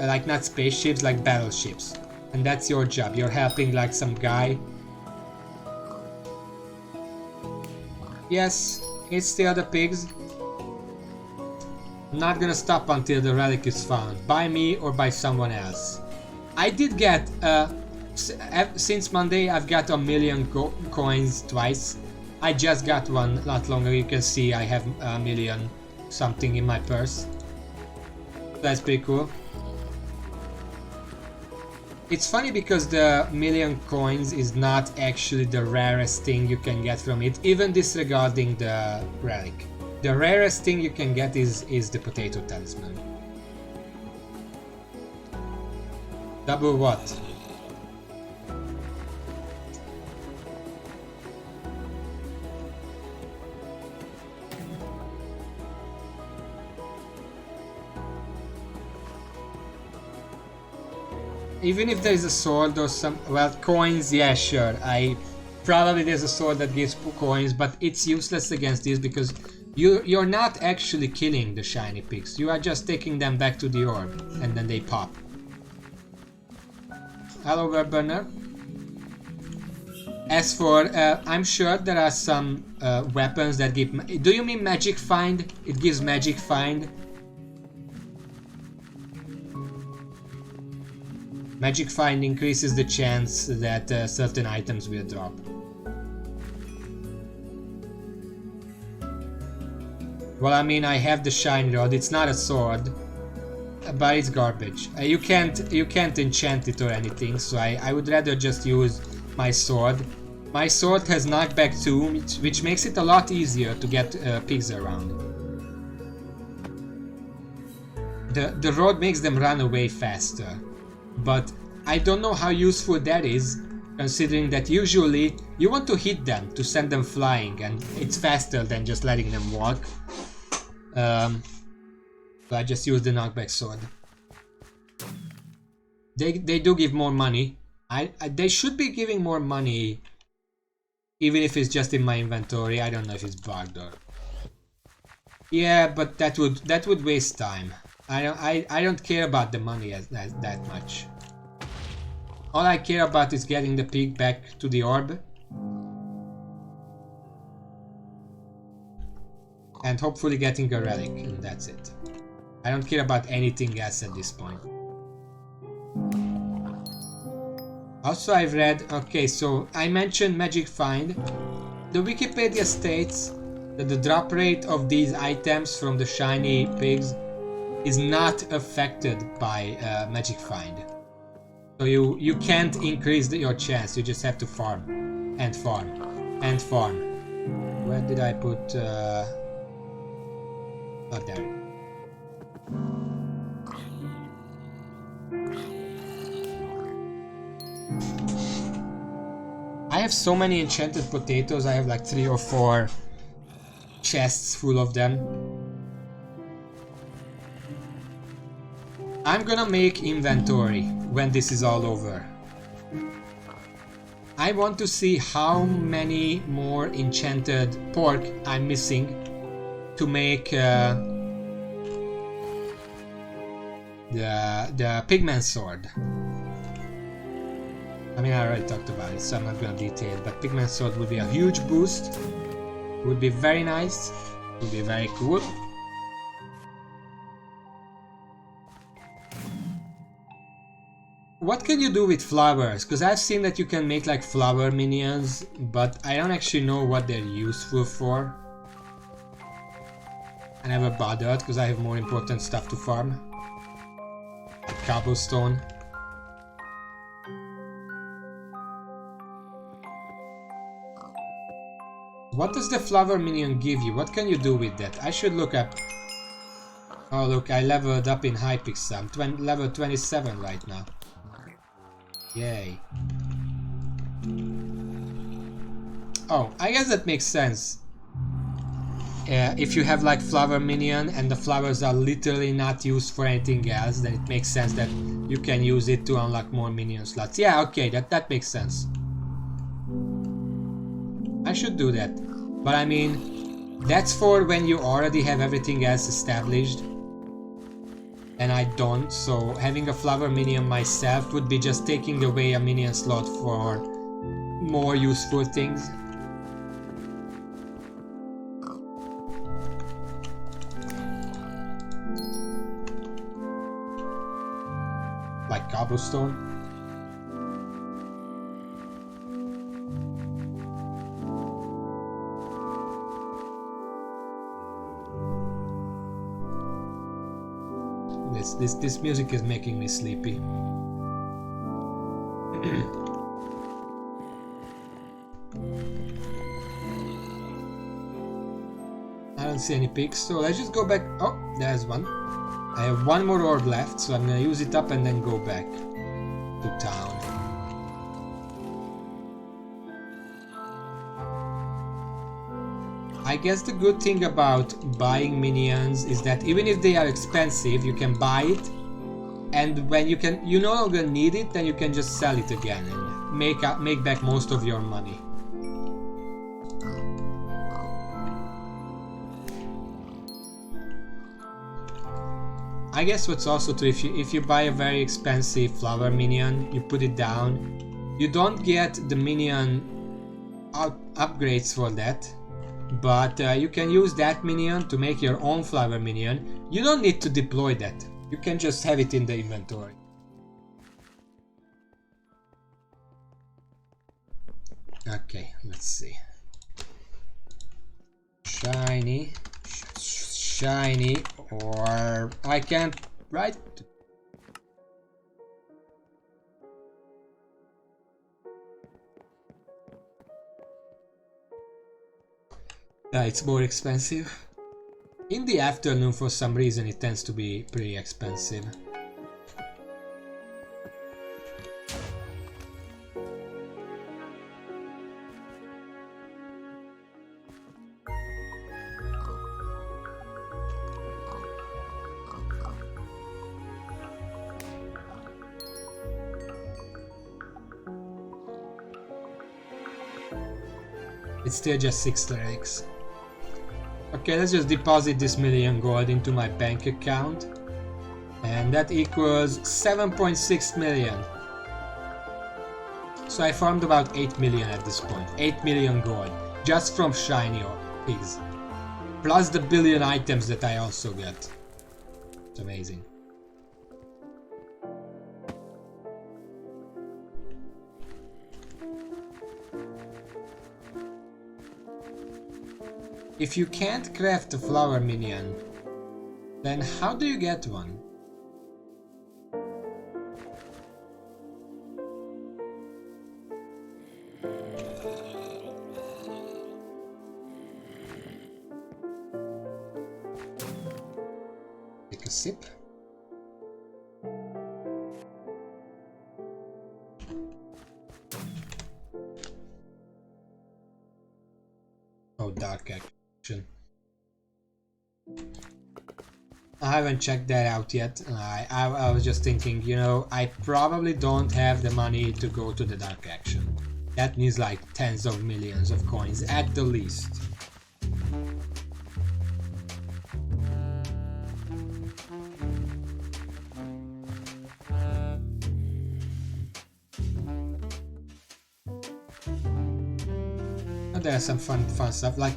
S1: Like not spaceships, like battleships. And that's your job. You're helping like some guy. Yes, it's still the pigs. I'm not gonna stop until the relic is found. By me or by someone else. I did get, since Monday I've got 1,000,000 coins twice. I just got one not long ago. You can see I have 1,000,000 something in my purse. That's pretty cool. It's funny because the 1,000,000 coins is not actually the rarest thing you can get from it, even disregarding the relic. The rarest thing you can get is the potato talisman. Double what? Even if there is a sword or some, well, coins, yeah, sure. Probably there's a sword that gives coins, but it's useless against this because you're not actually killing the shiny pigs. You are just taking them back to the orb, and then they pop. Hello, Webburner. As for, I'm sure there are some weapons that give. Do you mean magic find? It gives magic find. Magic find increases the chance that certain items will drop. Well, I mean, I have the shiny rod. It's not a sword, but it's garbage. You can't enchant it or anything, so I would rather just use my sword. My sword has knockback 2, which makes it a lot easier to get pigs around. The rod makes them run away faster. But I don't know how useful that is, considering that usually you want to hit them to send them flying, and it's faster than just letting them walk. So I just use the knockback sword. They do give more money. They should be giving more money, even if it's just in my inventory. I don't know if it's bugged or. Yeah, but that would waste time. I don't care about the money that much. All I care about is getting the pig back to the orb. And hopefully getting a relic, and that's it. I don't care about anything else at this point. Also, I've read, okay, so I mentioned magic find. The Wikipedia states that the drop rate of these items from the shiny pigs is not affected by magic find. So you can't increase your chance, you just have to farm and farm and farm. Where did I put oh, there. I have so many enchanted potatoes. I have like 3 or 4 chests full of them. I'm gonna make inventory when this is all over. I want to see how many more enchanted pork I'm missing to make the pigman sword. I mean, I already talked about it, so I'm not gonna detail it, but pigman sword would be a huge boost. Would be very nice. Would be very cool. What can you do with flowers? Because I've seen that you can make like flower minions, but I don't actually know what they're useful for. I never bothered because I have more important stuff to farm. Like cobblestone. What does the flower minion give you? What can you do with that? I should look up. Oh look, I leveled up in Hypixel. I'm level 27 right now. Yay. Oh, I guess that makes sense. If you have like flower minion and the flowers are literally not used for anything else, then it makes sense that you can use it to unlock more minion slots. Yeah, okay, that makes sense. I should do that. But I mean, that's for when you already have everything else established. And I don't, so having a flower minion myself would be just taking away a minion slot for more useful things. Like cobblestone. This music is making me sleepy. I don't see any pigs, so let's just go back. Oh, there's one. I have one more orb left, so I'm gonna use it up and then go back to town. I guess the good thing about buying minions is that even if they are expensive, you can buy it, and when you no longer need it, then you can just sell it again and make back most of your money. I guess what's also true, if you buy a very expensive flower minion, you put it down, you don't get the minion upgrades for that. But you can use that minion to make your own flower minion. You don't need to deploy that. You can just have it in the inventory. Okay, let's see. Shiny, shiny, or I can't, right? It's more expensive. In the afternoon, for some reason, it tends to be pretty expensive. It's still just 6 lyrics. Okay, let's just deposit this million gold into my bank account. And that equals 7.6 million. So I farmed about 8 million at this point. 8 million gold. Just from shiny pigs. Plus the billion items that I also get. It's amazing. If you can't craft a flower minion, then how do you get one? Take a sip. Oh, dark action. I haven't checked that out yet. I was just thinking, you know, I probably don't have the money to go to the dark action. That needs like tens of millions of coins at the least. There's some fun stuff like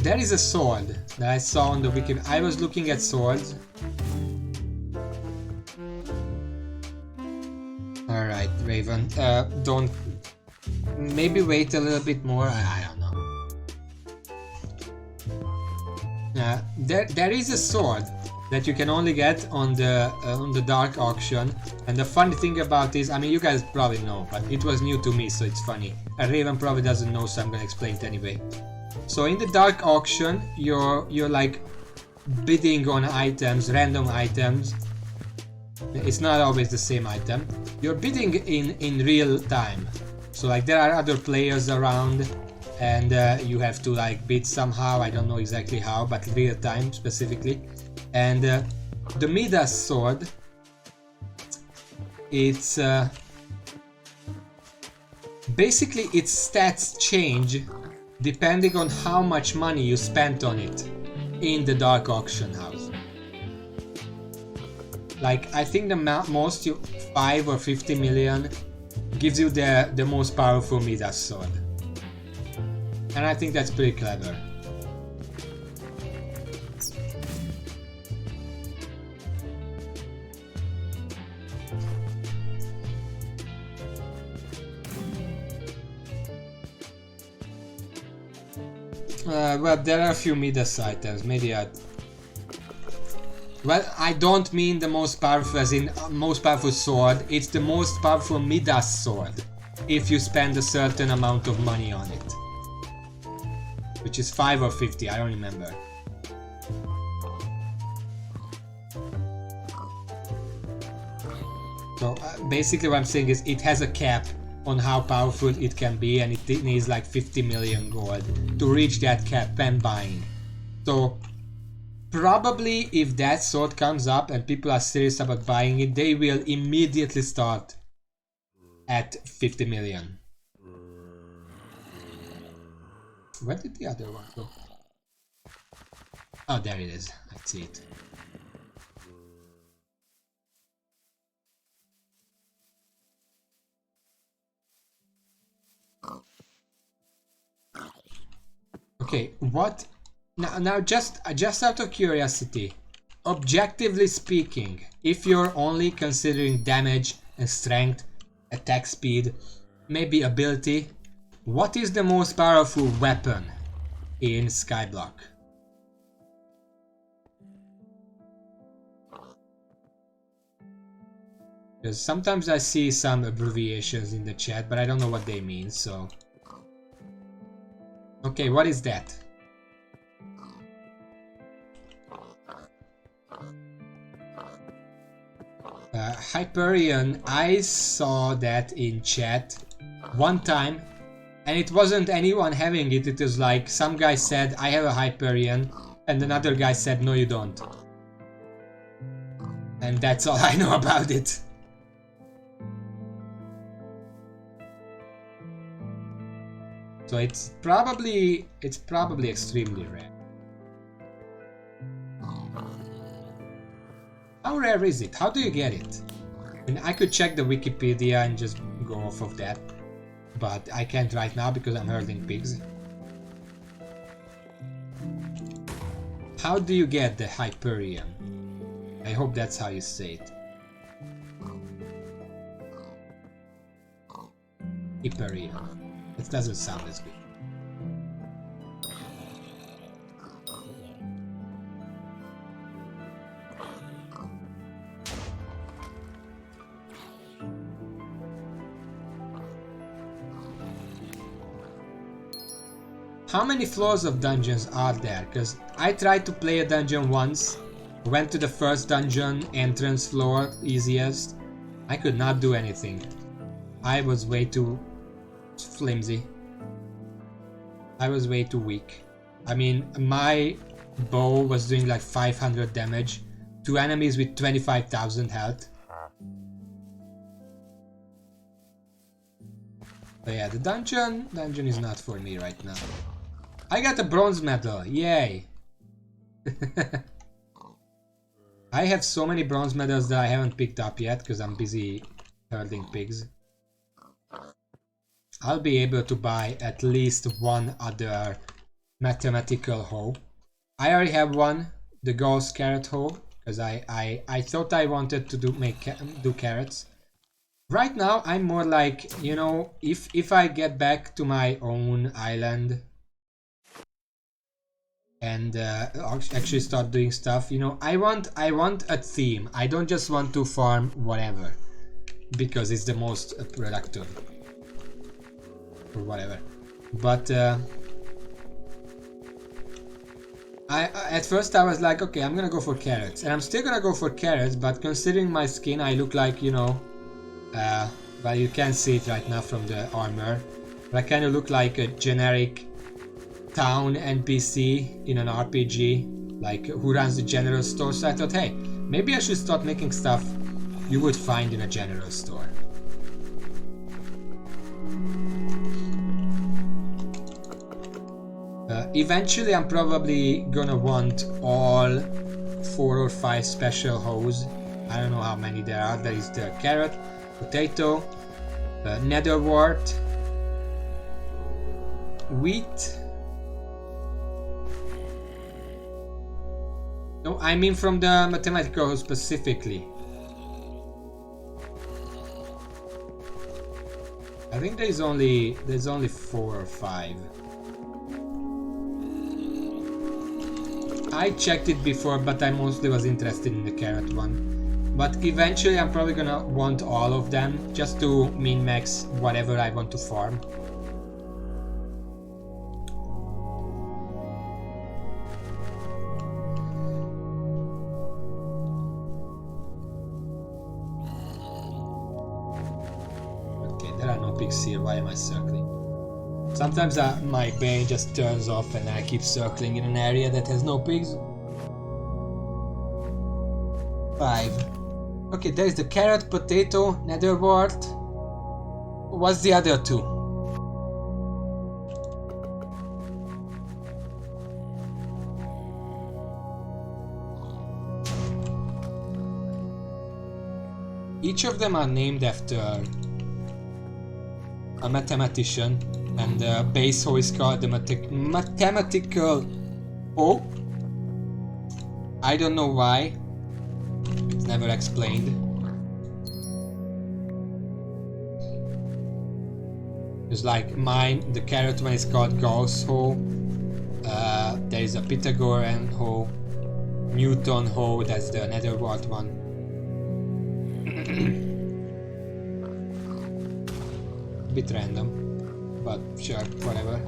S1: There is a sword that I saw on the wiki. I was looking at swords. Alright, Raven. Don't... Maybe wait a little bit more. I don't know. There is a sword that you can only get on the dark auction, and the funny thing about this, I mean, you guys probably know, but it was new to me, so it's funny. And Raven probably doesn't know, so I'm gonna explain it anyway. So in the dark auction, you're like bidding on items, random items. It's not always the same item. You're bidding in real time. So like there are other players around, and you have to like bid somehow. I don't know exactly how, but real time specifically. And the Midas sword, it's basically its stats change depending on how much money you spent on it in the dark auction house. Like I think the most 5 or 50 million gives you the most powerful Midas sword, and I think that's pretty clever. Well, there are a few Midas items, maybe well, I don't mean the most powerful as in most powerful sword, it's the most powerful Midas sword, if you spend a certain amount of money on it. Which is 5 or 50, I don't remember. So basically what I'm saying is it has a cap on how powerful it can be, and it needs like 50 million gold to reach that cap when buying. So probably if that sword comes up and people are serious about buying it, they will immediately start at 50 million. Where did the other one go? Oh, there it is. I see it. Okay, what? Now just out of curiosity, objectively speaking, if you're only considering damage and strength, attack speed, maybe ability, what is the most powerful weapon in Skyblock? Because sometimes I see some abbreviations in the chat, but I don't know what they mean, so... Okay, what is that? Hyperion, I saw that in chat one time, and it wasn't anyone having it, it was like some guy said I have a Hyperion, and another guy said no you don't. And that's all I know about it. So it's probably extremely rare. How rare is it? How do you get it? I mean, I could check the Wikipedia and just go off of that, but I can't right now because I'm herding pigs. How do you get the Hyperion? I hope that's how you say it. Hyperion. It doesn't sound as good. How many floors of dungeons are there? Because I tried to play a dungeon once, went to the first dungeon, entrance floor, easiest. I could not do anything. I was way too flimsy. I was way too weak. I mean, my bow was doing like 500 damage to enemies with 25,000 health. But yeah, the dungeon is not for me right now. I got a bronze medal, yay! I have so many bronze medals that I haven't picked up yet because I'm busy herding pigs. I'll be able to buy at least one other mathematical hoe. I already have one, the ghost carrot hoe, because I thought I wanted to do carrots. Right now I'm more like, you know, if I get back to my own island and actually start doing stuff, you know, I want a theme. I don't just want to farm whatever because it's the most productive or whatever. But at first I was like, okay, I'm gonna go for carrots, and I'm still gonna go for carrots, but considering my skin, I look like, you know, well, you can't see it right now from the armor, but I kind of look like a generic town NPC in an RPG, like who runs the general store. So I thought, hey, maybe I should start making stuff you would find in a general store. Eventually I'm probably gonna want all 4 or 5 special hoes. I don't know how many there are. There is the carrot, potato, netherwort, wheat. No, I mean from the mathematical hoe specifically. I think there's only 4 or 5. I checked it before, but I mostly was interested in the carrot one. But eventually I'm probably gonna want all of them just to min-max whatever I want to farm. Okay, there are no pigs here. Why am I circling? Sometimes my brain just turns off and I keep circling in an area that has no pigs. 5. Okay, there is the carrot, potato, netherwort. What's the other 2? Each of them are named after a mathematician. And the base hoe is called the mathematical hoe. I don't know why. It's never explained. It's like mine, the carrot one is called Gauss hoe. There is a Pythagorean hoe. Newton hoe, that's the netherwort one. Bit random. But sure, whatever.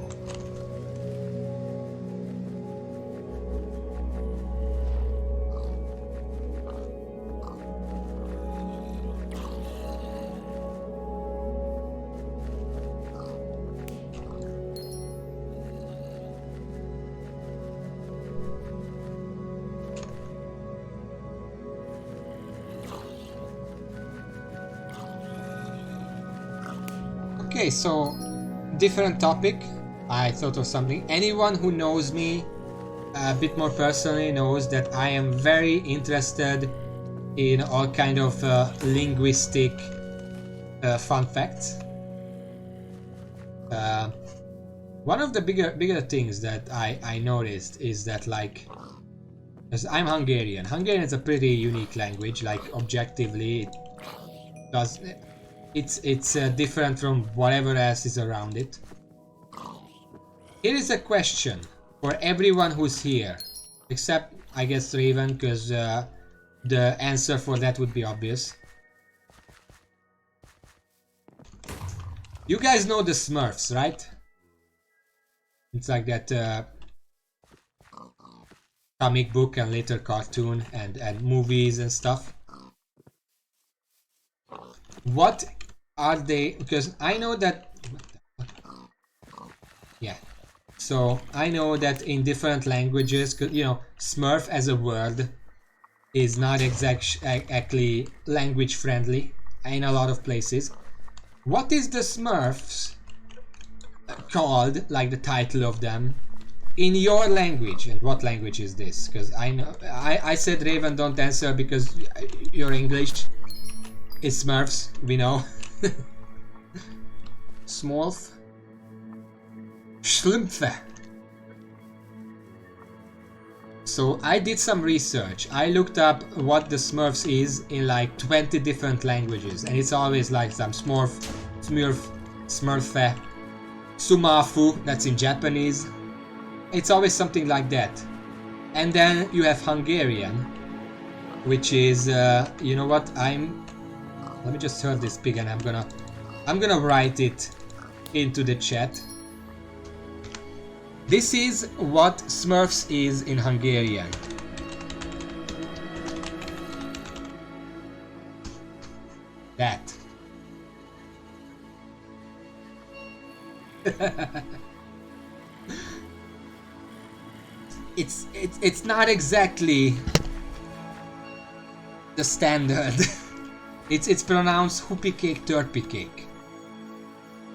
S1: Okay, so different topic. I thought of something. Anyone who knows me a bit more personally knows that I am very interested in all kind of linguistic fun facts. One of the bigger things that I noticed is that, like, as I'm Hungarian. Hungarian is a pretty unique language. Like, objectively, it's different from whatever else is around it. Here is a question for everyone who's here, except I guess Raven, because the answer for that would be obvious. You guys know the Smurfs, right? It's like that comic book and later cartoon and movies and stuff. What are they? Because I know that... Yeah. So I know that in different languages, you know, Smurf as a word is not exactly language friendly in a lot of places. What is the Smurfs called, like the title of them, in your language? And what language is this? Because I know I said Raven, don't answer because you're English. It's Smurfs, we know. Smurf. Schlumpfe. So I did some research. I looked up what the Smurfs is in like 20 different languages, and it's always like some Smurf, Smurfe, Sumafu, that's in Japanese. It's always something like that. And then you have Hungarian, which is, you know what, let me just hurt this pig and I'm gonna write it into the chat. This is what Smurfs is in Hungarian. That. It's not exactly the standard. it's pronounced hoopy cake, turpy cake.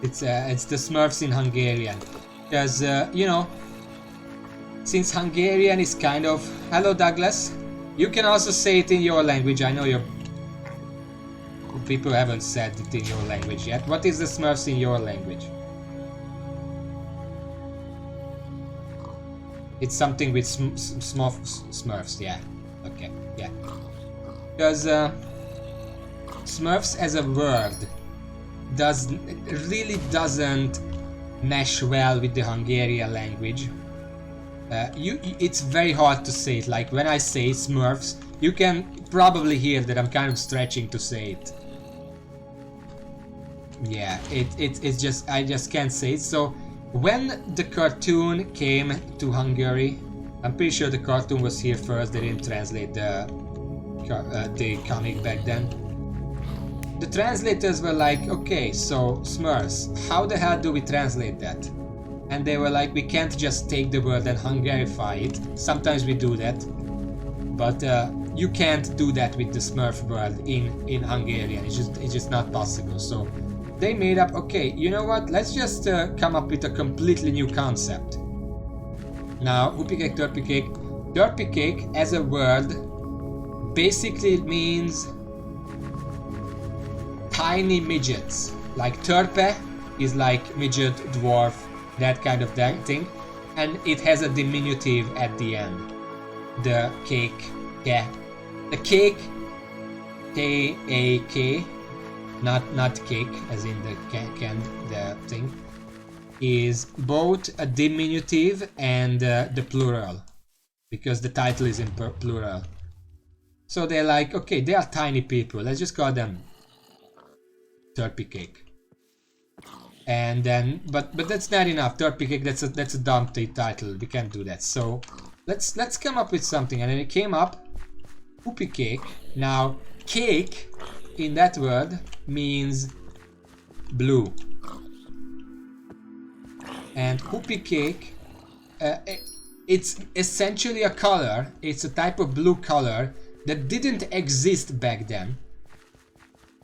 S1: It's the Smurfs in Hungarian. Because, you know, since Hungarian is kind of... Hello, Douglas. You can also say it in your language. I know your people haven't said it in your language yet. What is the Smurfs in your language? It's something with Smurfs, yeah. Okay, yeah. Because Smurfs as a word really doesn't mesh well with the Hungarian language. It's very hard to say it. Like when I say Smurfs, you can probably hear that I'm kind of stretching to say it. Yeah, it's just I just can't say it. So when the cartoon came to Hungary, I'm pretty sure the cartoon was here first. They didn't translate the comic back then. The translators were like, okay, so Smurfs, how the hell do we translate that? And they were like, we can't just take the word and Hungarify it. Sometimes we do that, but you can't do that with the Smurf word in Hungarian. It's just not possible. So they made up, okay, you know what? Let's just come up with a completely new concept. Now, hoopy cake, turpy cake. Turpy cake as a word basically means tiny midgets. Like turpe is like midget, dwarf, that kind of thing, and it has a diminutive at the end. The cake, yeah, the cake, K-A-K, not cake as in the the thing, is both a diminutive and the plural, because the title is in plural. So they're like, okay, they are tiny people, let's just call them turpy cake. And then, but that's not enough. Turpy cake, that's a dumb title. We can't do that. So let's come up with something. And then it came up, hoopy cake. Now, cake in that word means blue. And hoopy cake, it's essentially a color. It's a type of blue color that didn't exist back then.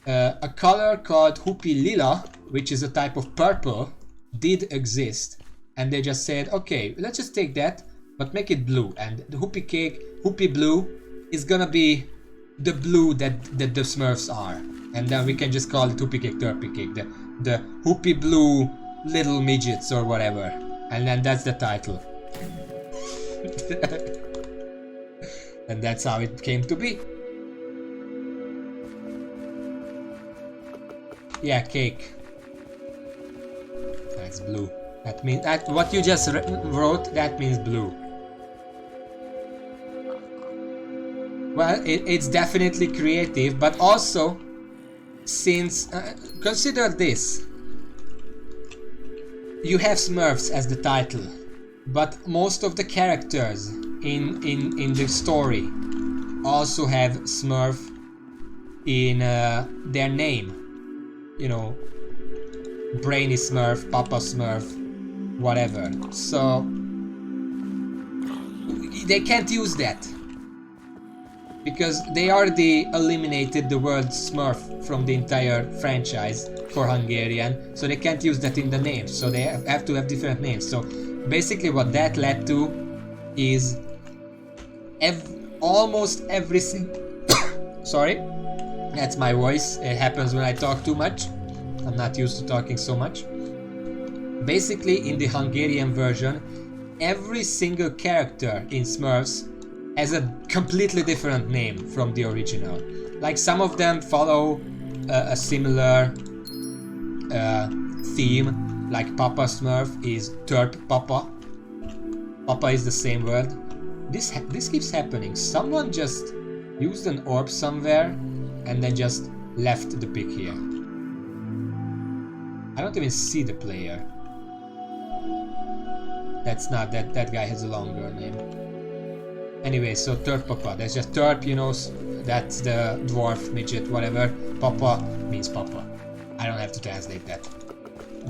S1: A color called hoopy lila, which is a type of purple, did exist, and they just said, okay, let's just take that, but make it blue. And the hoopy cake, hoopy blue, is gonna be the blue that the Smurfs are, and then we can just call it hoopy cake, turpy cake, the hoopy blue little midgets or whatever, and then that's the title. And that's how it came to be. Yeah, cake. That's blue. That means that what you just wrote, that means blue. Well, it's definitely creative, but also, since consider this, you have Smurfs as the title, but most of the characters in the story also have Smurf in their name. You know, Brainy Smurf, Papa Smurf, whatever. So they can't use that because they already eliminated the word Smurf from the entire franchise for Hungarian, so they can't use that in the name, so they have to have different names. So basically what that led to is almost every single sorry, that's my voice. It happens when I talk too much. I'm not used to talking so much. Basically, in the Hungarian version, every single character in Smurfs as a completely different name from the original. Like some of them follow a similar theme, like Papa Smurf is Terp Papa. Papa is the same word. This keeps happening. Someone just used an orb somewhere and then just left the pic here. I don't even see the player. That's not that guy has a longer name. Anyway, so Terp Papa. There's just Terp, you know, that's the dwarf, midget, whatever. Papa means Papa. I don't have to translate that.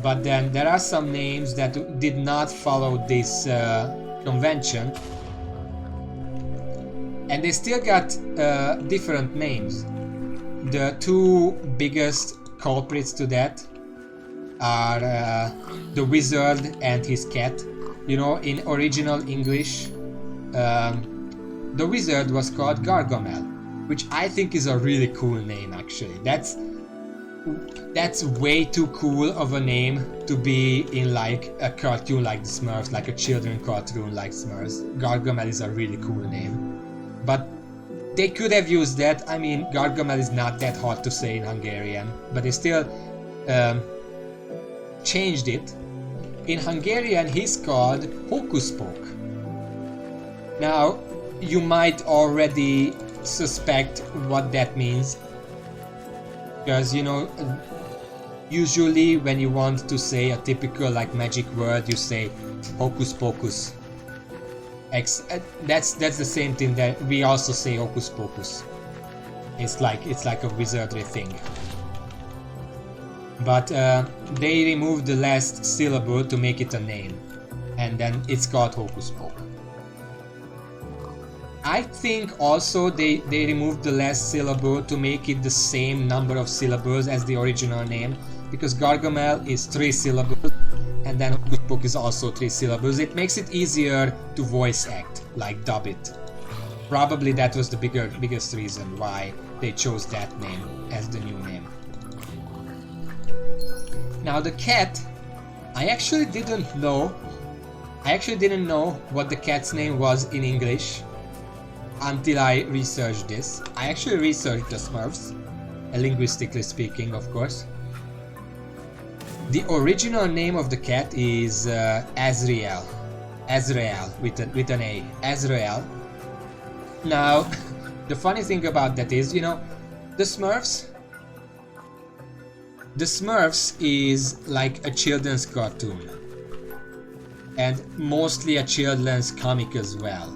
S1: But then there are some names that did not follow this convention. And they still got different names. The two biggest culprits to that are the wizard and his cat. You know, in original English, the wizard was called Gargamel, which I think is a really cool name actually. That's way too cool of a name to be in like a cartoon like the Smurfs, like a children cartoon like Smurfs. Gargamel is a really cool name. But they could have used that. I mean, Gargamel is not that hard to say in Hungarian, but they still changed it. In Hungarian, he's called Hokuspok. Now, you might already suspect what that means, because, you know, usually when you want to say a typical like magic word, you say Hocus Pocus. That's the same thing that we also say Hocus Pocus. It's like a wizardry thing. But they removed the last syllable to make it a name, and then it's called Hocus Pocus. I think also they removed the last syllable to make it the same number of syllables as the original name, because Gargamel is 3 syllables and then Hocus Pocus is also 3 syllables. It makes it easier to voice act, like dub it. Probably that was the biggest reason why they chose that name as the new name. Now the cat, I actually didn't know what the cat's name was in English until I researched this. I actually researched the Smurfs, linguistically speaking, of course. The original name of the cat is Azrael. Azrael with an A. Azrael. Now, the funny thing about that is, you know, the Smurfs is like a children's cartoon, and mostly a children's comic as well.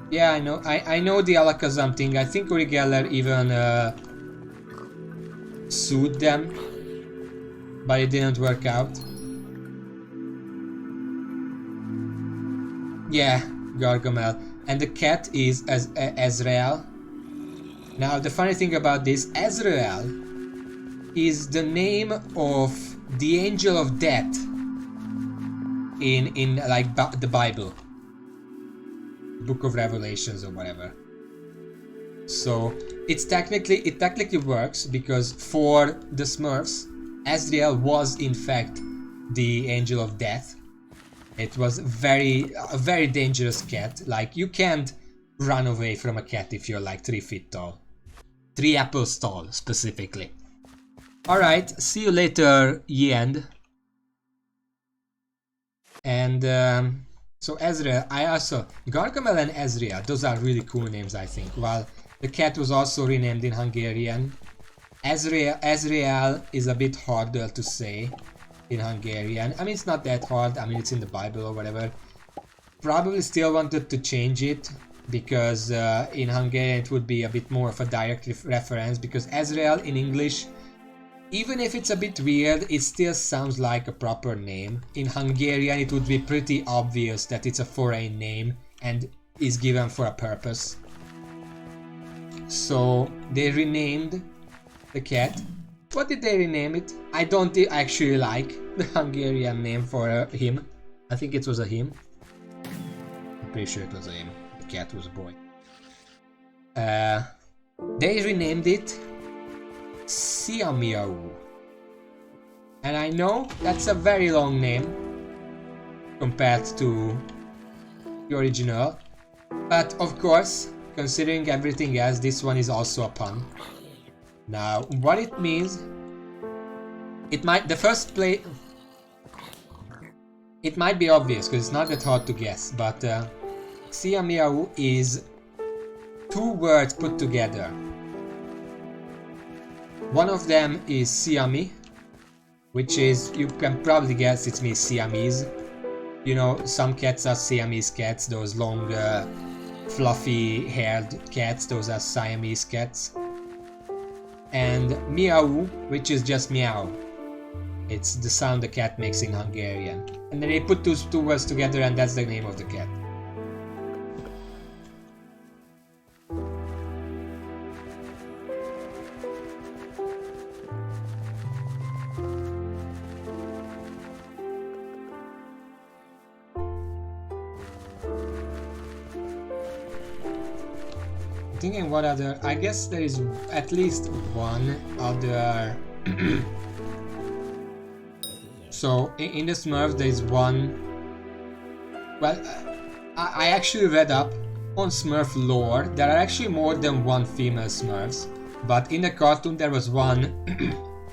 S1: Yeah, I know the Alakazam thing. I think Uri Geller even sued them, but it didn't work out. Yeah, Gargamel. And the cat is Azrael. Now the funny thing about this, Azrael is the name of the angel of death in like the Bible, Book of Revelations or whatever. So it technically works, because for the Smurfs, Azrael was in fact the angel of death. It was a very dangerous cat. Like, you can't run away from a cat if you're like 3 feet tall. 3 apples tall, specifically. Alright, see you later, Yend. And so Azrael, Gargamel and Azrael, those are really cool names, I think. While the cat was also renamed in Hungarian. Azrael is a bit harder to say in Hungarian. I mean, it's not that hard. I mean, it's in the Bible or whatever. Probably still wanted to change it, because in Hungarian it would be a bit more of a direct reference, because Azrael in English, even if it's a bit weird, it still sounds like a proper name. In Hungarian it would be pretty obvious that it's a foreign name and is given for a purpose. So they renamed the cat. What did they rename it? I don't actually like the Hungarian name for him. I think it was a him. I'm pretty sure it was a him. The cat was a boy. They renamed it Siamiau. And I know that's a very long name compared to the original. But of course, considering everything else, this one is also a pun. Now, what it means, it might be obvious because it's not that hard to guess, but Sia Miau is two words put together. One of them is Siami, which is, you can probably guess it means Siamese. You know, some cats are Siamese cats, those long, fluffy haired cats, those are Siamese cats. And Miau, which is just meow. It's the sound the cat makes in Hungarian. And then they put those two words together and that's the name of the cat. Thinking what other, I guess there is at least one other. So in the Smurfs there is one, well, I actually read up on Smurf lore. There are actually more than one female Smurfs, but in the cartoon there was one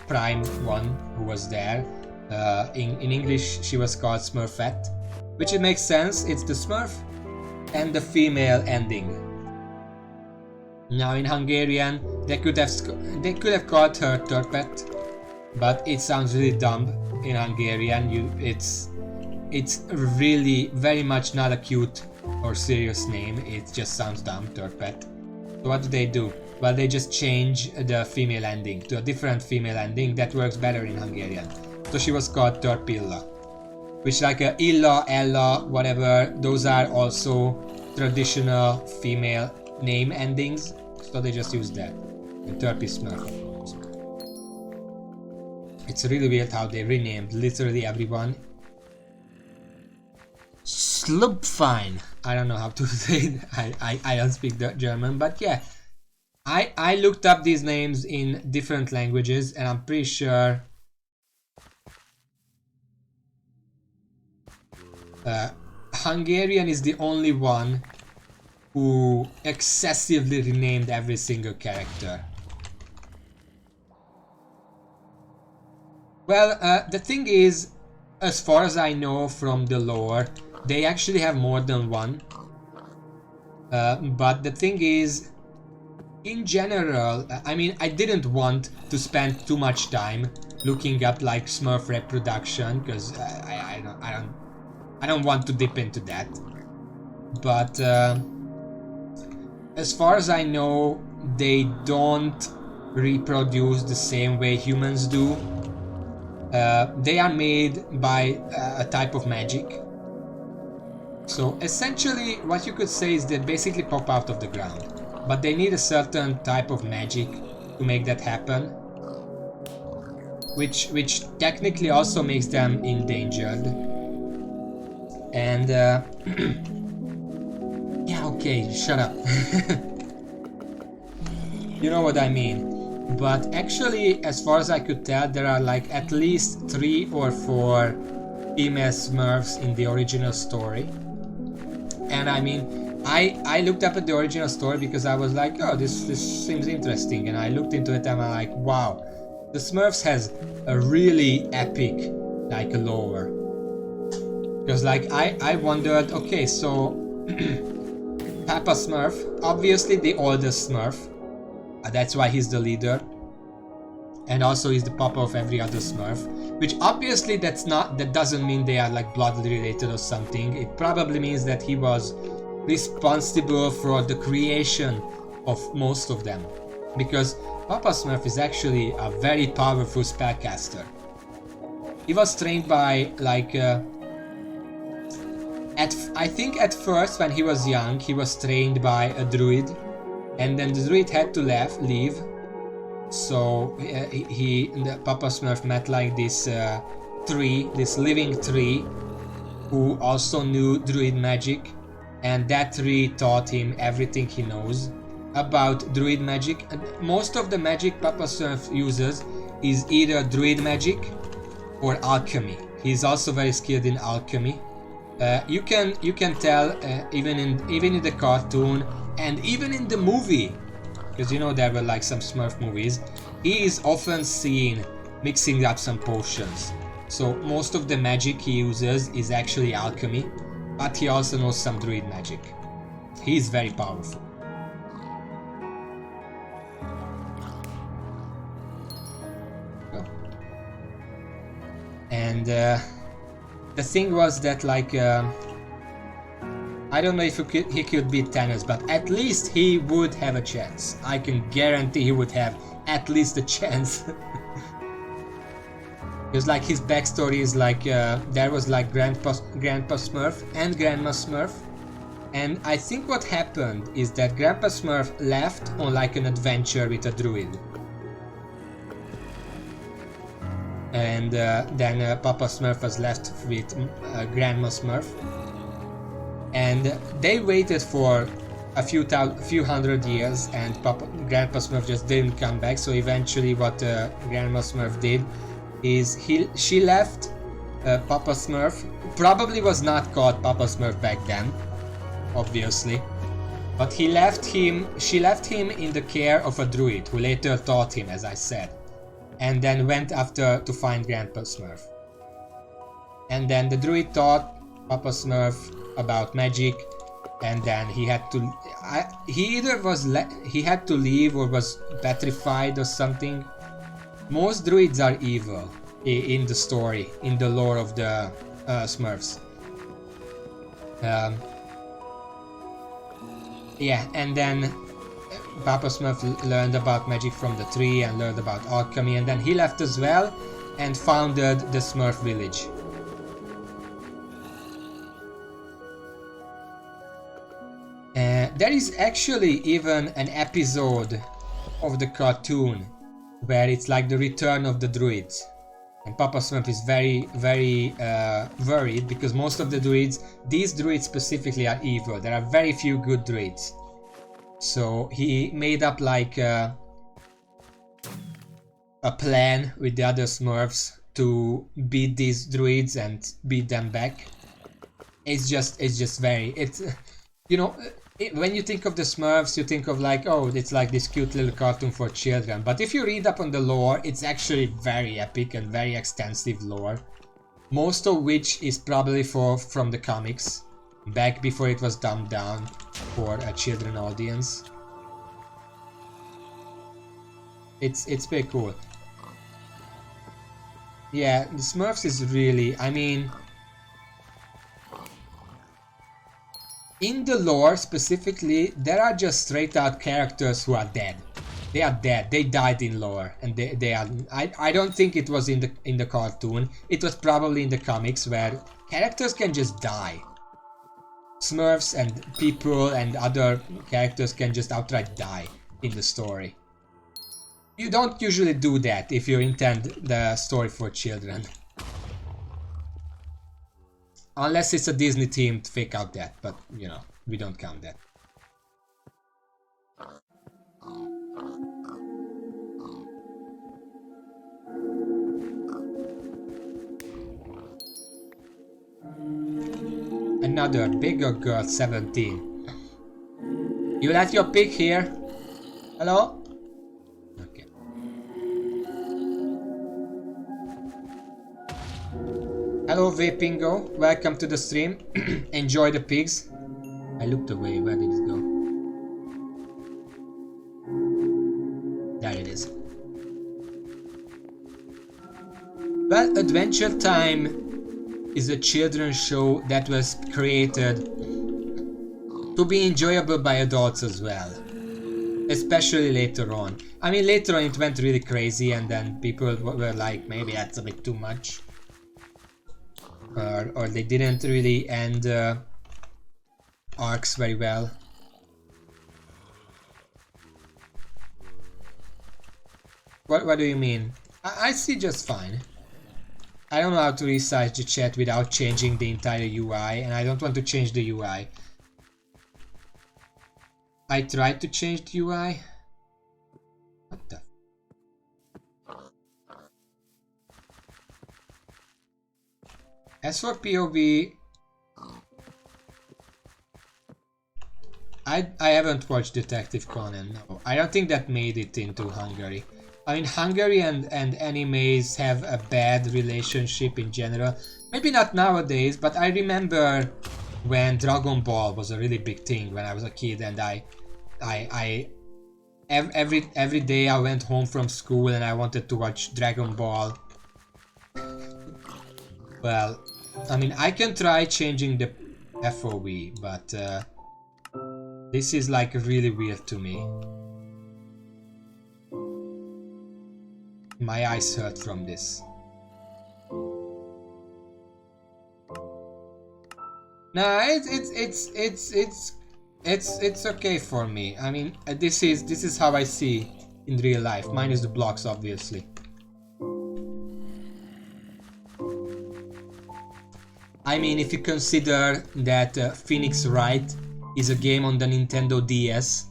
S1: prime one who was there. In English she was called Smurfette, which it makes sense, it's the Smurf and the female ending. Now in Hungarian they could have called her Törpet, but it sounds really dumb in Hungarian. It's really very much not a cute or serious name, it just sounds dumb, Törpet. So what do? Well, they just change the female ending to a different female ending that works better in Hungarian. So she was called Törpilla, which like a Illa, Ella, whatever, those are also traditional female name endings, so they just use that. And Törpi Smurf, of course. It's really weird how they renamed literally everyone. Slupfein. I don't know how to say it. I don't speak German, but yeah. I looked up these names in different languages and I'm pretty sure Hungarian is the only one who excessively renamed every single character. Well, the thing is, as far as I know from the lore, they actually have more than one. But the thing is, in general, I mean, I didn't want to spend too much time looking up like Smurf reproduction because I don't want to dip into that. But as far as I know, they don't reproduce the same way humans do. They are made by a type of magic. So essentially what you could say is they basically pop out of the ground, but they need a certain type of magic to make that happen, which technically also makes them endangered. And yeah, okay, shut up. You know what I mean. But actually, as far as I could tell, there are like at least 3 or 4 female Smurfs in the original story. And I mean, I looked up at the original story because I was like, oh, this seems interesting. And I looked into it and I'm like, wow, the Smurfs has a really epic like lore. Because like I wondered, okay, so Papa Smurf, obviously the oldest Smurf. That's why he's the leader, and also he's the papa of every other Smurf, which obviously that doesn't mean they are like blood related or something. It probably means that he was responsible for the creation of most of them, because Papa Smurf is actually a very powerful spellcaster. He was trained by like I think at first when he was young he was trained by a druid. And then the druid had to leave, so the Papa Smurf met like this tree, this living tree, who also knew druid magic, and that tree taught him everything he knows about druid magic. And most of the magic Papa Smurf uses is either druid magic or alchemy. He's also very skilled in alchemy. You can tell even in the cartoon and even in the movie, because you know there were like some Smurf movies. He is often seen mixing up some potions. So most of the magic he uses is actually alchemy, but he also knows some druid magic. He is very powerful. Oh. And the thing was that like I don't know if he could beat Thanos, but at least he would have a chance. I can guarantee he would have at least a chance. Because like his backstory is like there was like Grandpa Smurf and Grandma Smurf, and I think what happened is that Grandpa Smurf left on like an adventure with a druid, and then Papa Smurf was left with Grandma Smurf, and they waited for a few hundred years, and Grandpa Smurf just didn't come back. So eventually, what Grandma Smurf did is she left Papa Smurf. Probably was not called Papa Smurf back then, obviously, but she left him in the care of a druid who later taught him, as I said, and then went after to find Grandpa Smurf. And then the druid taught Papa Smurf about magic, and then he had to he had to leave or was petrified or something. Most druids are evil in the story, in the lore of the Smurfs. Yeah, and then Papa Smurf learned about magic from the tree and learned about alchemy, and then he left as well and founded the Smurf village. There is actually even an episode of the cartoon where it's like the return of the druids, and Papa Smurf is very worried because most of the druids, these druids specifically, are evil. There are very few good druids, so he made up like a plan with the other Smurfs to beat these druids and beat them back. It's just very, it's, you know, when you think of the Smurfs, you think of like, oh, it's like this cute little cartoon for children. But if you read up on the lore, it's actually very epic and very extensive lore. Most of which is probably from the comics, back before it was dumbed down for a children audience. It's pretty cool. Yeah, the Smurfs is really, I mean, in the lore specifically, there are just straight out characters who are dead. They are dead. They died in lore, and they are. I don't think it was in the cartoon. It was probably in the comics where characters can just die. Smurfs and people and other characters can just outright die in the story. You don't usually do that if you intend the story for children. Unless it's a Disney themed fake out that, but you know, we don't count that. Another bigger girl, 17. You left your pig here? Hello? Okay. Hello, Vapingo. Welcome to the stream. Enjoy the pigs. I looked away. Where did it go? There it is. Well, Adventure Time is a children's show that was created to be enjoyable by adults as well. Especially later on. I mean, later on it went really crazy, and then people were like, maybe that's a bit too much. Or they didn't really end arcs very well. What do you mean? I see just fine. I don't know how to resize the chat without changing the entire UI, and I don't want to change the UI. I tried to change the UI. What the? As for POV, I haven't watched Detective Conan, no. I don't think that made it into Hungary. I mean, Hungary and animes have a bad relationship in general. Maybe not nowadays, but I remember when Dragon Ball was a really big thing when I was a kid, and every day I went home from school and I wanted to watch Dragon Ball. Well, I mean, I can try changing the FOV, but this is like really weird to me. My eyes hurt from this. No, it's okay for me. I mean, this is how I see in real life, minus the blocks, obviously. I mean, if you consider that Phoenix Wright is a game on the Nintendo DS,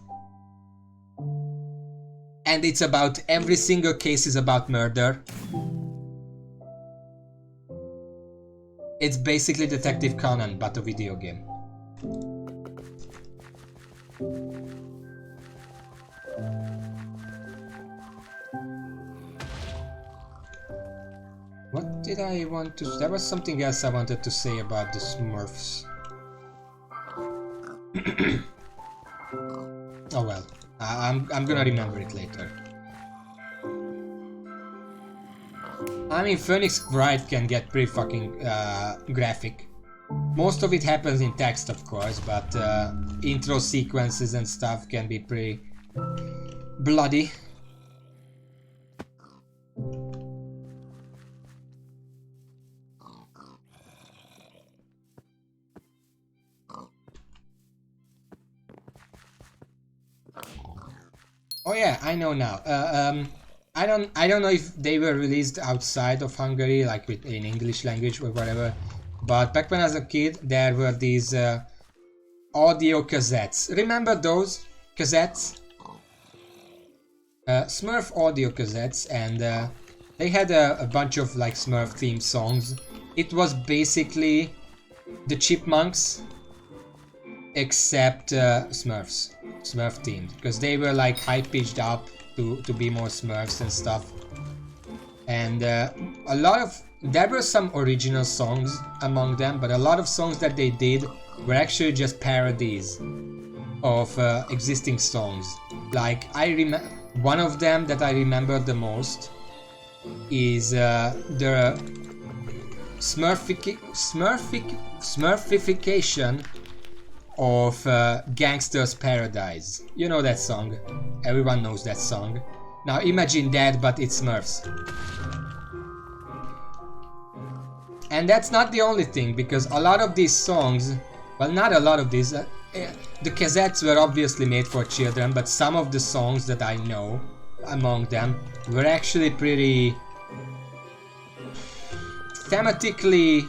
S1: and it's about every single case is about murder. It's basically Detective Conan, but a video game. What did I want to... There was something else I wanted to say about the Smurfs. Oh well, I'm gonna remember it later. I mean, Phoenix Wright can get pretty fucking graphic. Most of it happens in text, of course, but intro sequences and stuff can be pretty bloody. Oh yeah, I know now. I don't know if they were released outside of Hungary, like in English language or whatever. But back when I was a kid, there were these audio cassettes. Remember those cassettes? Smurf audio cassettes, and they had a bunch of like Smurf themed songs. It was basically the Chipmunks, except Smurfs, Smurf themed, because they were like high pitched up to be more Smurfs and stuff. And a lot of... There were some original songs among them, but a lot of songs that they did were actually just parodies of existing songs. Like, I remember... One of them that I remember the most is the Smurfification of Gangster's Paradise. You know that song. Everyone knows that song. Now imagine that, but it's Smurfs. And that's not the only thing, because a lot of these songs, well, not a lot of these, the cassettes were obviously made for children, but some of the songs that I know among them were actually pretty thematically...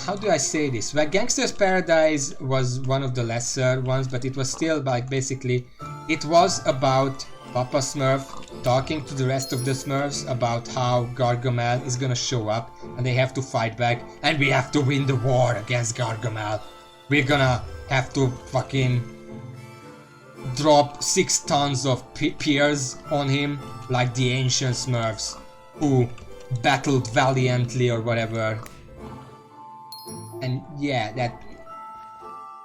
S1: How do I say this? Well, Gangster's Paradise was one of the lesser ones, but it was still like basically... It was about Papa Smurf talking to the rest of the Smurfs about how Gargamel is gonna show up and they have to fight back, and we have to win the war against Gargamel. We're gonna have to fucking drop 6 tons of peers on him like the ancient Smurfs who battled valiantly or whatever. And yeah, that...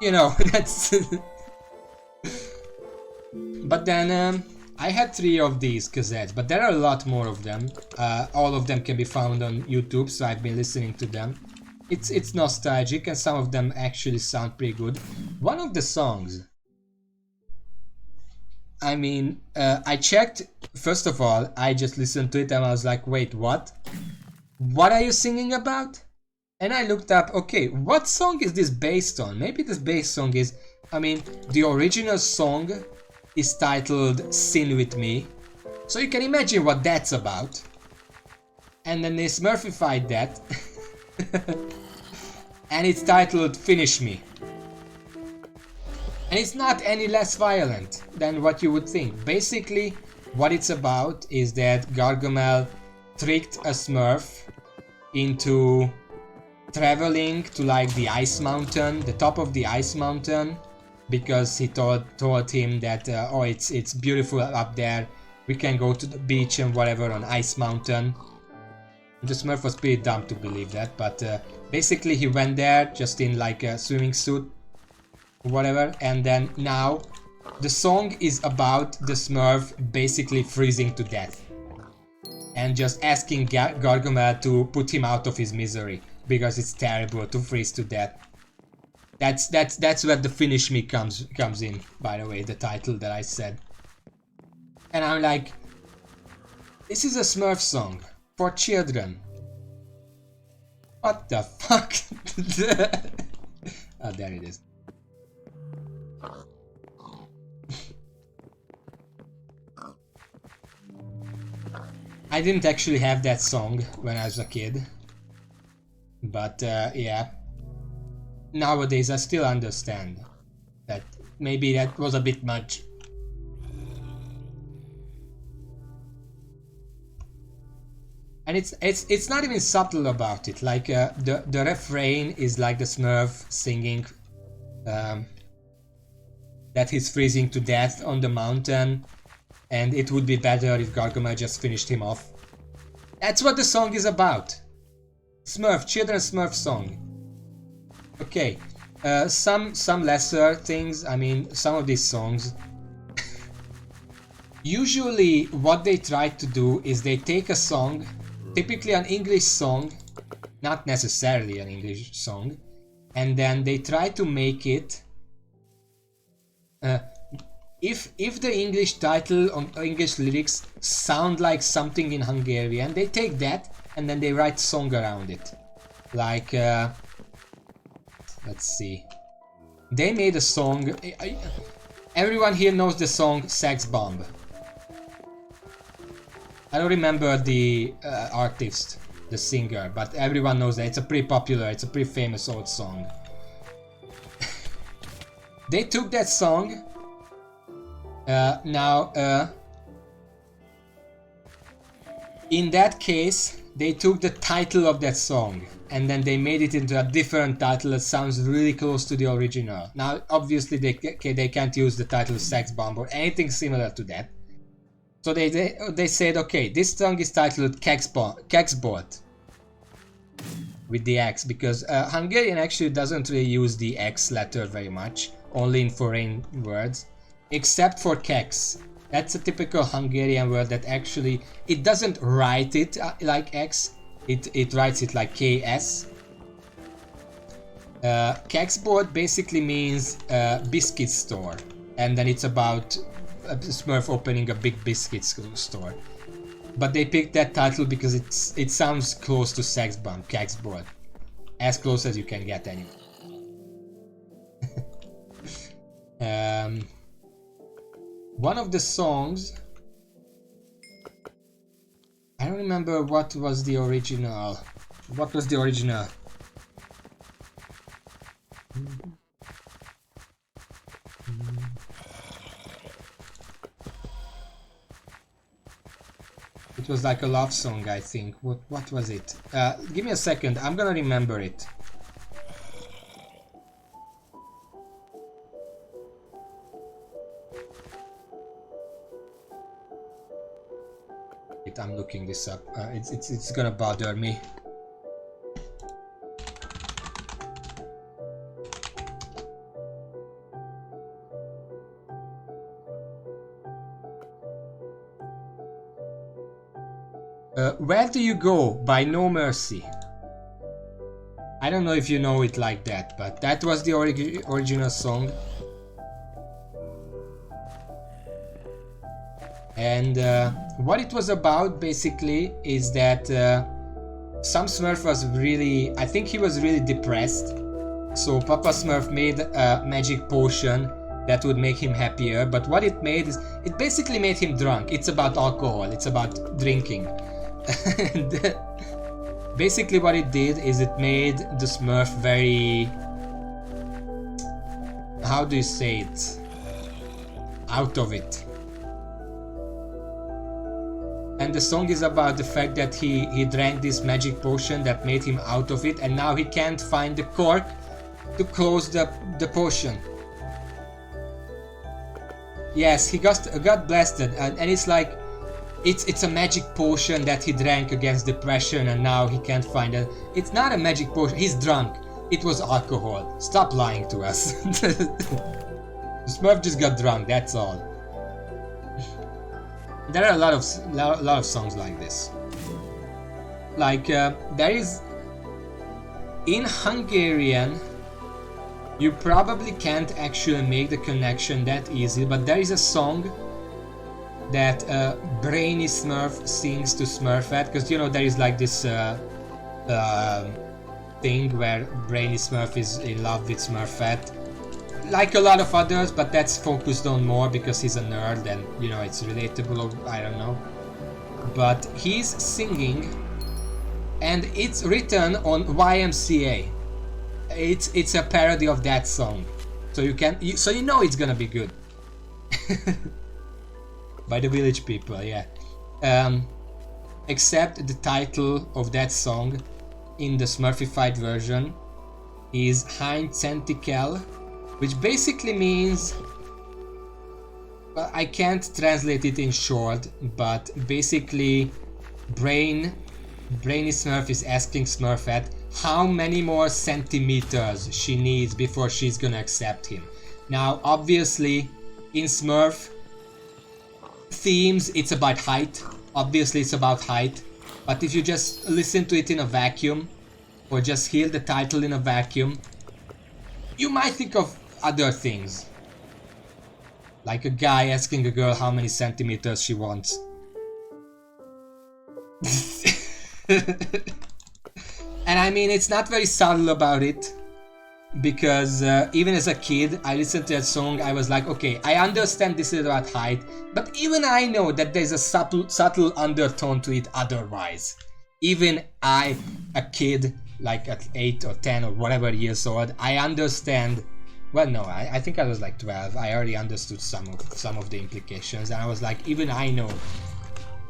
S1: You know, that's... But then, I had 3 of these cassettes, but there are a lot more of them. All of them can be found on YouTube, so I've been listening to them. It's nostalgic, and some of them actually sound pretty good. One of the songs... I mean, I checked... First of all, I just listened to it and I was like, wait, what? What are you singing about? And I looked up, okay, what song is this based on? Maybe this bass song is... I mean, the original song is titled Sin With Me. So you can imagine what that's about. And then they smurfified that. And it's titled Finish Me. And it's not any less violent than what you would think. Basically, what it's about is that Gargamel tricked a Smurf into traveling to like the ice mountain, the top of the ice mountain, because he told him that oh, it's beautiful up there, we can go to the beach and whatever on Ice Mountain. The Smurf was pretty dumb to believe that, but basically he went there just in like a swimming suit or whatever, and then now the song is about the Smurf basically freezing to death and just asking Gargamel to put him out of his misery because it's terrible to freeze to death. That's where the Finish Me comes in, by the way, the title that I said. And I'm like, this is a Smurf song for children. What the fuck? Oh, there it is. I didn't actually have that song when I was a kid, but yeah, nowadays I still understand that maybe that was a bit much. And it's not even subtle about it. Like the refrain is like the Smurf singing that he's freezing to death on the mountain, and it would be better if Gargamel just finished him off. That's what the song is about. Smurf, children's Smurf song. Okay, some lesser things. I mean, some of these songs. Usually, what they try to do is they take a song, typically an English song, not necessarily an English song, and then they try to make it. If the English title or English lyrics sound like something in Hungarian, they take that and then they write song around it. Like, let's see. They made a song. Everyone here knows the song Sex Bomb. I don't remember the artist, the singer, but everyone knows that. It's a pretty popular, it's a pretty famous old song. They took that song. In that case, they took the title of that song and then they made it into a different title that sounds really close to the original. Now, obviously, they can't use the title Sex Bomb or anything similar to that. So they said, okay, this song is titled Kexbot with the X, because Hungarian actually doesn't really use the X letter very much, only in foreign words, except for Kex. That's a typical Hungarian word that actually, it doesn't write it like X, it writes it like KS. Kexbot basically means biscuit store, and then it's about a Smurf opening a big biscuit store. But they picked that title because it sounds close to Sex Bomb, Kexbot. As close as you can get anyway. One of the songs, I don't remember what was the original. What was the original? It was like a love song, I think. What was it? Give me a second, I'm gonna remember it. I'm looking this up. It's gonna bother me. Where Do You Go by No Mercy. I don't know if you know it like that, but that was the original song. And what it was about basically is that some Smurf was really, I think he was really depressed. So Papa Smurf made a magic potion that would make him happier. But what it made is, it basically made him drunk. It's about alcohol, it's about drinking. And basically what it did is it made the Smurf very, how do you say it? Out of it. And the song is about the fact that he drank this magic potion that made him out of it, and now he can't find the cork to close the potion. Yes, he got blasted, and it's like it's a magic potion that he drank against depression, and now he can't find it. It's not a magic potion. He's drunk. It was alcohol. Stop lying to us. Smurf just got drunk. That's all. There are a lot of songs like this. Like there is in Hungarian. You probably can't actually make the connection that easy, but there is a song that Brainy Smurf sings to Smurfette, because you know there is like this thing where Brainy Smurf is in love with Smurfette, like a lot of others, but that's focused on more because he's a nerd and you know it's relatable, or I don't know. But he's singing, and it's written on YMCA. It's a parody of that song, so you know it's gonna be good. By the Village People, yeah. Except the title of that song in the Smurfified version is Hein Centikel, which basically means, well, I can't translate it in short, but basically Brainy Smurf is asking Smurfette how many more centimeters she needs before she's gonna accept him. Now, obviously, in Smurf themes, it's about height. Obviously, it's about height. But if you just listen to it in a vacuum, or just hear the title in a vacuum, you might think of other things. Like a guy asking a girl how many centimeters she wants. And I mean, it's not very subtle about it, because even as a kid, I listened to that song, I was like, okay, I understand this is about height, but even I know that there's a subtle undertone to it otherwise. Even I, a kid, like at 8 or 10 or whatever years old, I understand. Well, no, I think I was like 12. I already understood some of the implications, and I was like, even I know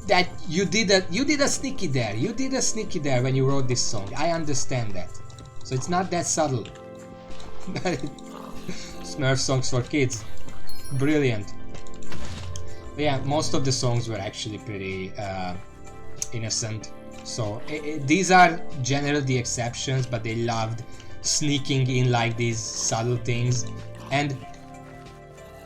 S1: that you did a sneaky there. You did a sneaky there when you wrote this song. I understand that. So it's not that subtle. Smurf songs for kids. Brilliant. But yeah, most of the songs were actually pretty innocent. So these are generally the exceptions, but they loved sneaking in like these subtle things. And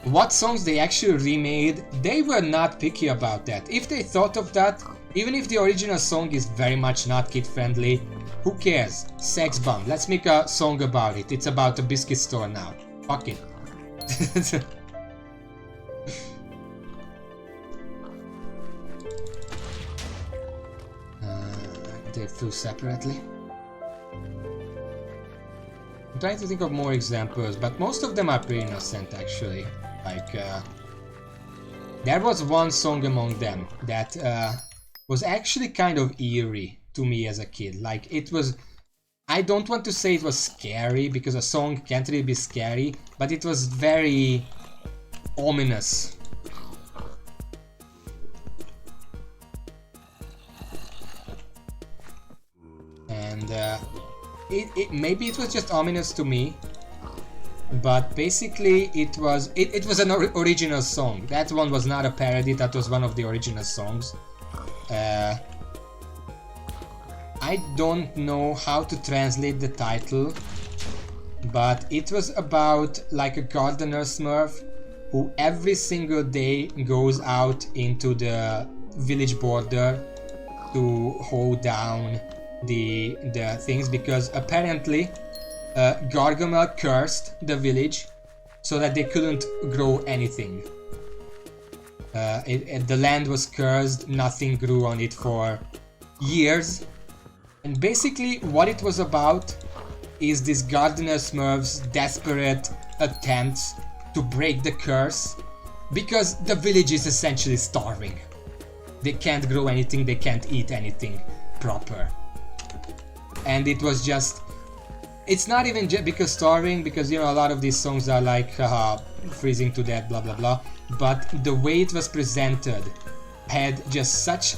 S1: what songs they actually remade, they were not picky about that. If they thought of that, even if the original song is very much not kid friendly, who cares? Sex bomb. Let's make a song about it. It's about a biscuit store now. Fuck it. They flew separately. I'm trying to think of more examples, but most of them are pretty innocent actually. Like, there was one song among them that was actually kind of eerie to me as a kid. Like, it was, I don't want to say it was scary, because a song can't really be scary, but it was very ominous. And maybe it was just ominous to me, but basically it was an original song. That one was not a parody, that was one of the original songs. I don't know how to translate the title, but it was about like a gardener Smurf who every single day goes out into the village border to hold down the things, because apparently Gargamel cursed the village so that they couldn't grow anything. The land was cursed, nothing grew on it for years. And basically what it was about is this gardener Smurf's desperate attempts to break the curse, because the village is essentially starving. They can't grow anything, they can't eat anything proper. And it was just, it's not even just because starving, because you know a lot of these songs are like freezing to death, blah blah blah, but the way it was presented had just such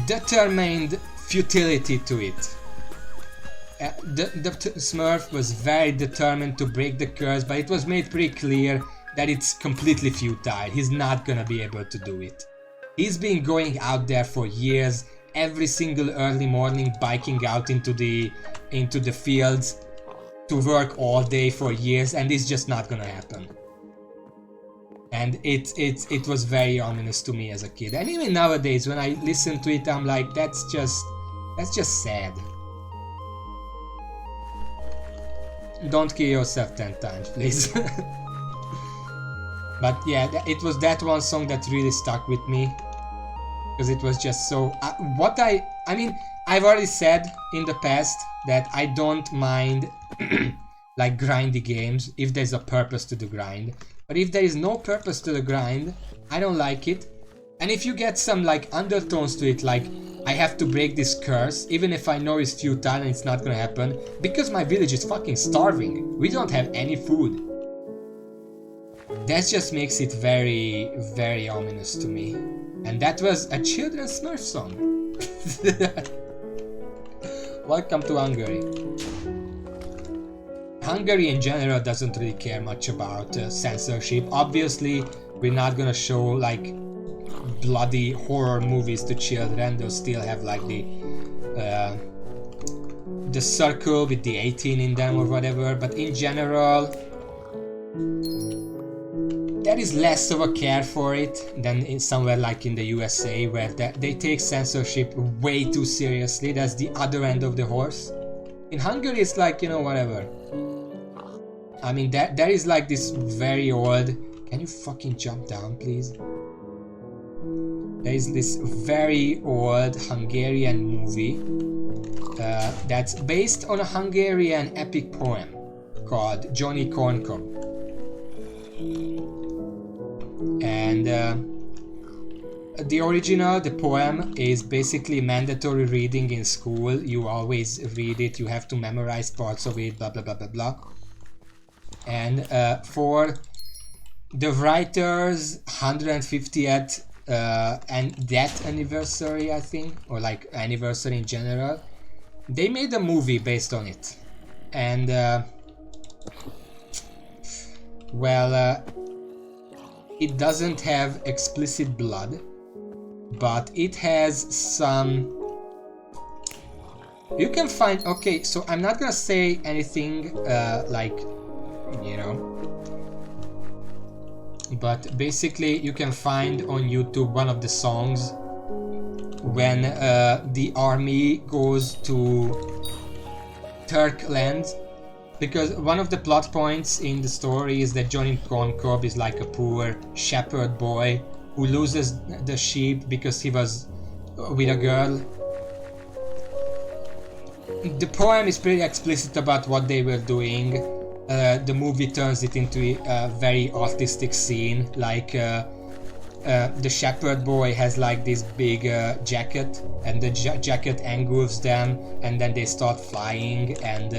S1: determined futility to it. the Smurf was very determined to break the curse, but it was made pretty clear that it's completely futile. He's not gonna be able to do it. He's been going out there for years, every single early morning, biking out into the fields to work all day for years, and it's just not gonna happen. And it was very ominous to me as a kid. And even nowadays, when I listen to it, I'm like, that's just sad. Don't kill yourself 10 times, please. But yeah, it was that one song that really stuck with me, because it was just so... I mean, I've already said in the past that I don't mind like grindy games if there's a purpose to the grind. But if there is no purpose to the grind, I don't like it. And if you get some like undertones to it, like I have to break this curse, even if I know it's futile and it's not gonna happen, because my village is fucking starving. We don't have any food. That just makes it very, very ominous to me. And that was a children's Smurf song. Welcome to Hungary. Hungary in general doesn't really care much about censorship. Obviously, we're not gonna show like bloody horror movies to children. They'll still have like the circle with the 18 in them or whatever. But in general, there is less of a care for it than in somewhere like in the USA, where they take censorship way too seriously. That's the other end of the horse. In Hungary, it's like, you know, whatever. I mean, there is like this very old... Can you fucking jump down, please? There is this very old Hungarian movie that's based on a Hungarian epic poem called Johnny Corncob. And the original, the poem, is basically mandatory reading in school. You always read it, you have to memorize parts of it, blah blah blah blah blah. And for the writer's 150th and death anniversary, I think, or like anniversary in general, they made a movie based on it. And well, it doesn't have explicit blood, but it has some... You can find... Okay, so I'm not gonna say anything like, you know, but basically you can find on YouTube one of the songs when the army goes to Turk land. Because one of the plot points in the story is that Johnny Corncob is like a poor shepherd boy who loses the sheep because he was with a girl. The poem is pretty explicit about what they were doing. The movie turns it into a very artistic scene, like the shepherd boy has like this big jacket, and the jacket engulfs them, and then they start flying, and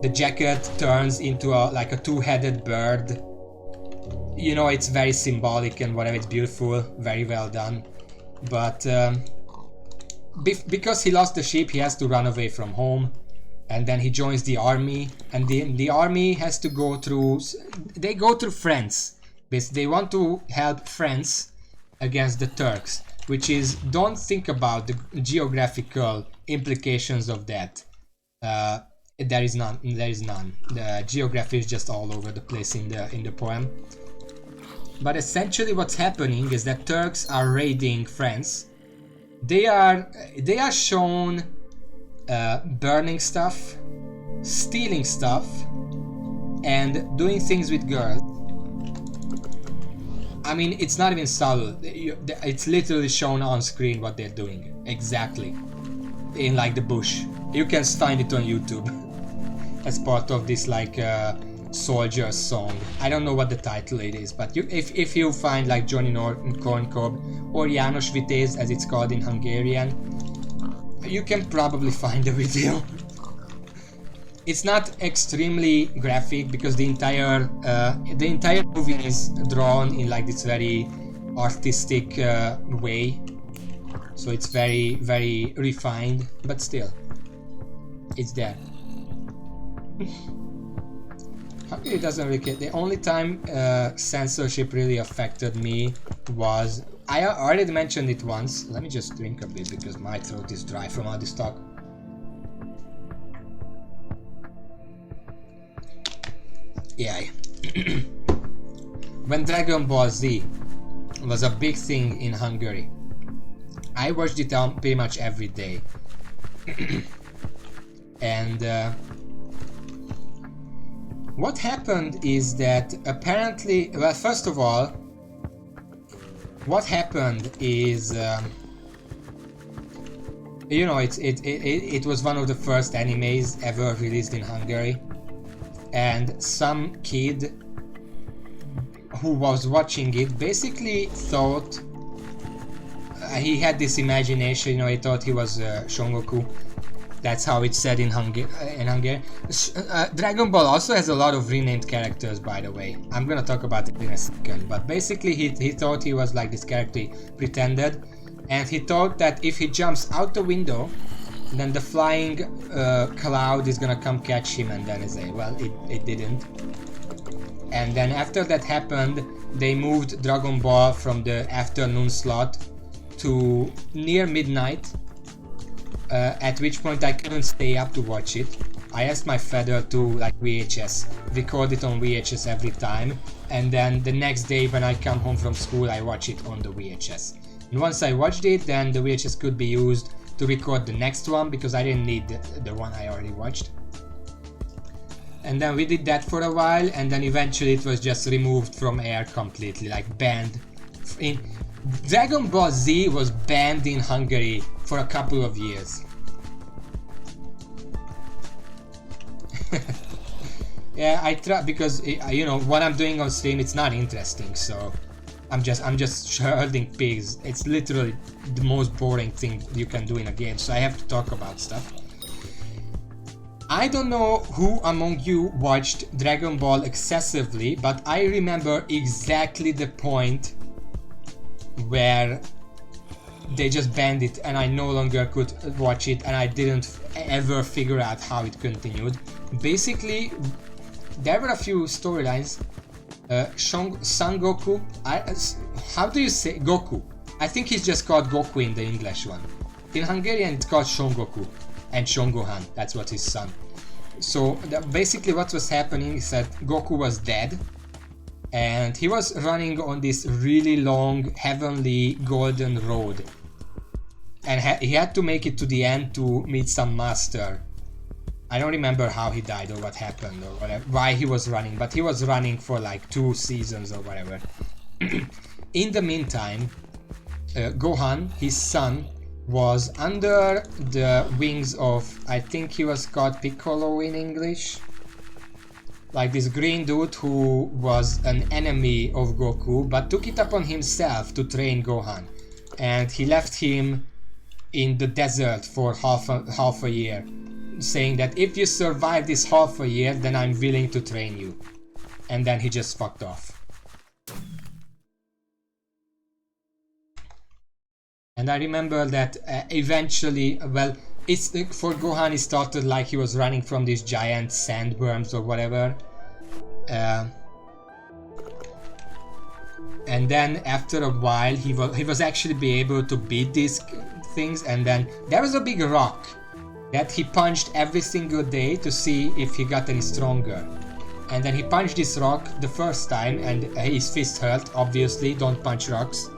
S1: the jacket turns into like a two-headed bird. You know, it's very symbolic and whatever, it's beautiful, very well done. But because he lost the sheep, he has to run away from home. And then he joins the army, and the army has to go through... They go through France. They want to help France against the Turks, which is... Don't think about the geographical implications of that. There is none. The geography is just all over the place in the poem. But essentially what's happening is that Turks are raiding France. They are shown burning stuff, stealing stuff, and doing things with girls. I mean, it's not even subtle. It's literally shown on screen what they're doing. Exactly. In like the bush. You can find it on YouTube. As part of this like soldier song. I don't know what the title it is, but if you find like Johnny Corncob or János Vitéz, as it's called in Hungarian, you can probably find the video. It's not extremely graphic because the entire movie is drawn in like this very artistic way, so it's very, very refined, but still, it's there. Hungary doesn't really care. The only time censorship really affected me was, I already mentioned it once. Let me just drink a bit because my throat is dry from all this talk. Yeah. When Dragon Ball Z was a big thing in Hungary, I watched it pretty much every day. And what happened is that apparently, well, first of all, what happened is, you know, it was one of the first animes ever released in Hungary, and some kid who was watching it basically thought, he had this imagination, you know, he thought he was Shongoku. That's how it's said in Hungary. Dragon Ball also has a lot of renamed characters, by the way. I'm gonna talk about it in a second. But basically he thought he was like this character, he pretended. And he thought that if he jumps out the window, then the flying cloud is gonna come catch him, and then say, well, it didn't. And then after that happened, they moved Dragon Ball from the afternoon slot to near midnight. At which point I couldn't stay up to watch it. I asked my father to like record it on VHS every time, and then the next day when I come home from school I watch it on the VHS. And once I watched it, then the VHS could be used to record the next one because I didn't need the one I already watched. And then we did that for a while, and then eventually it was just removed from air completely, like banned. Dragon Ball Z was banned in Hungary for a couple of years. Yeah, I try because you know what I'm doing on stream. It's not interesting, so I'm just herding pigs. It's literally the most boring thing you can do in a game. So I have to talk about stuff. I don't know who among you watched Dragon Ball excessively, but I remember exactly the point where they just banned it and I no longer could watch it, and I didn't ever figure out how it continued. Basically, there were a few storylines. Son Goku, how do you say Goku? I think he's just called Goku in the English one. In Hungarian it's called Son Goku and Son Gohan, that's what his son. So basically what was happening is that Goku was dead, and he was running on this really long heavenly golden road, and he had to make it to the end to meet some master. I don't remember how he died or what happened or whatever, why he was running, but he was running for like 2 seasons or whatever. In the meantime, Gohan, his son, was under the wings of, I think he was called Piccolo in English, like this green dude who was an enemy of Goku but took it upon himself to train Gohan, and he left him in the desert for half a year, saying that if you survive this half a year then I'm willing to train you, and then he just fucked off. And I remember that eventually, well, it's for Gohan it started like he was running from these giant sandworms or whatever, and then after a while he was actually be able to beat these things, and then there was a big rock that he punched every single day to see if he got any stronger. And then he punched this rock the first time and his fist hurt, obviously, don't punch rocks.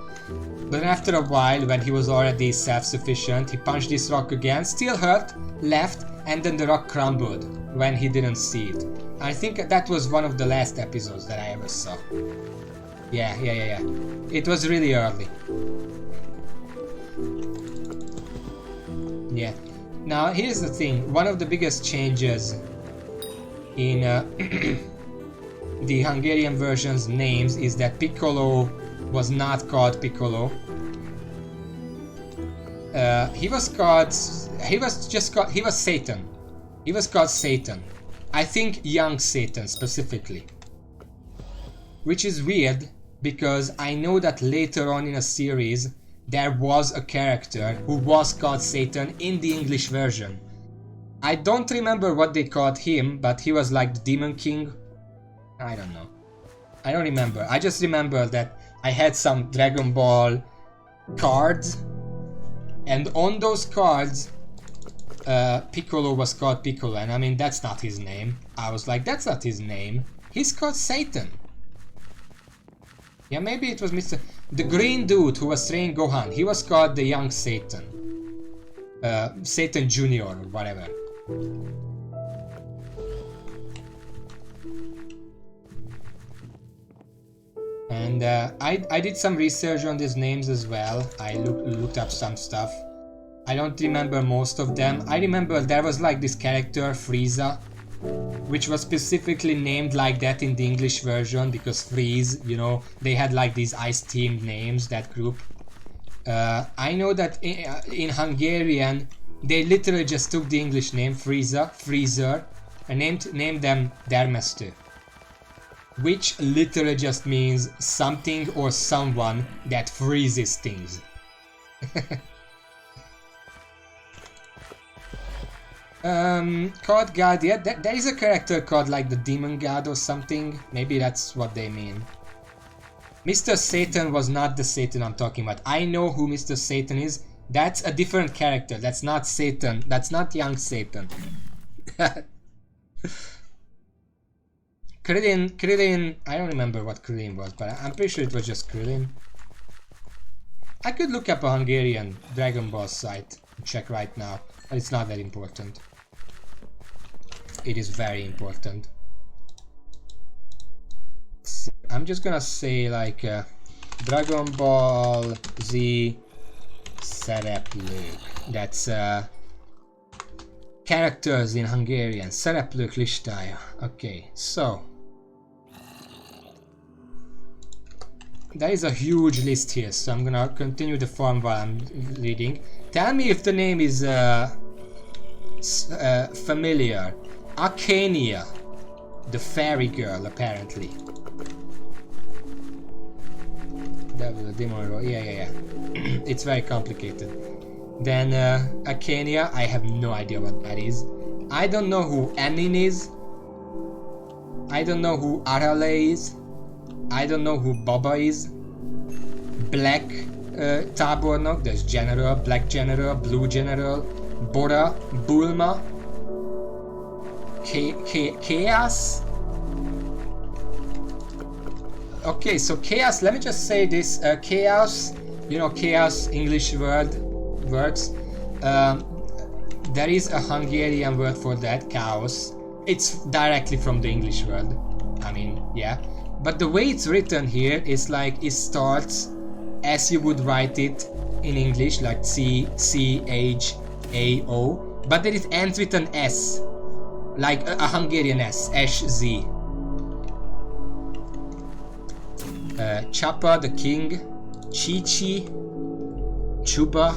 S1: But after a while, when he was already self-sufficient, he punched this rock again, still hurt, left, and then the rock crumbled when he didn't see it. I think that was one of the last episodes that I ever saw. Yeah. It was really early. Yeah. Now here's the thing, one of the biggest changes in the Hungarian version's names is that Piccolo was not called Piccolo. He was Satan. He was called Satan. I think young Satan specifically. Which is weird because I know that later on in a series there was a character who was called Satan in the English version. I don't remember what they called him, but he was like the Demon King. I don't know. I don't remember. I just remember that I had some Dragon Ball cards, and on those cards Piccolo was called Piccolo, and I mean, that's not his name. I was like, that's not his name. He's called Satan. Yeah, maybe it was Mr. The green dude who was training Gohan. He was called the young Satan. Satan Jr. or whatever. And I did some research on these names as well. I looked up some stuff. I don't remember most of them. I remember there was like this character, Frieza, which was specifically named like that in the English version because Freeze, you know, they had like these ice-themed names, that group. I know that in Hungarian, they literally just took the English name Freezer, and named them Dermesztő, which literally just means something or someone that freezes things. God God, yeah, there is a character called like the Demon God or something. Maybe that's what they mean. Mr. Satan was not the Satan I'm talking about. I know who Mr. Satan is. That's a different character. That's not Satan. That's not young Satan. Krillin, I don't remember what Krillin was, but I'm pretty sure it was just Krillin. I could look up a Hungarian Dragon Ball site and check right now, but it's not that important. It is very important. I'm just gonna say like Dragon Ball Z szereplők. That's characters in Hungarian. Szereplők listája. Okay, so there is a huge list here, so I'm gonna continue the form while I'm reading. Tell me if the name is familiar. Arcania, the fairy girl, apparently. Devil, the demon, yeah. It's very complicated. Then Arcania, I have no idea what that is. I don't know who Anin is. I don't know who Arale is. I don't know who Baba is. Black Tábornok, there's General, Black General, Blue General, Bora, Bulma, Chaos. Okay, so Chaos, let me just say this, Chaos, you know, Chaos English words, there is a Hungarian word for that, chaos. It's directly from the English word, I mean, yeah. But the way it's written here is like, it starts as you would write it in English, like C-H-A-O, but then it ends with an S, like a Hungarian S, S-Z. Chapa, the king, Chichi, Chuba,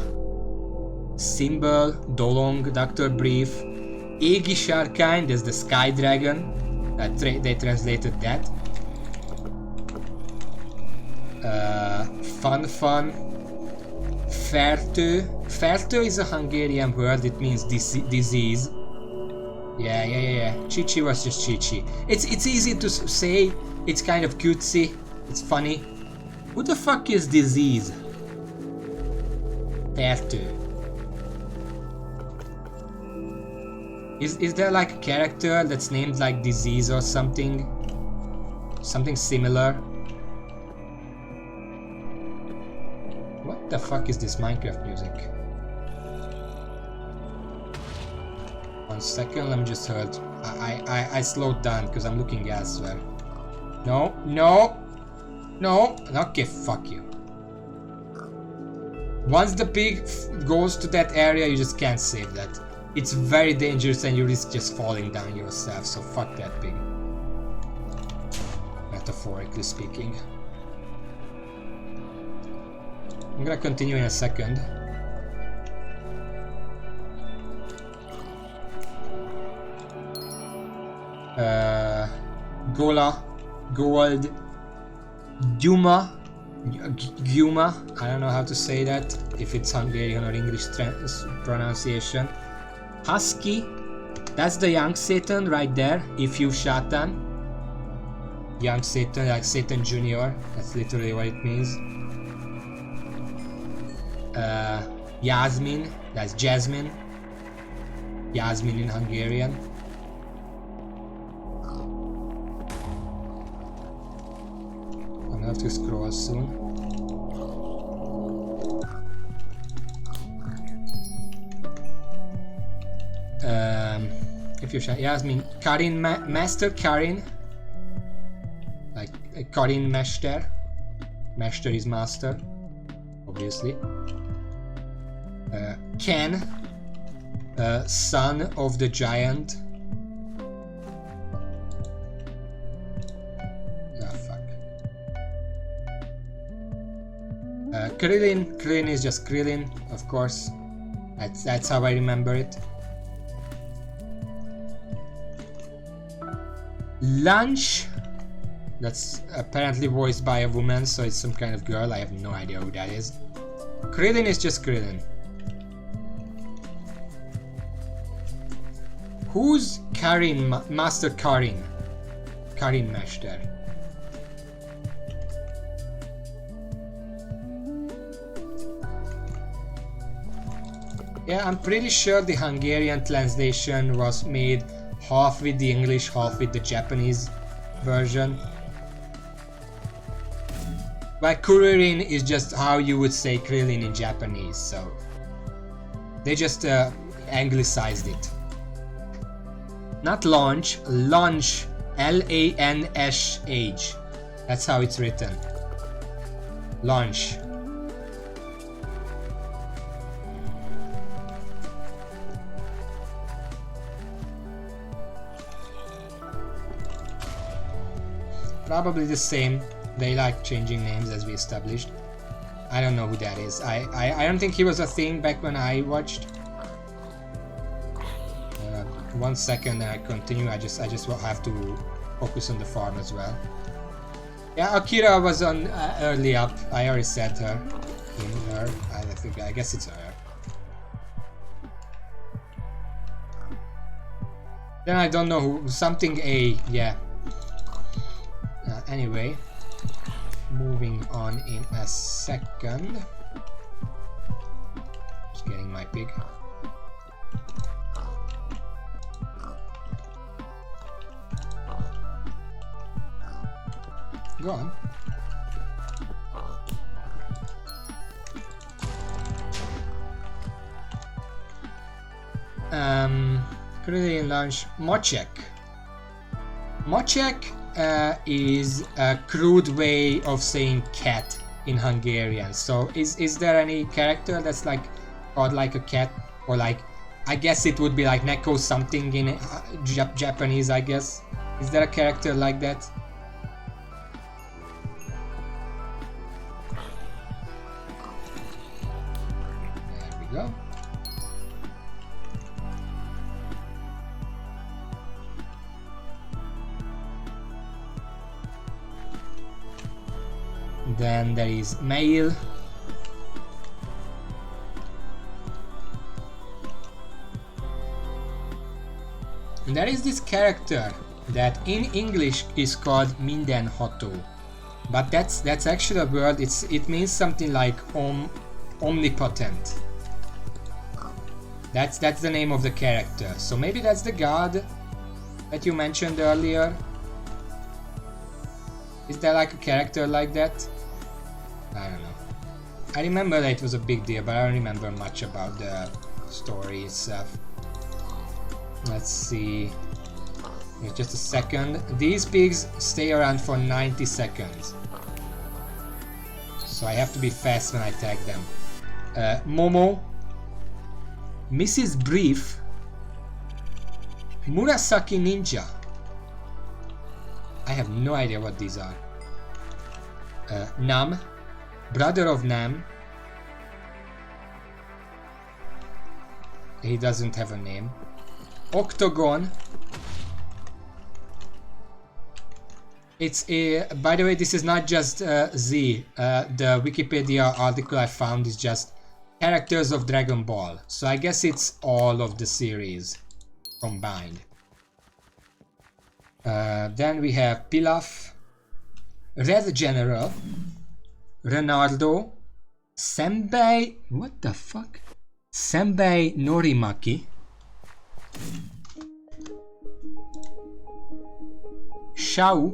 S1: Symbol, Dolong, Dr. Brief, Égi Sárkány, there's the Sky Dragon, they translated that. Fun, Fertő. Fertő is a Hungarian word, it means disease. Yeah. Chichi was just Chichi. It's easy to say, it's kind of cutesy, it's funny. Who the fuck is disease? Fertő. Is there like a character that's named like disease or something? Something similar? What the fuck is this Minecraft music? 1 second, let me just heard. I slowed down because I'm looking elsewhere. No. Okay, fuck you. Once the pig goes to that area, you just can't save that. It's very dangerous and you risk just falling down yourself, so fuck that pig. Metaphorically speaking. I'm gonna continue in a second. Gola, Gold, Gyuma, I don't know how to say that, if it's Hungarian or English pronunciation. Husky, That's the young Satan right there, if you Shatan. Young Satan, like Satan Junior. That's literally what it means. Yasmin, that's Jasmine. Yasmin in Hungarian. I'm gonna have to scroll soon. If you shout Yasmin, Karin, Master Karin, like Karin Mester. Mester is master, obviously. Ken, son of the giant. Ah, fuck. Krillin. Krillin is just Krillin, of course. That's how I remember it. Lunch. That's apparently voiced by a woman, so it's some kind of girl. I have no idea who that is. Krillin is just Krillin. Who's Karin, Master Karin? Karin Mester. Yeah, I'm pretty sure the Hungarian translation was made half with the English, half with the Japanese version. But Kuririn is just how you would say Krillin in Japanese, so they just anglicized it. Not launch, lunch, L-A-N-S-H. That's how it's written. Lunch. Probably the same. They like changing names, as we established. I don't know who that is. I don't think he was a thing back when I watched. 1 second and I continue. I just have to focus on the farm as well. Yeah, Akira was on early up. I already said her. Her. I guess it's her. Then I don't know who. Something A. Yeah. Anyway, moving on in a second. Just getting my pig. Go on. Korean lunch. Mochek. Mochek is a crude way of saying cat in Hungarian. So is there any character that's like called like a cat, or like, I guess it would be like Neko something in Japanese, I guess. Is there a character like that? There we go. Then there is mail. And there is this character that in English is called mindenható, but that's actually a word. It means something like omnipotent. That's the name of the character. So maybe that's the god that you mentioned earlier. Is there like a character like that? I don't know. I remember that it was a big deal, but I don't remember much about the story itself. Let's see. Wait just a second. These pigs stay around for 90 seconds. So I have to be fast when I tag them. Momo. Mrs. Brief. Murasaki Ninja. I have no idea what these are. Nam. Brother of Nam. He doesn't have a name. Octagon. It's a. By the way, this is not just Z. The Wikipedia article I found is just characters of Dragon Ball. So I guess it's all of the series. combined. Then we have Pilaf, Red General, Renardo, Senbei, what the fuck? Senbei Norimaki, Shao,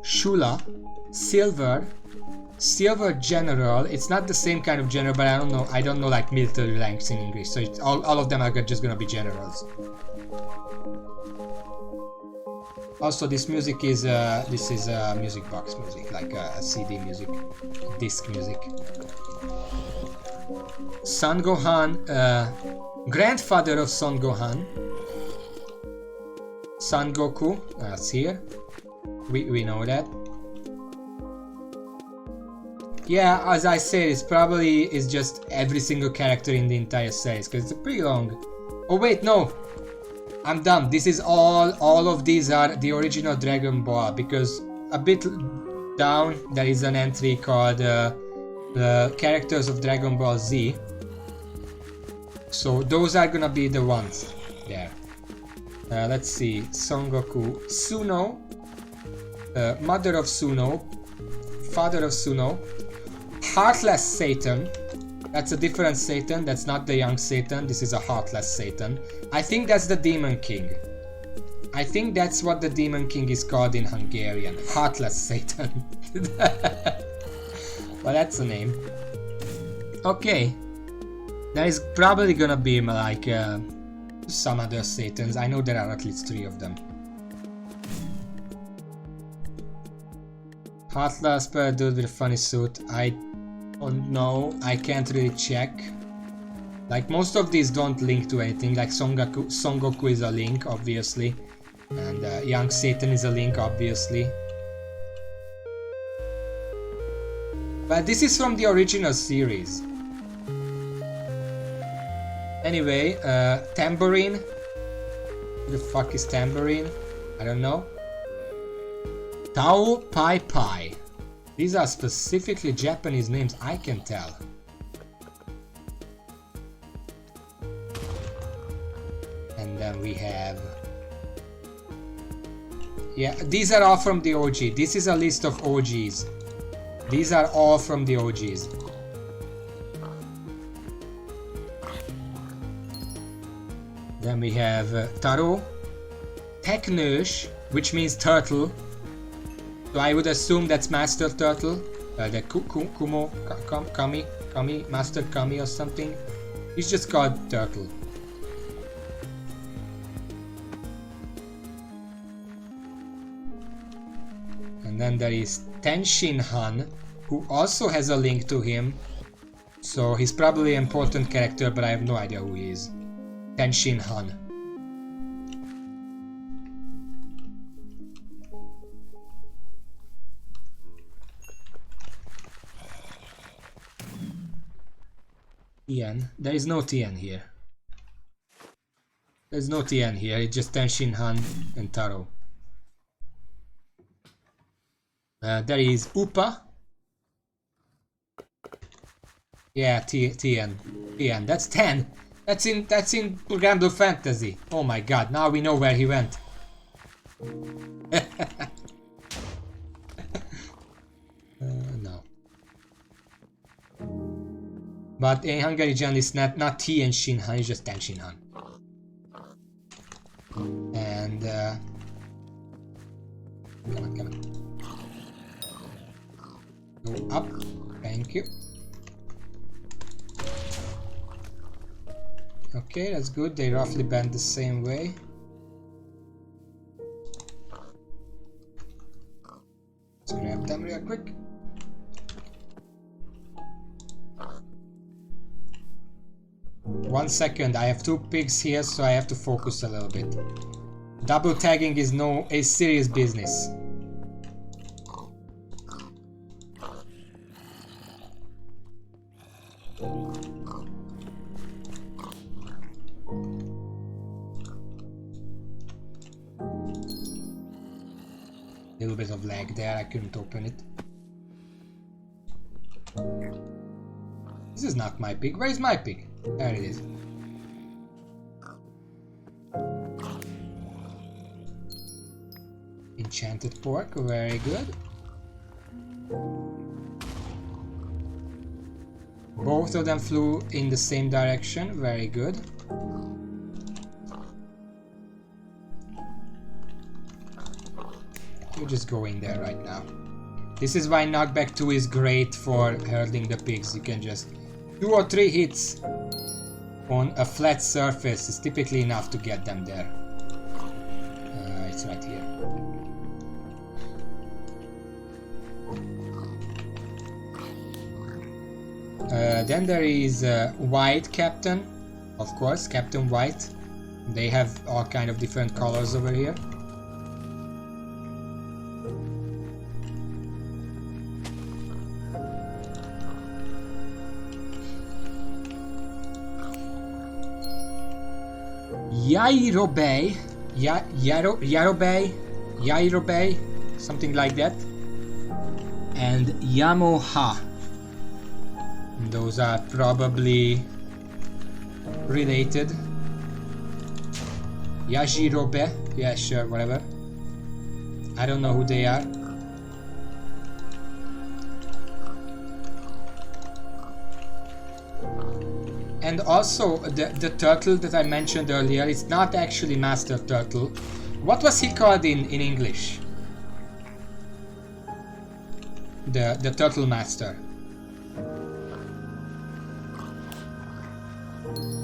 S1: Shula, Silver General. It's not the same kind of general, but I don't know like military ranks in English, so it's all of them are just gonna be generals. Also, this music is music box music, like a CD music, disc music. Son Gohan, grandfather of Son Gohan. Son Goku, that's here. We know that. Yeah, as I said, it's just every single character in the entire series, because it's pretty long. Oh wait, no! I'm dumb. This is all of these are the original Dragon Ball, because a bit down there is an entry called the characters of Dragon Ball Z. So those are gonna be the ones there. Let's see, Son Goku, Suno, mother of Suno, father of Suno, Heartless Satan. That's a different Satan, that's not the young Satan, this is a Heartless Satan. I think that's the Demon King. I think that's what the Demon King is called in Hungarian, Heartless Satan. Well, that's a name. Okay. There is probably gonna be like some other Satans. I know there are at least 3 of them. Heartless dude with a funny suit. I don't know. I can't really check. Like most of these don't link to anything. Like Son Goku is a link, obviously, and Young Satan is a link, obviously. But this is from the original series. Anyway, Tambourine. Who the fuck is Tambourine? I don't know. Tao Pai Pai. These are specifically Japanese names, I can tell. And then we have... yeah, these are all from the OG. This is a list of OGs. These are all from the OGs. Then we have Taro, Teknös, which means turtle. So I would assume that's Master Turtle, the Kumo, Kami, Master Kami or something. He's just called Turtle. And then there is Tenshin Han, who also has a link to him. So he's probably an important character, but I have no idea who he is. Tenshin Han. Tien. There is no Tien here. There's no Tien here, it's just Tenshin Han and Taro. There is Upa. Yeah, Tien. That's 10. That's in Grand Blue Fantasy. Oh my god, now we know where he went. No. But in Hungarian it's not Tien Shin Han, it's just Tenshin Han. And come on. Go up. Thank you. Okay, that's good. They roughly bend the same way. Let's grab them real quick. One second, I have 2 pigs here, so I have to focus a little bit. Double tagging is serious business. Little bit of lag there, I couldn't open it. This is not my pig. Where is my pig? There it is. Enchanted pork, very good. Both of them flew in the same direction, very good. You're just going there right now. This is why knockback 2 is great for herding the pigs. You can just 2 or 3 hits on a flat surface is typically enough to get them there. It's right here. Then there is White Captain, of course, Captain White. They have all kind of different colors over here. Yairobei, something like that, and Yamoha. Those are probably related. Yajirobe, yeah, sure, whatever. I don't know who they are. And also, the turtle that I mentioned earlier, it's not actually Master Turtle. What was he called in English? The Turtle Master.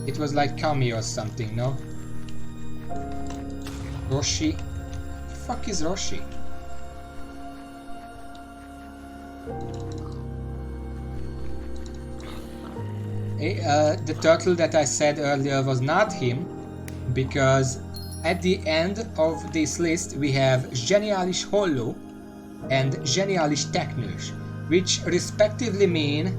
S1: It was like Kami or something, no? Roshi? The fuck is Roshi? The turtle that I said earlier was not him, because at the end of this list we have Genialisch Hollow and Genialisch Technisch, which respectively mean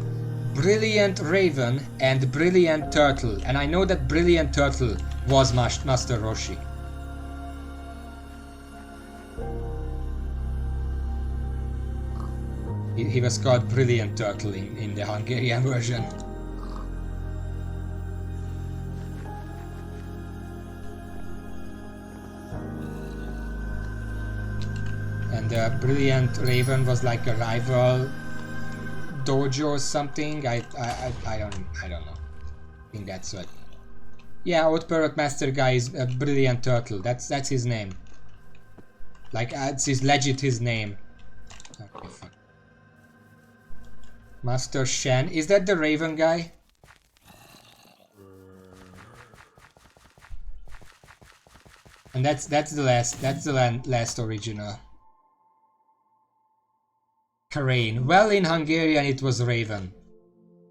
S1: Brilliant Raven and Brilliant Turtle, and I know that Brilliant Turtle was Master Roshi. He was called Brilliant Turtle in the Hungarian version. And Brilliant Raven was like a rival dojo or something. I don't know. I think that's what. Yeah, Old Parrot Master guy is a Brilliant Turtle. That's his name. Like it's his name. Okay, fuck. Master Shen, is that the Raven guy? And that's the last original. Crane. Well, in Hungarian it was Raven.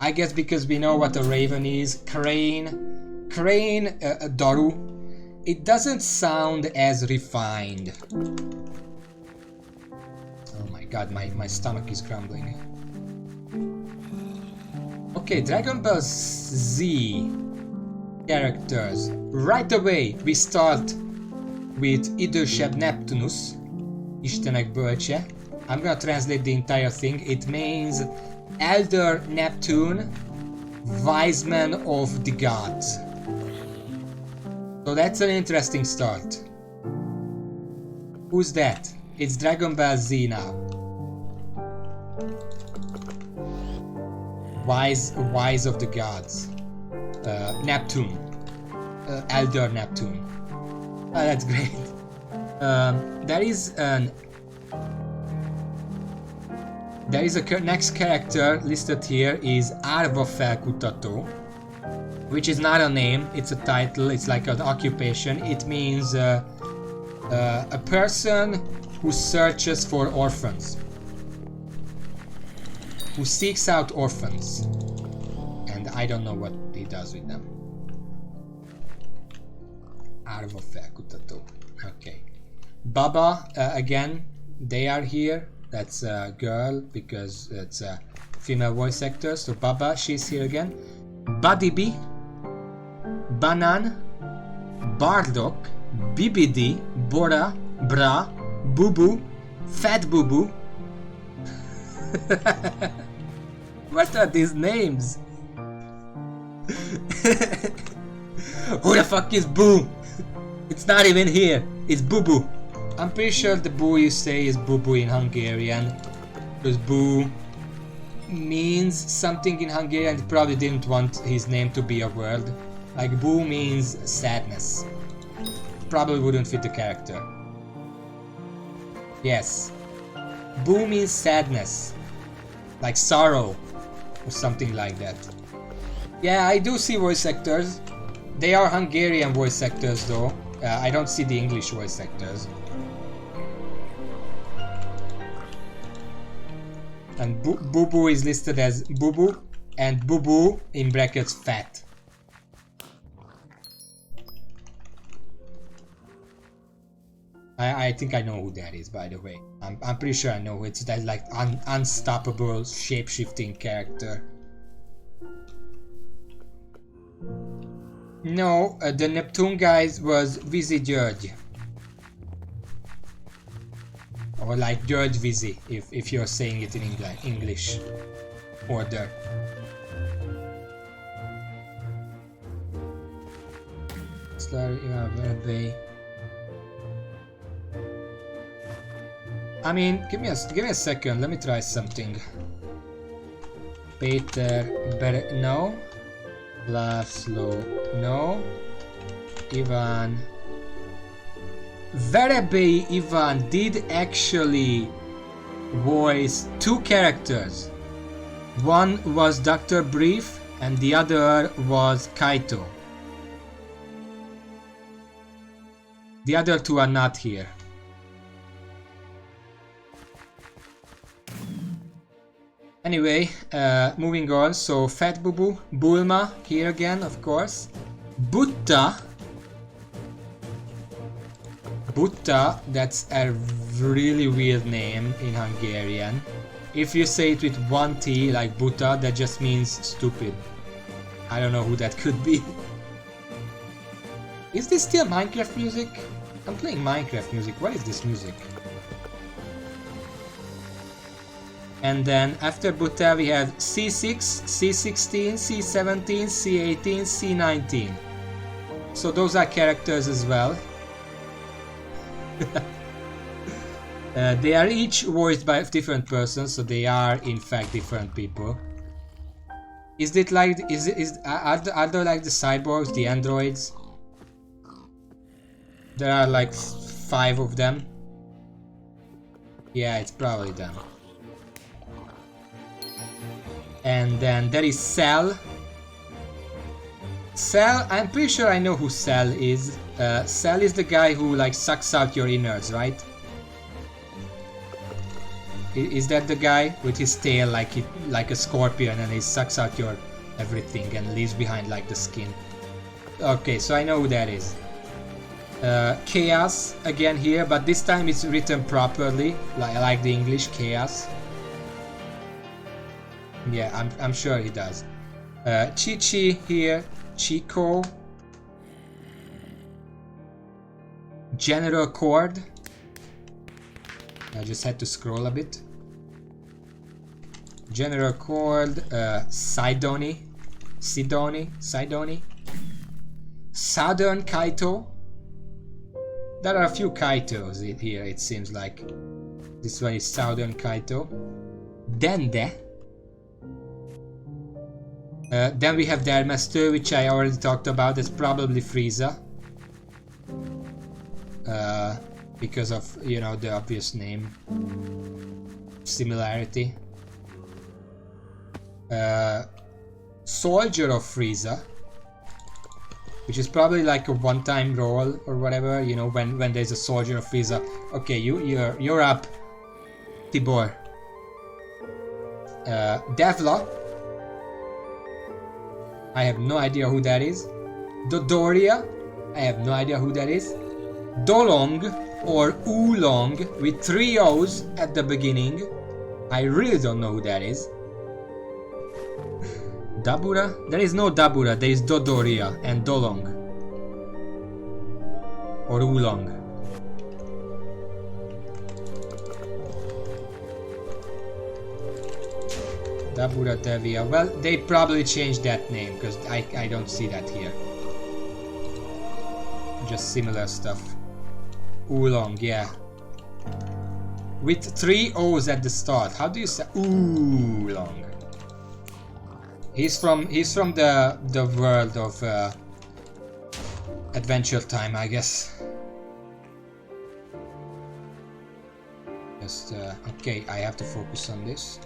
S1: I guess because we know what a Raven is. Crane, Daru. It doesn't sound as refined. Oh my god, my stomach is grumbling. Okay, Dragon Ball Z characters. Right away we start with Idősebb Neptunus, Istenek bölcse. I'm gonna translate the entire thing. It means Elder Neptune, Wise Man of the Gods. So that's an interesting start. Who's that? It's Dragon Ball Z now. Wise of the Gods. Neptune. Elder Neptune. Oh, that's great. There is a next character listed here is Árva Felkutató, which is not a name, it's a title, it's like an occupation. It means a person who searches for orphans, who seeks out orphans, and I don't know what he does with them. Árva Felkutató. Okay. Baba, again, they are here. That's a girl because it's a female voice actor. So Baba, she's here again. Badibi, Banan, Bardock, Bibidi, Bora, Bra, Bubu, Fat Bubu. What are these names? Who the fuck is Boo? It's not even here. It's Boo Boo. I'm pretty sure the boo you say is boo-boo in Hungarian. Because boo means something in Hungarian. He probably didn't want his name to be a word. Like boo means sadness. Probably wouldn't fit the character. Yes. Boo means sadness. Like sorrow. Or something like that. Yeah, I do see voice actors. They are Hungarian voice actors though. I don't see the English voice actors. And Boo Boo is listed as Boo Boo and Boo Boo in brackets fat. I think I know who that is, by the way. I'm pretty sure I know who it's that like unstoppable shape-shifting character. No, the Neptune guys was Vizzy George. Or like George Vizzy, if you're saying it in English order. I mean, give me a second. Let me try something. Peter, no. Laszlo, no. Ivan. Verebey Ivan did actually voice two characters. One was Dr. Brief and the other was Kaito. The other two are not here. Anyway, moving on. So Fat Boo Boo, Bulma here again, of course. Butta, that's a really weird name in Hungarian. If you say it with one T, like Butta, that just means stupid. I don't know who that could be. Is this still Minecraft music? I'm playing Minecraft music. What is this music? And then after Butta we have C6, C16, C17, C18, C19. So those are characters as well. They are each voiced by different persons, so they are in fact different people. Is it like are there like the cyborgs, the androids? There are like 5 of them. Yeah, it's probably them. And then there is Cell. Cell, I'm pretty sure I know who Cell is. Cell is the guy who like sucks out your innards, right? Is that the guy with his tail like a scorpion and he sucks out your everything and leaves behind like the skin? Okay, so I know who that is. Chaos again here, but this time it's written properly, like the English Chaos. Yeah, I'm sure he does. Chi-Chi here, Chico. General Cord. I just had to scroll a bit. General Cord, Sidoni. Southern Kaito. There are a few Kaitos here, it seems like. This one is Southern Kaito. Dende. Then we have Dermaster, which I already talked about. It's probably Frieza. Because of, you know, the obvious name similarity. Soldier of Frieza, which is probably like a one-time role or whatever, you know, when there's a Soldier of Frieza. Okay, you're up, Tibor. Devla. I have no idea who that is. Dodoria. I have no idea who that is. Dolong or Oolong with 3 O's at the beginning. I really don't know who that is. Dabura? There is no Dabura, there is Dodoria and Dolong. Or Oolong. Dabura Tevia. Well, they probably changed that name because I don't see that here. Just similar stuff. Oolong, yeah. With 3 O's at the start. How do you say oolong? He's from the world of Adventure Time, I guess. Just okay, I have to focus on this.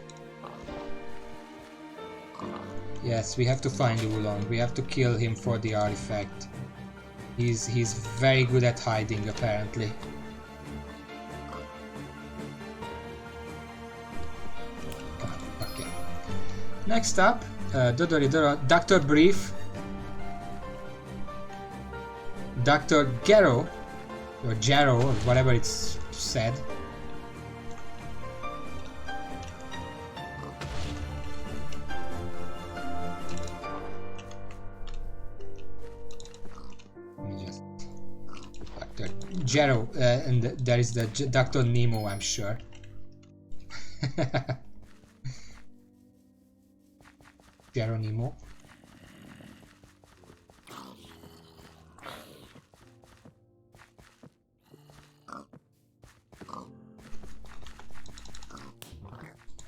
S1: Yes, we have to find Oolong. We have to kill him for the artifact. He's very good at hiding, apparently. Okay. Next up, Dr. Brief, Dr. Gero, or Jero, or whatever it's said. Jero, and there is the Dr. Nemo, I'm sure. Geronimo.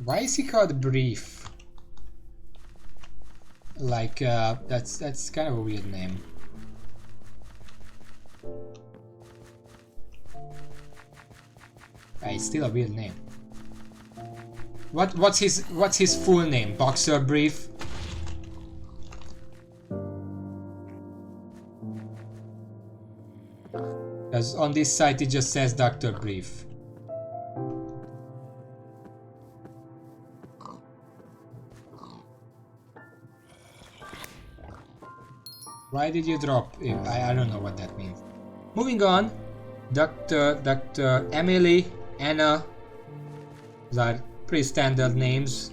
S1: Why is he called Brief? Like, that's kind of a weird name. It's still a weird name. What's his full name? Boxer Brief? Because on this site it just says Dr. Brief. Why did you drop? I don't know what that means. Moving on. Dr. Emily, Anna. Those are pretty standard names.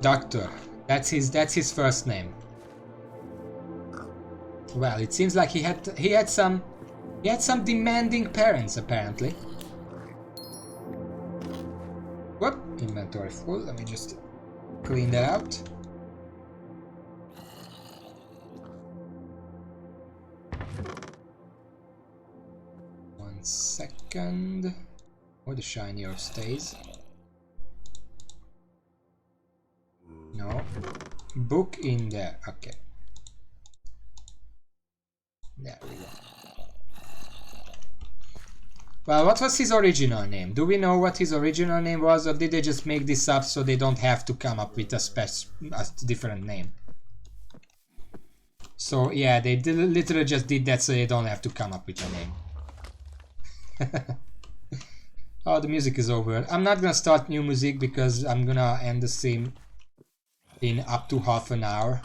S1: Doctor. That's his first name. Well, it seems like he had some demanding parents, apparently. Whoop, inventory full. Let me just clean that out. One second. Or the shiny orb stays. No. Book in there. Okay. There we go. Well, what was his original name? Do we know what his original name was, or did they just make this up so they don't have to come up with a different name? So yeah, they literally just did that so they don't have to come up with a name. Oh, the music is over. I'm not gonna start new music because I'm gonna end the stream in up to half an hour.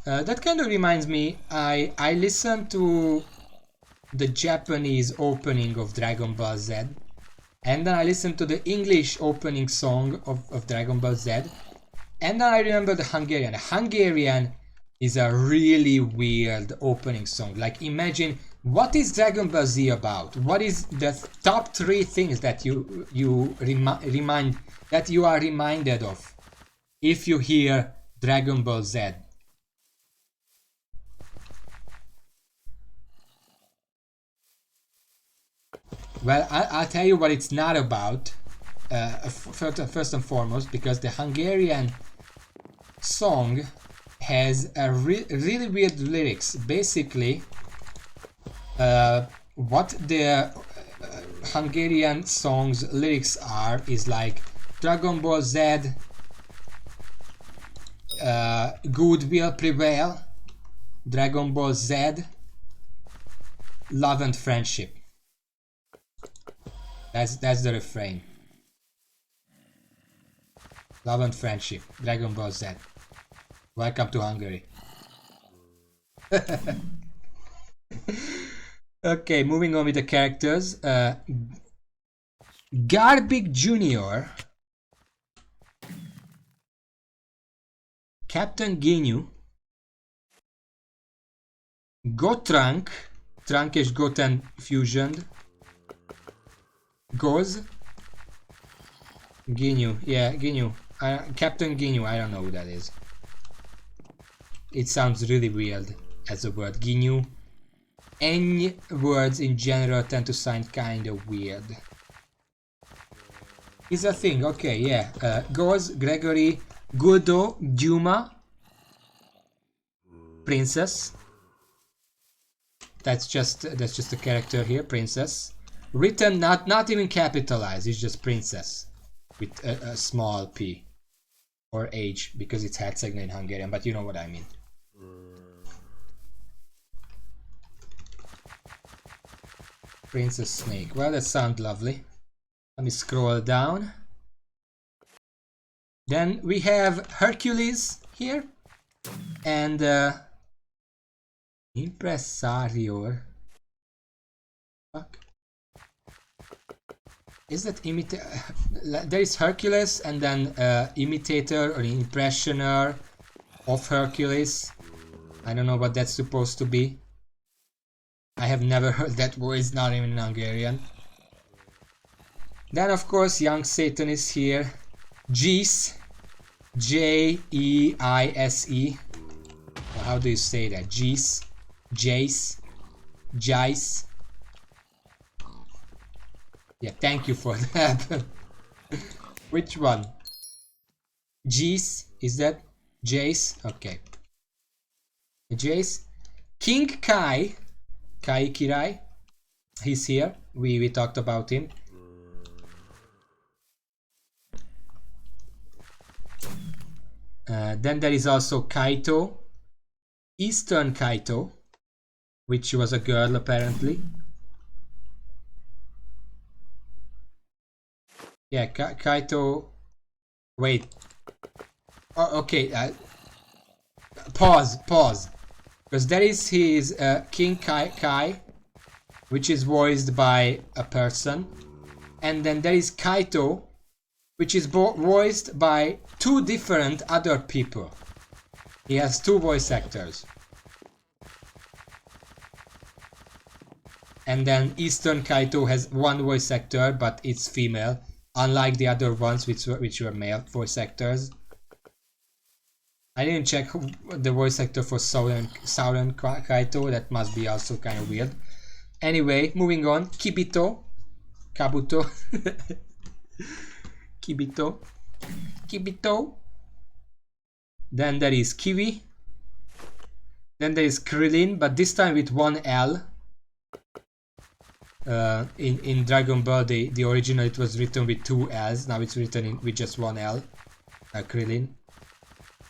S1: That kind of reminds me, I listened to the Japanese opening of Dragon Ball Z, and then I listened to the English opening song of Dragon Ball Z, and then I remember the Hungarian. The Hungarian is a really weird opening song. Like, imagine, what is Dragon Ball Z about? What is the top 3 things that you are reminded of if you hear Dragon Ball Z? Well, I'll tell you what it's not about, first and foremost, because the Hungarian song has a really weird lyrics. Basically, what the Hungarian song's lyrics are is like Dragon Ball Z, good will prevail, Dragon Ball Z, love and friendship. That's the refrain. Love and friendship, Dragon Ball Z. Welcome to Hungary. Okay, moving on with the characters. Garbik Jr. Captain Ginyu, Gotrunk, Trunk és Goten fusioned, Goz, Ginyu, yeah, Ginyu, Captain Ginyu, I don't know who that is. It sounds really weird as a word, Ginyu. Any words in general tend to sound kind of weird. Is a thing, okay, yeah. Goz, Gregory, Gudo, Duma, Princess. That's just a character here, Princess. Written not even capitalized, it's just Princess with a small p or h because it's Hercegna in Hungarian, but you know what I mean. Princess Snake. Well, that sounds lovely. Let me scroll down. Then we have Hercules here and Impresario. Fuck. Is that imitator? There is Hercules and then imitator or impressioner of Hercules. I don't know what that's supposed to be. I have never heard that voice, not even in Hungarian. Then of course young Satan is here. Jeise. J-E-I-S-E. How do you say that? Jeise. Jace. Jice. Yeah, thank you for that. Which one? Jeise? Is that Jace? Okay. Jace. King Kai. Kai Kirai. He's here. We talked about him. Then there is also Kaito. Eastern Kaito. Which was a girl apparently. Yeah, Kaito. Wait. Oh, okay. Pause. Because there is his King Kai, which is voiced by a person. And then there is Kaito, which is voiced by two different other people. He has two voice actors. And then Eastern Kaito has one voice actor, but it's female. Unlike the other ones, which were male voice actors. I didn't check the voice actor for Southern Kaito. That must be also kind of weird. Anyway, moving on. Kibito. Kabuto. Kibito. Then there is Kiwi. Then there is Krillin, but this time with one L. In Dragon Ball, the original it was written with two L's. Now it's written with just one L. Krillin.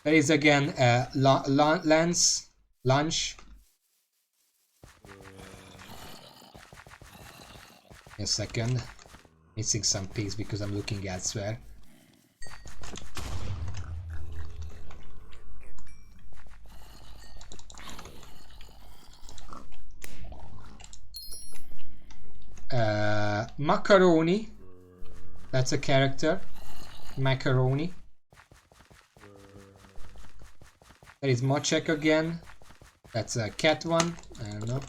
S1: There is again Lance. Lunch. A second. Missing some piece because I'm looking elsewhere. Macaroni. That's a character. Macaroni. There is Mochek again. That's a cat one. I don't know.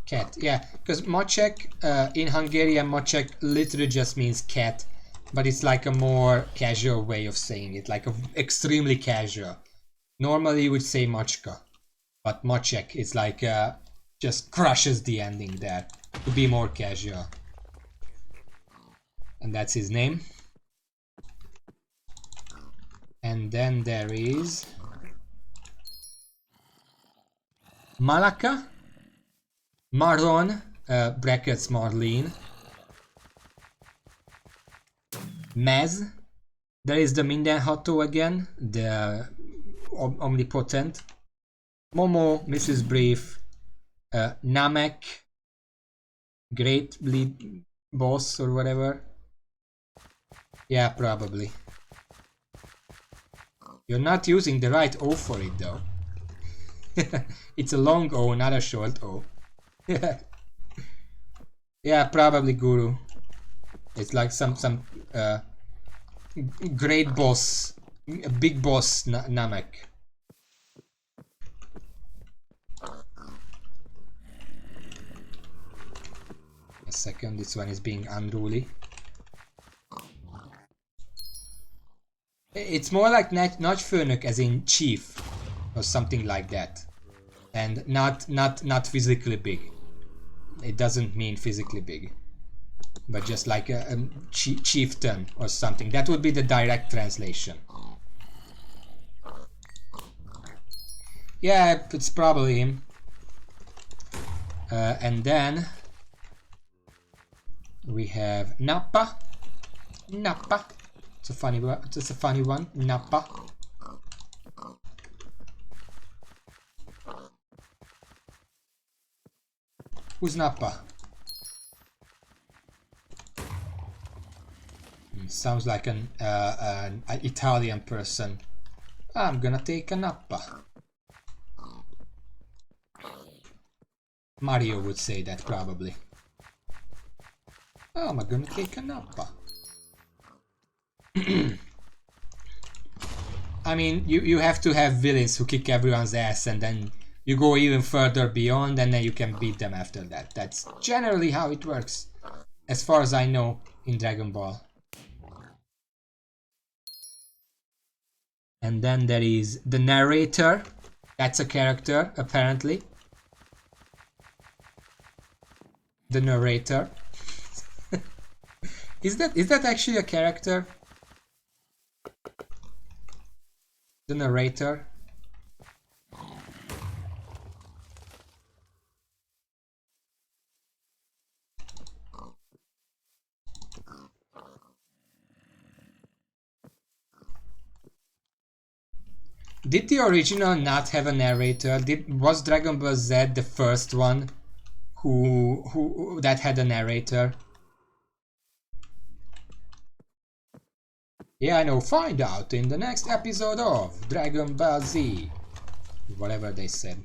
S1: Cat, yeah, because Mochek in Hungarian, Mochek literally just means cat, but it's like a more casual way of saying it, like extremely casual. Normally you would say Mochka, but Mochek is like just crushes the ending there to be more casual. And that's his name. And then there is Malaka. Marlon, brackets Marlene. Mez. There is the Mindenható again, the omnipotent. Momo, Mrs. Brief. Namek. Great lead boss or whatever. Yeah, probably. You're not using the right O for it though. It's a long O, not a short O. Yeah, probably Guru. It's like some great boss, big boss Namek. A second, this one is being unruly. It's more like Nagyfőnök as in chief or something like that, and not physically big. It doesn't mean physically big, but just like a chieftain or something. That would be the direct translation. Yeah, it's probably him. And then we have Nappa. Nappa. It's a funny one. It's a funny one. Nappa. Who's Nappa? Sounds like an Italian person. I'm gonna take a Nappa. Mario would say that probably. Oh, I'm gonna take a Nappa. I mean, you have to have villains who kick everyone's ass, and then you go even further beyond, and then you can beat them after that. That's generally how it works, as far as I know, in Dragon Ball. And then there is the narrator. That's a character, apparently. The narrator. Is that actually a character? The narrator. Did the original not have a narrator? Was Dragon Ball Z the first one who that had a narrator? Yeah, I know. Find out in the next episode of Dragon Ball Z. Whatever they said.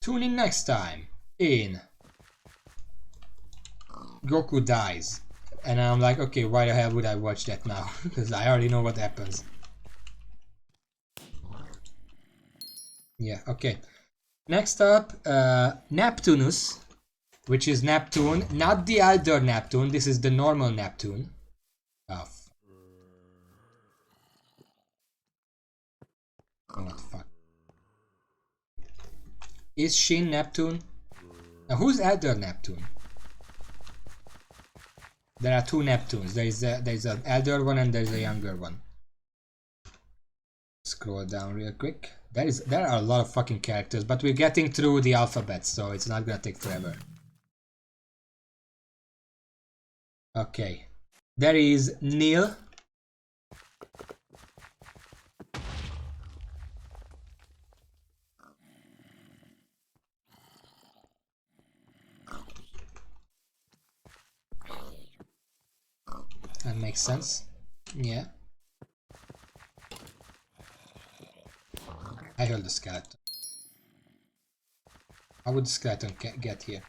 S1: Tune in next time in Goku dies. And I'm like, okay, why the hell would I watch that now? Because I already know what happens. Yeah, okay. Next up, Neptunus, which is Neptune, not the Elder Neptune. This is the normal Neptune. Oh, what the fuck? Is Shin Neptune? Now, who's Elder Neptune? There are two Neptunes. There's an elder one and there's a younger one. Scroll down real quick. There are a lot of fucking characters, but we're getting through the alphabet, so it's not gonna take forever. Okay. There is Neil. That makes sense. Yeah. I heard the skeleton. How would the skeleton get here?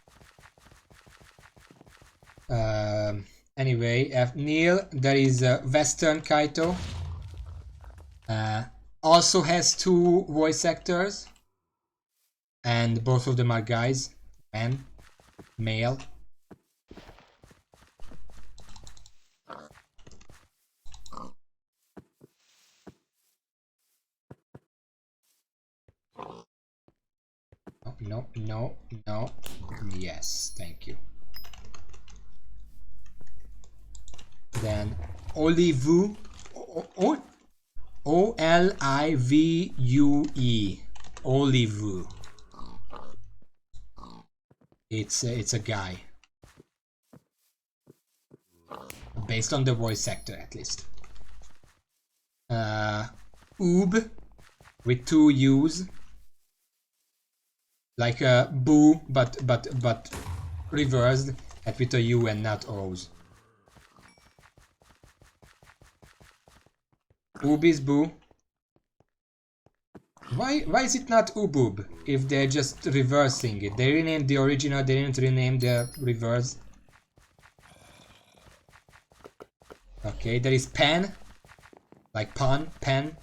S1: Anyway, Neil, there is Western Kaito. Also has two voice actors. And both of them are guys. And male. No. Yes, thank you. Then Olivue. O-L-I-V-U-E. Olivue. It's a guy. Based on the voice actor, at least. Oob with two U's. Like a boo, but reversed, and with a U and not O's. Oob is boo. Why is it not Ubub if they're just reversing it? They renamed the original, they didn't rename the reverse. Okay, there is Pan. Like Pan, Pen,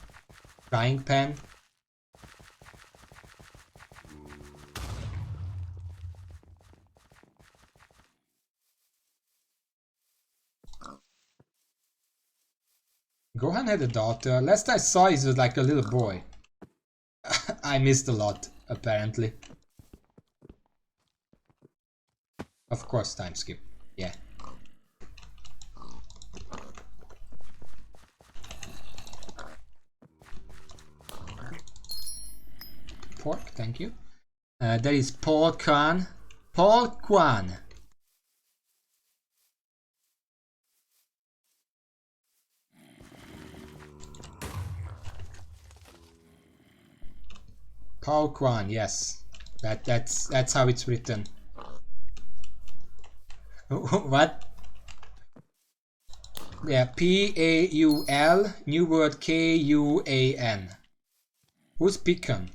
S1: frying pan. Gohan had a daughter. Last I saw he was like a little boy. I missed a lot, apparently. Of course, time skip. Yeah. Pork, thank you. There is Paul Kwan. Paul Kwan. Paul Kwan, yes. That's how it's written. What? Yeah, P-A-U-L, new word K-U-A-N. Who's Pecan?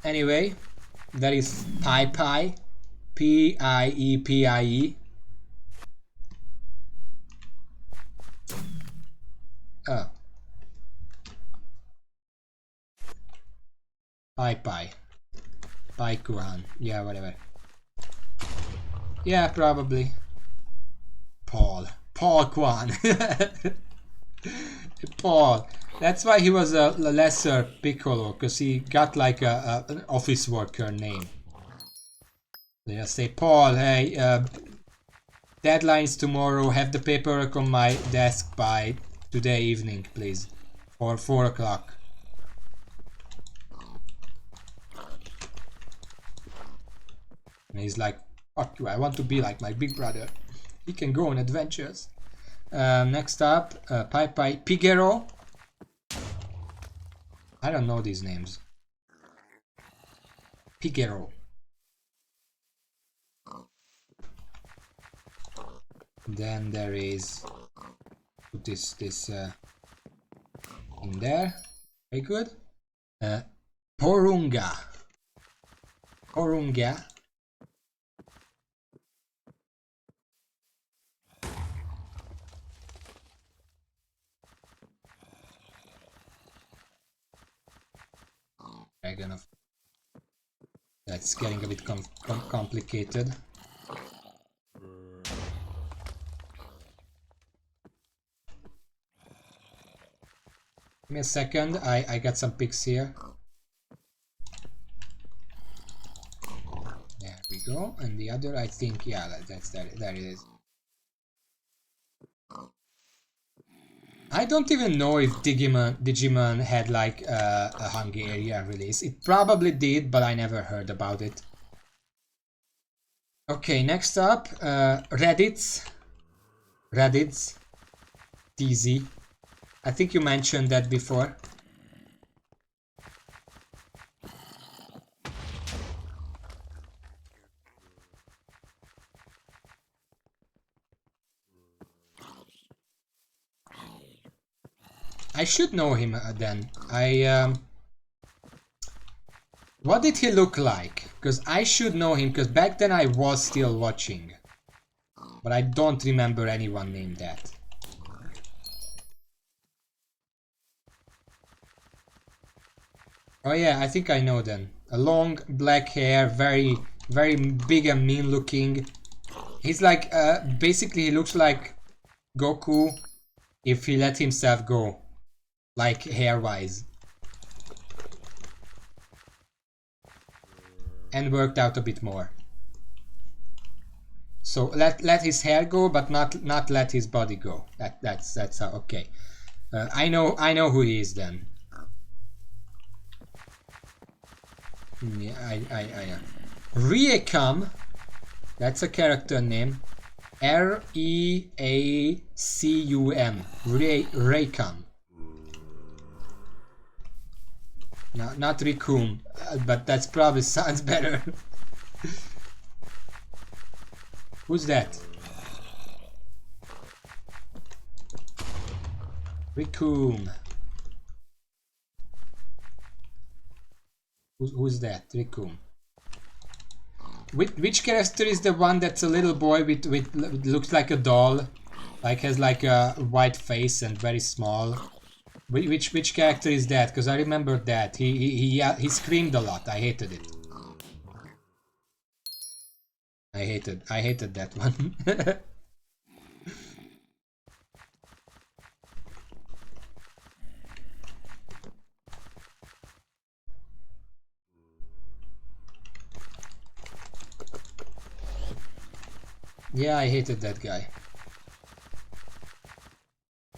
S1: Anyway, there is Pi Pi, P-I-E-P-I-E. Oh. Pi Pi. Pi Kuhan. Yeah, whatever. Yeah, probably. Paul. Paul Kwan. Paul. That's why he was a lesser Piccolo, because he got like an office worker name. They just say, Paul, hey, deadline's tomorrow, have the paperwork on my desk by today evening, please. Or 4 o'clock. And he's like, fuck you, I want to be like my big brother. He can go on adventures. Next up, Pi Pi Pigero. I don't know these names. Pigero. Then there is, put this in there. Very good. Porunga. Porunga. Dragon of. That's getting a bit complicated. Give me a second, I got some pics here. There we go, and the other, I think, yeah, there it is. I don't even know if Digimon had like a Hungarian release. It probably did, but I never heard about it. Okay, next up, Reddits, TZ. I think you mentioned that before. I should know him then. What did he look like? Because I should know him, because back then I was still watching. But I don't remember anyone named that. Oh yeah, I think I know then. A long black hair, very big and mean looking. He's like, basically he looks like Goku if he let himself go. Like hair-wise. And worked out a bit more. So let his hair go, but not let his body go. That's how. Okay. I know who he is then. Yeah, I know. Reacum. That's a character name. R-E-A-C-U-M. Reacum. No, not Ricum, but that's probably sounds better. Who's that? Riccoon. Who's that? Riccoon. Which character is the one that's a little boy with looks like a doll, like has like a white face and very small? Which character is that? Because I remember that he screamed a lot. I hated it. I hated that one. Yeah, I hated that guy.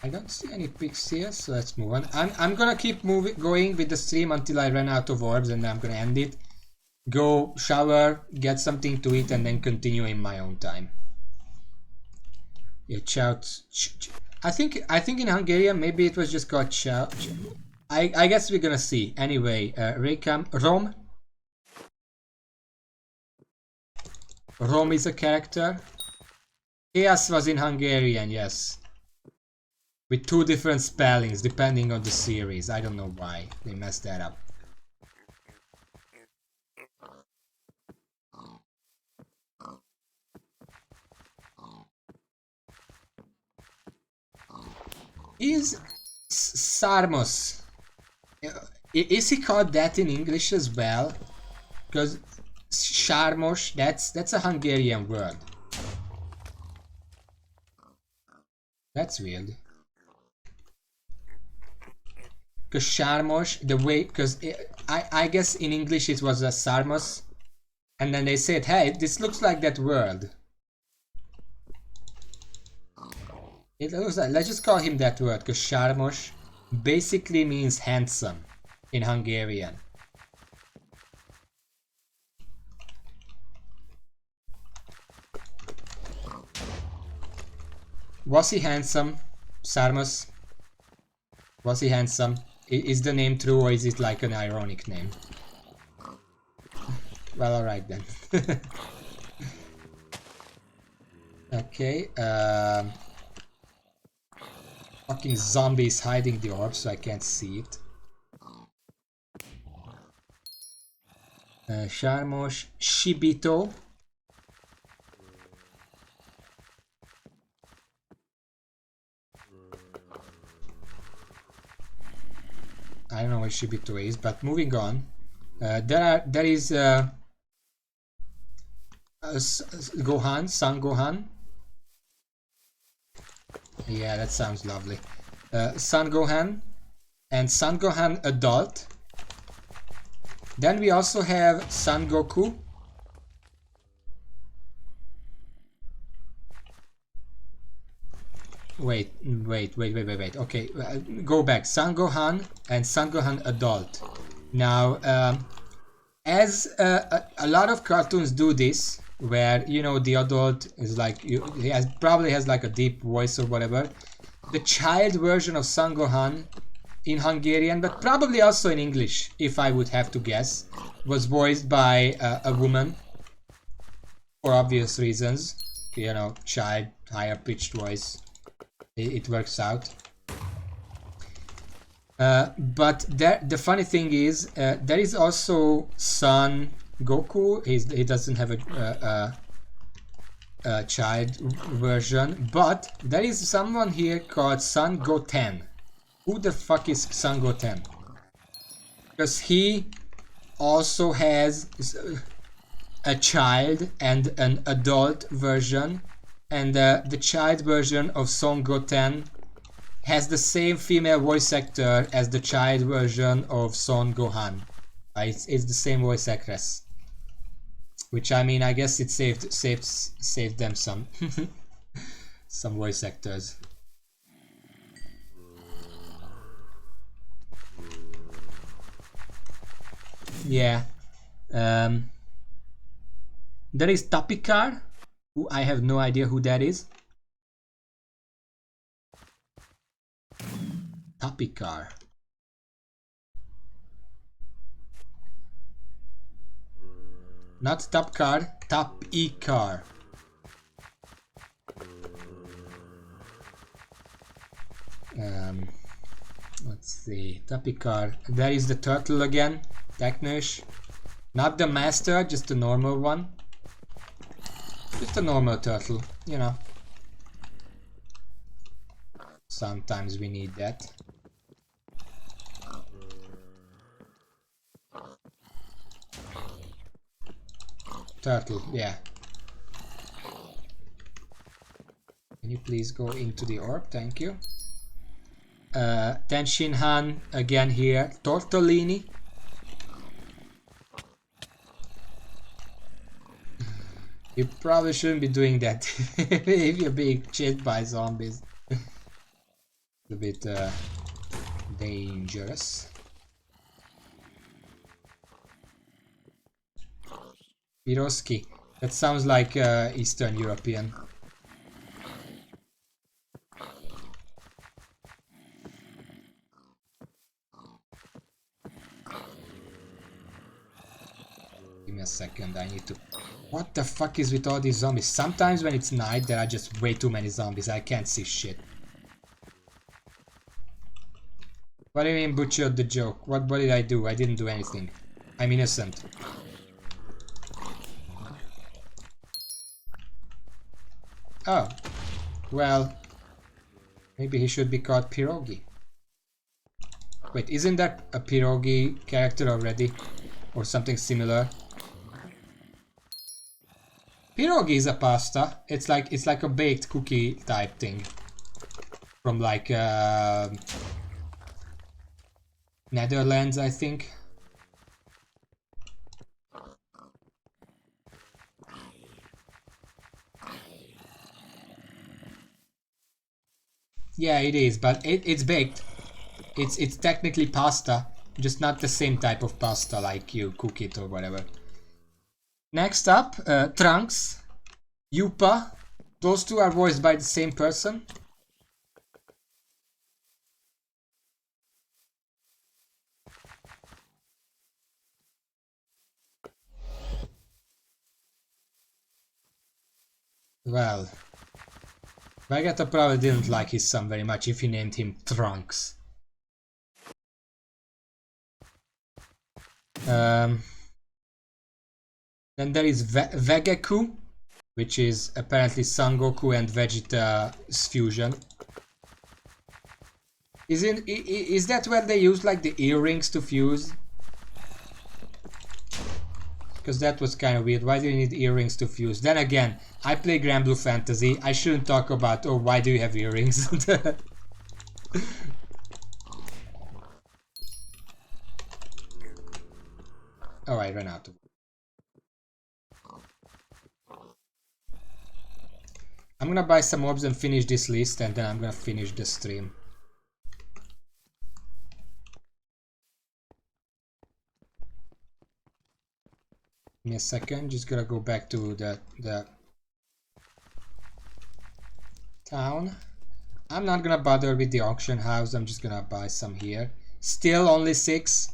S1: I don't see any pics here, so let's move on. I'm gonna keep going with the stream until I run out of orbs, and then I'm gonna end it. Go shower, get something to eat, and then continue in my own time. Yeah, chow. I think in Hungarian maybe it was just called chow. I guess we're gonna see. Anyway, Rom is a character. Chaos was in Hungarian, yes. With 2 different spellings depending on the series. I don't know why they messed that up. Is Sarmos, is he called that in English as well? Because Sármos, that's a Hungarian word. That's weird. Because Sármos, the way, because I guess in English it was a Sarmos, and then they said, hey, this looks like that word. It looks like, let's just call him that word, because Sármos basically means handsome in Hungarian. Was he handsome, Sarmos? Was he handsome? Is the name true, or is it like an ironic name? Well, alright then. Okay, fucking zombies hiding the orb so I can't see it. Sármos, Shibito. I don't know what Shibito is, but moving on. There is Gohan, Son Gohan. Yeah, that sounds lovely. Son Gohan and Son Gohan adult. Then we also have Son Goku. Wait. Okay, go back. Son Gohan and Son Gohan adult. Now, as a lot of cartoons do this, where you know the adult is like he probably has like a deep voice or whatever. The child version of Son Gohan in Hungarian, but probably also in English, if I would have to guess, was voiced by a woman for obvious reasons. You know, child, higher pitched voice. It works out. But the funny thing is, there is also Son Goku. He doesn't have a child version, but there is someone here called Son Goten. Who the fuck is Son Goten? Because he also has a child and an adult version, and the child version of Son Goten has the same female voice actor as the child version of Son Gohan. It's the same voice actress, which I mean, I guess it saved them some some voice actors. Yeah. There is Tapikar, who I have no idea who that is. Tapikar. Not Tapkar, Tapikar. see, Tapikar. There is the turtle again, Technish. Not the master, just the normal one. Just a normal turtle, you know. Sometimes we need that. Turtle, yeah. Can you please go into the orb? Thank you. Tenshinhan again here. Tortellini. You probably shouldn't be doing that if you're being chased by zombies. It's a bit dangerous. Piroski. That sounds like Eastern European. Give me a second, I need to... What the fuck is with all these zombies? Sometimes when it's night there are just way too many zombies, I can't see shit. What do you mean butchered the joke? What did I do? I didn't do anything. I'm innocent. Oh. Well. Maybe he should be called Pierogi. Wait, isn't that a Pierogi character already? Or something similar? Pierogi is a pasta. It's like a baked cookie type thing. From like Netherlands, I think. Yeah, it is, but it's baked. It's technically pasta, just not the same type of pasta like you cook it or whatever. Next up, Trunks, Yupa. Those two are voiced by the same person. Well, Vegeta probably didn't like his son very much if he named him Trunks. Then there is Vegeku, which is apparently Son Goku and Vegeta's fusion. Is that where they use like the earrings to fuse? Because that was kind of weird. Why do you need earrings to fuse? Then again, I play Grand Blue Fantasy. I shouldn't talk about, oh, why do you have earrings? Oh, I ran out of... I'm gonna buy some orbs and finish this list, and then I'm gonna finish the stream. Give me a second, just gotta go back to the town. I'm not gonna bother with the auction house, I'm just gonna buy some here. Still only 6.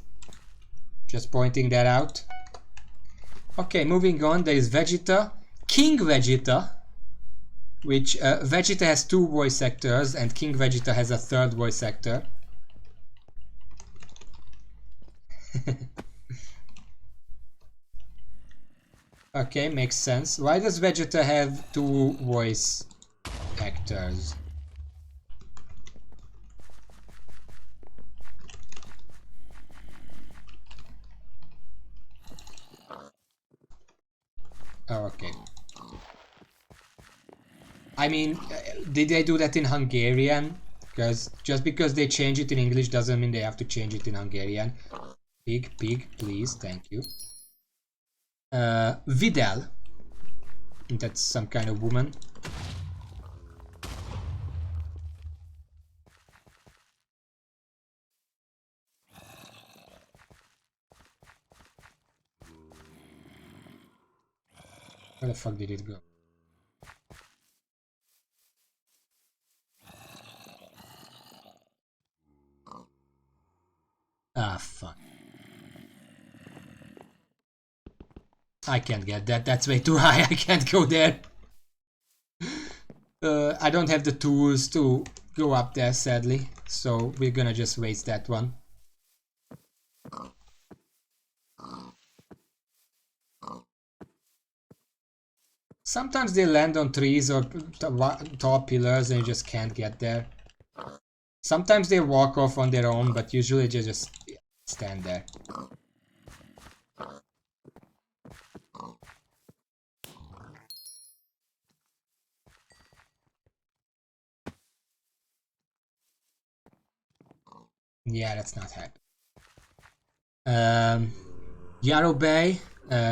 S1: Just pointing that out. Okay, moving on, there is Vegeta. King Vegeta. Which, Vegeta has 2 voice actors and King Vegeta has a 3rd voice actor. Okay, makes sense. Why does Vegeta have 2 voice actors? Oh, okay. I mean, did they do that in Hungarian? Because just because they change it in English doesn't mean they have to change it in Hungarian. Pig, please, thank you. Videl. That's some kind of woman. Where the fuck did it go? Ah, fuck. I can't get that. That's way too high. I can't go there. I don't have the tools to go up there, sadly. so we're gonna just waste that one. Sometimes they land on trees or tall pillars and you just can't get there. Sometimes they walk off on their own, but usually they just stand there. Yeah, that's not happening. Yarrow Bay,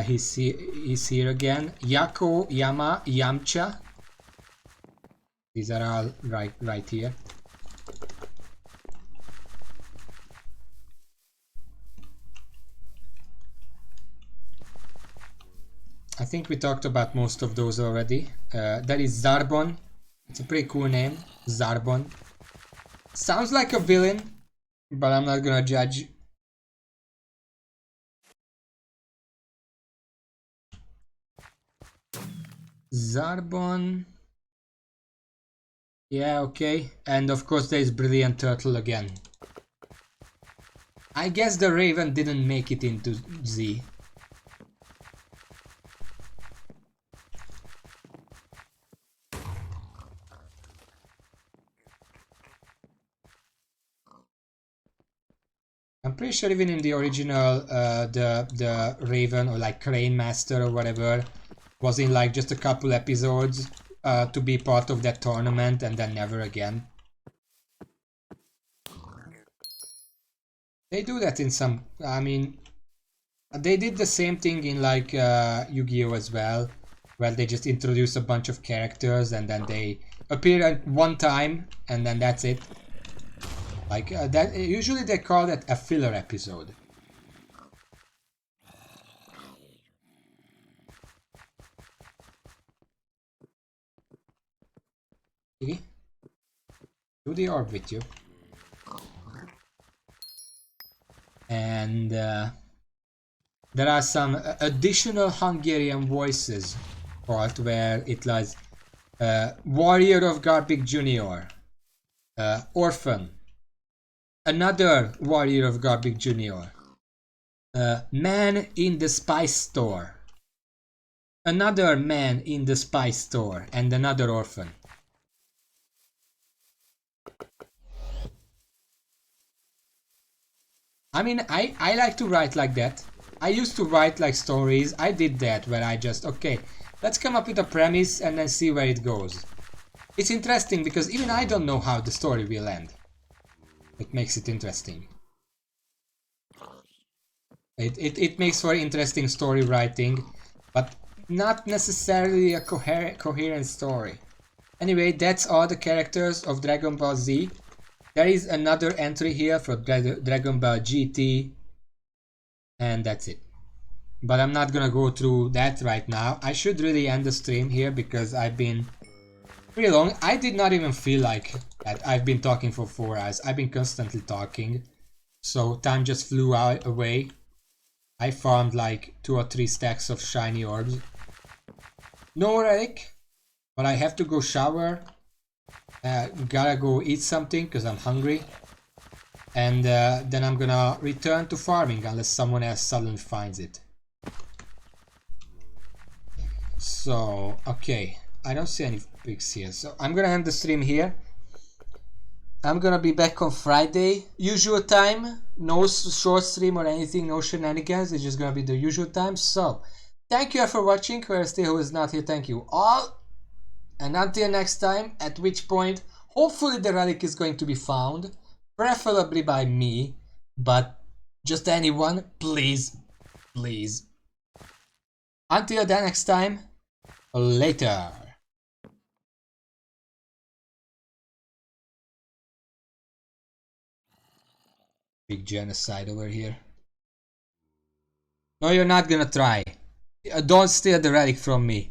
S1: he's here again. Yako, Yama, Yamcha. These are all right here. I think we talked about most of those already. That is Zarbon. It's a pretty cool name, Zarbon. Sounds like a villain, but I'm not gonna judge. Zarbon. Yeah, okay. And of course there's Brilliant Turtle again. I guess the Raven didn't make it into Z. I'm pretty sure even in the original, the Raven or like Crane Master or whatever was in like just a couple episodes to be part of that tournament and then never again. They do that in some, I mean, they did the same thing in like Yu-Gi-Oh as well, where they just introduce a bunch of characters and then they appear at one time and then that's it. Like that, usually they call that a filler episode. Okay. Do the orb with you. And there are some additional Hungarian voices part where it was Warrior of Garbage Junior, Orphan, another Warrior of Garbage Junior, Man in the Spice Store, another Man in the Spice Store, and another Orphan. I mean, I like to write like that. I used to write like stories. I did that where I just, okay, let's come up with a premise and then see where it goes. It's interesting because even I don't know how the story will end. It makes it interesting. It makes for interesting story writing, but not necessarily a coherent story. Anyway, that's all the characters of Dragon Ball Z. There is another entry here for Dragon Ball GT, and that's it. But I'm not gonna go through that right now. I should really end the stream here because I've been pretty long. I did not even feel like that I've been talking for 4 hours. I've been constantly talking, so time just flew away. I farmed like 2 or 3 stacks of shiny orbs. No relic, but I have to go shower. Gotta go eat something because I'm hungry. And then I'm gonna return to farming unless someone else suddenly finds it. So, okay. I don't see any pigs here. So I'm gonna end the stream here. I'm gonna be back on Friday. Usual time. No short stream or anything. No shenanigans. It's just gonna be the usual time. So, thank you all for watching. Whereas still who is not here, thank you all. And until next time, at which point, hopefully the relic is going to be found. Preferably by me. But just anyone. Please. Please. Until the next time. Later. Big genocide over here. No, you're not gonna try. Don't steal the relic from me.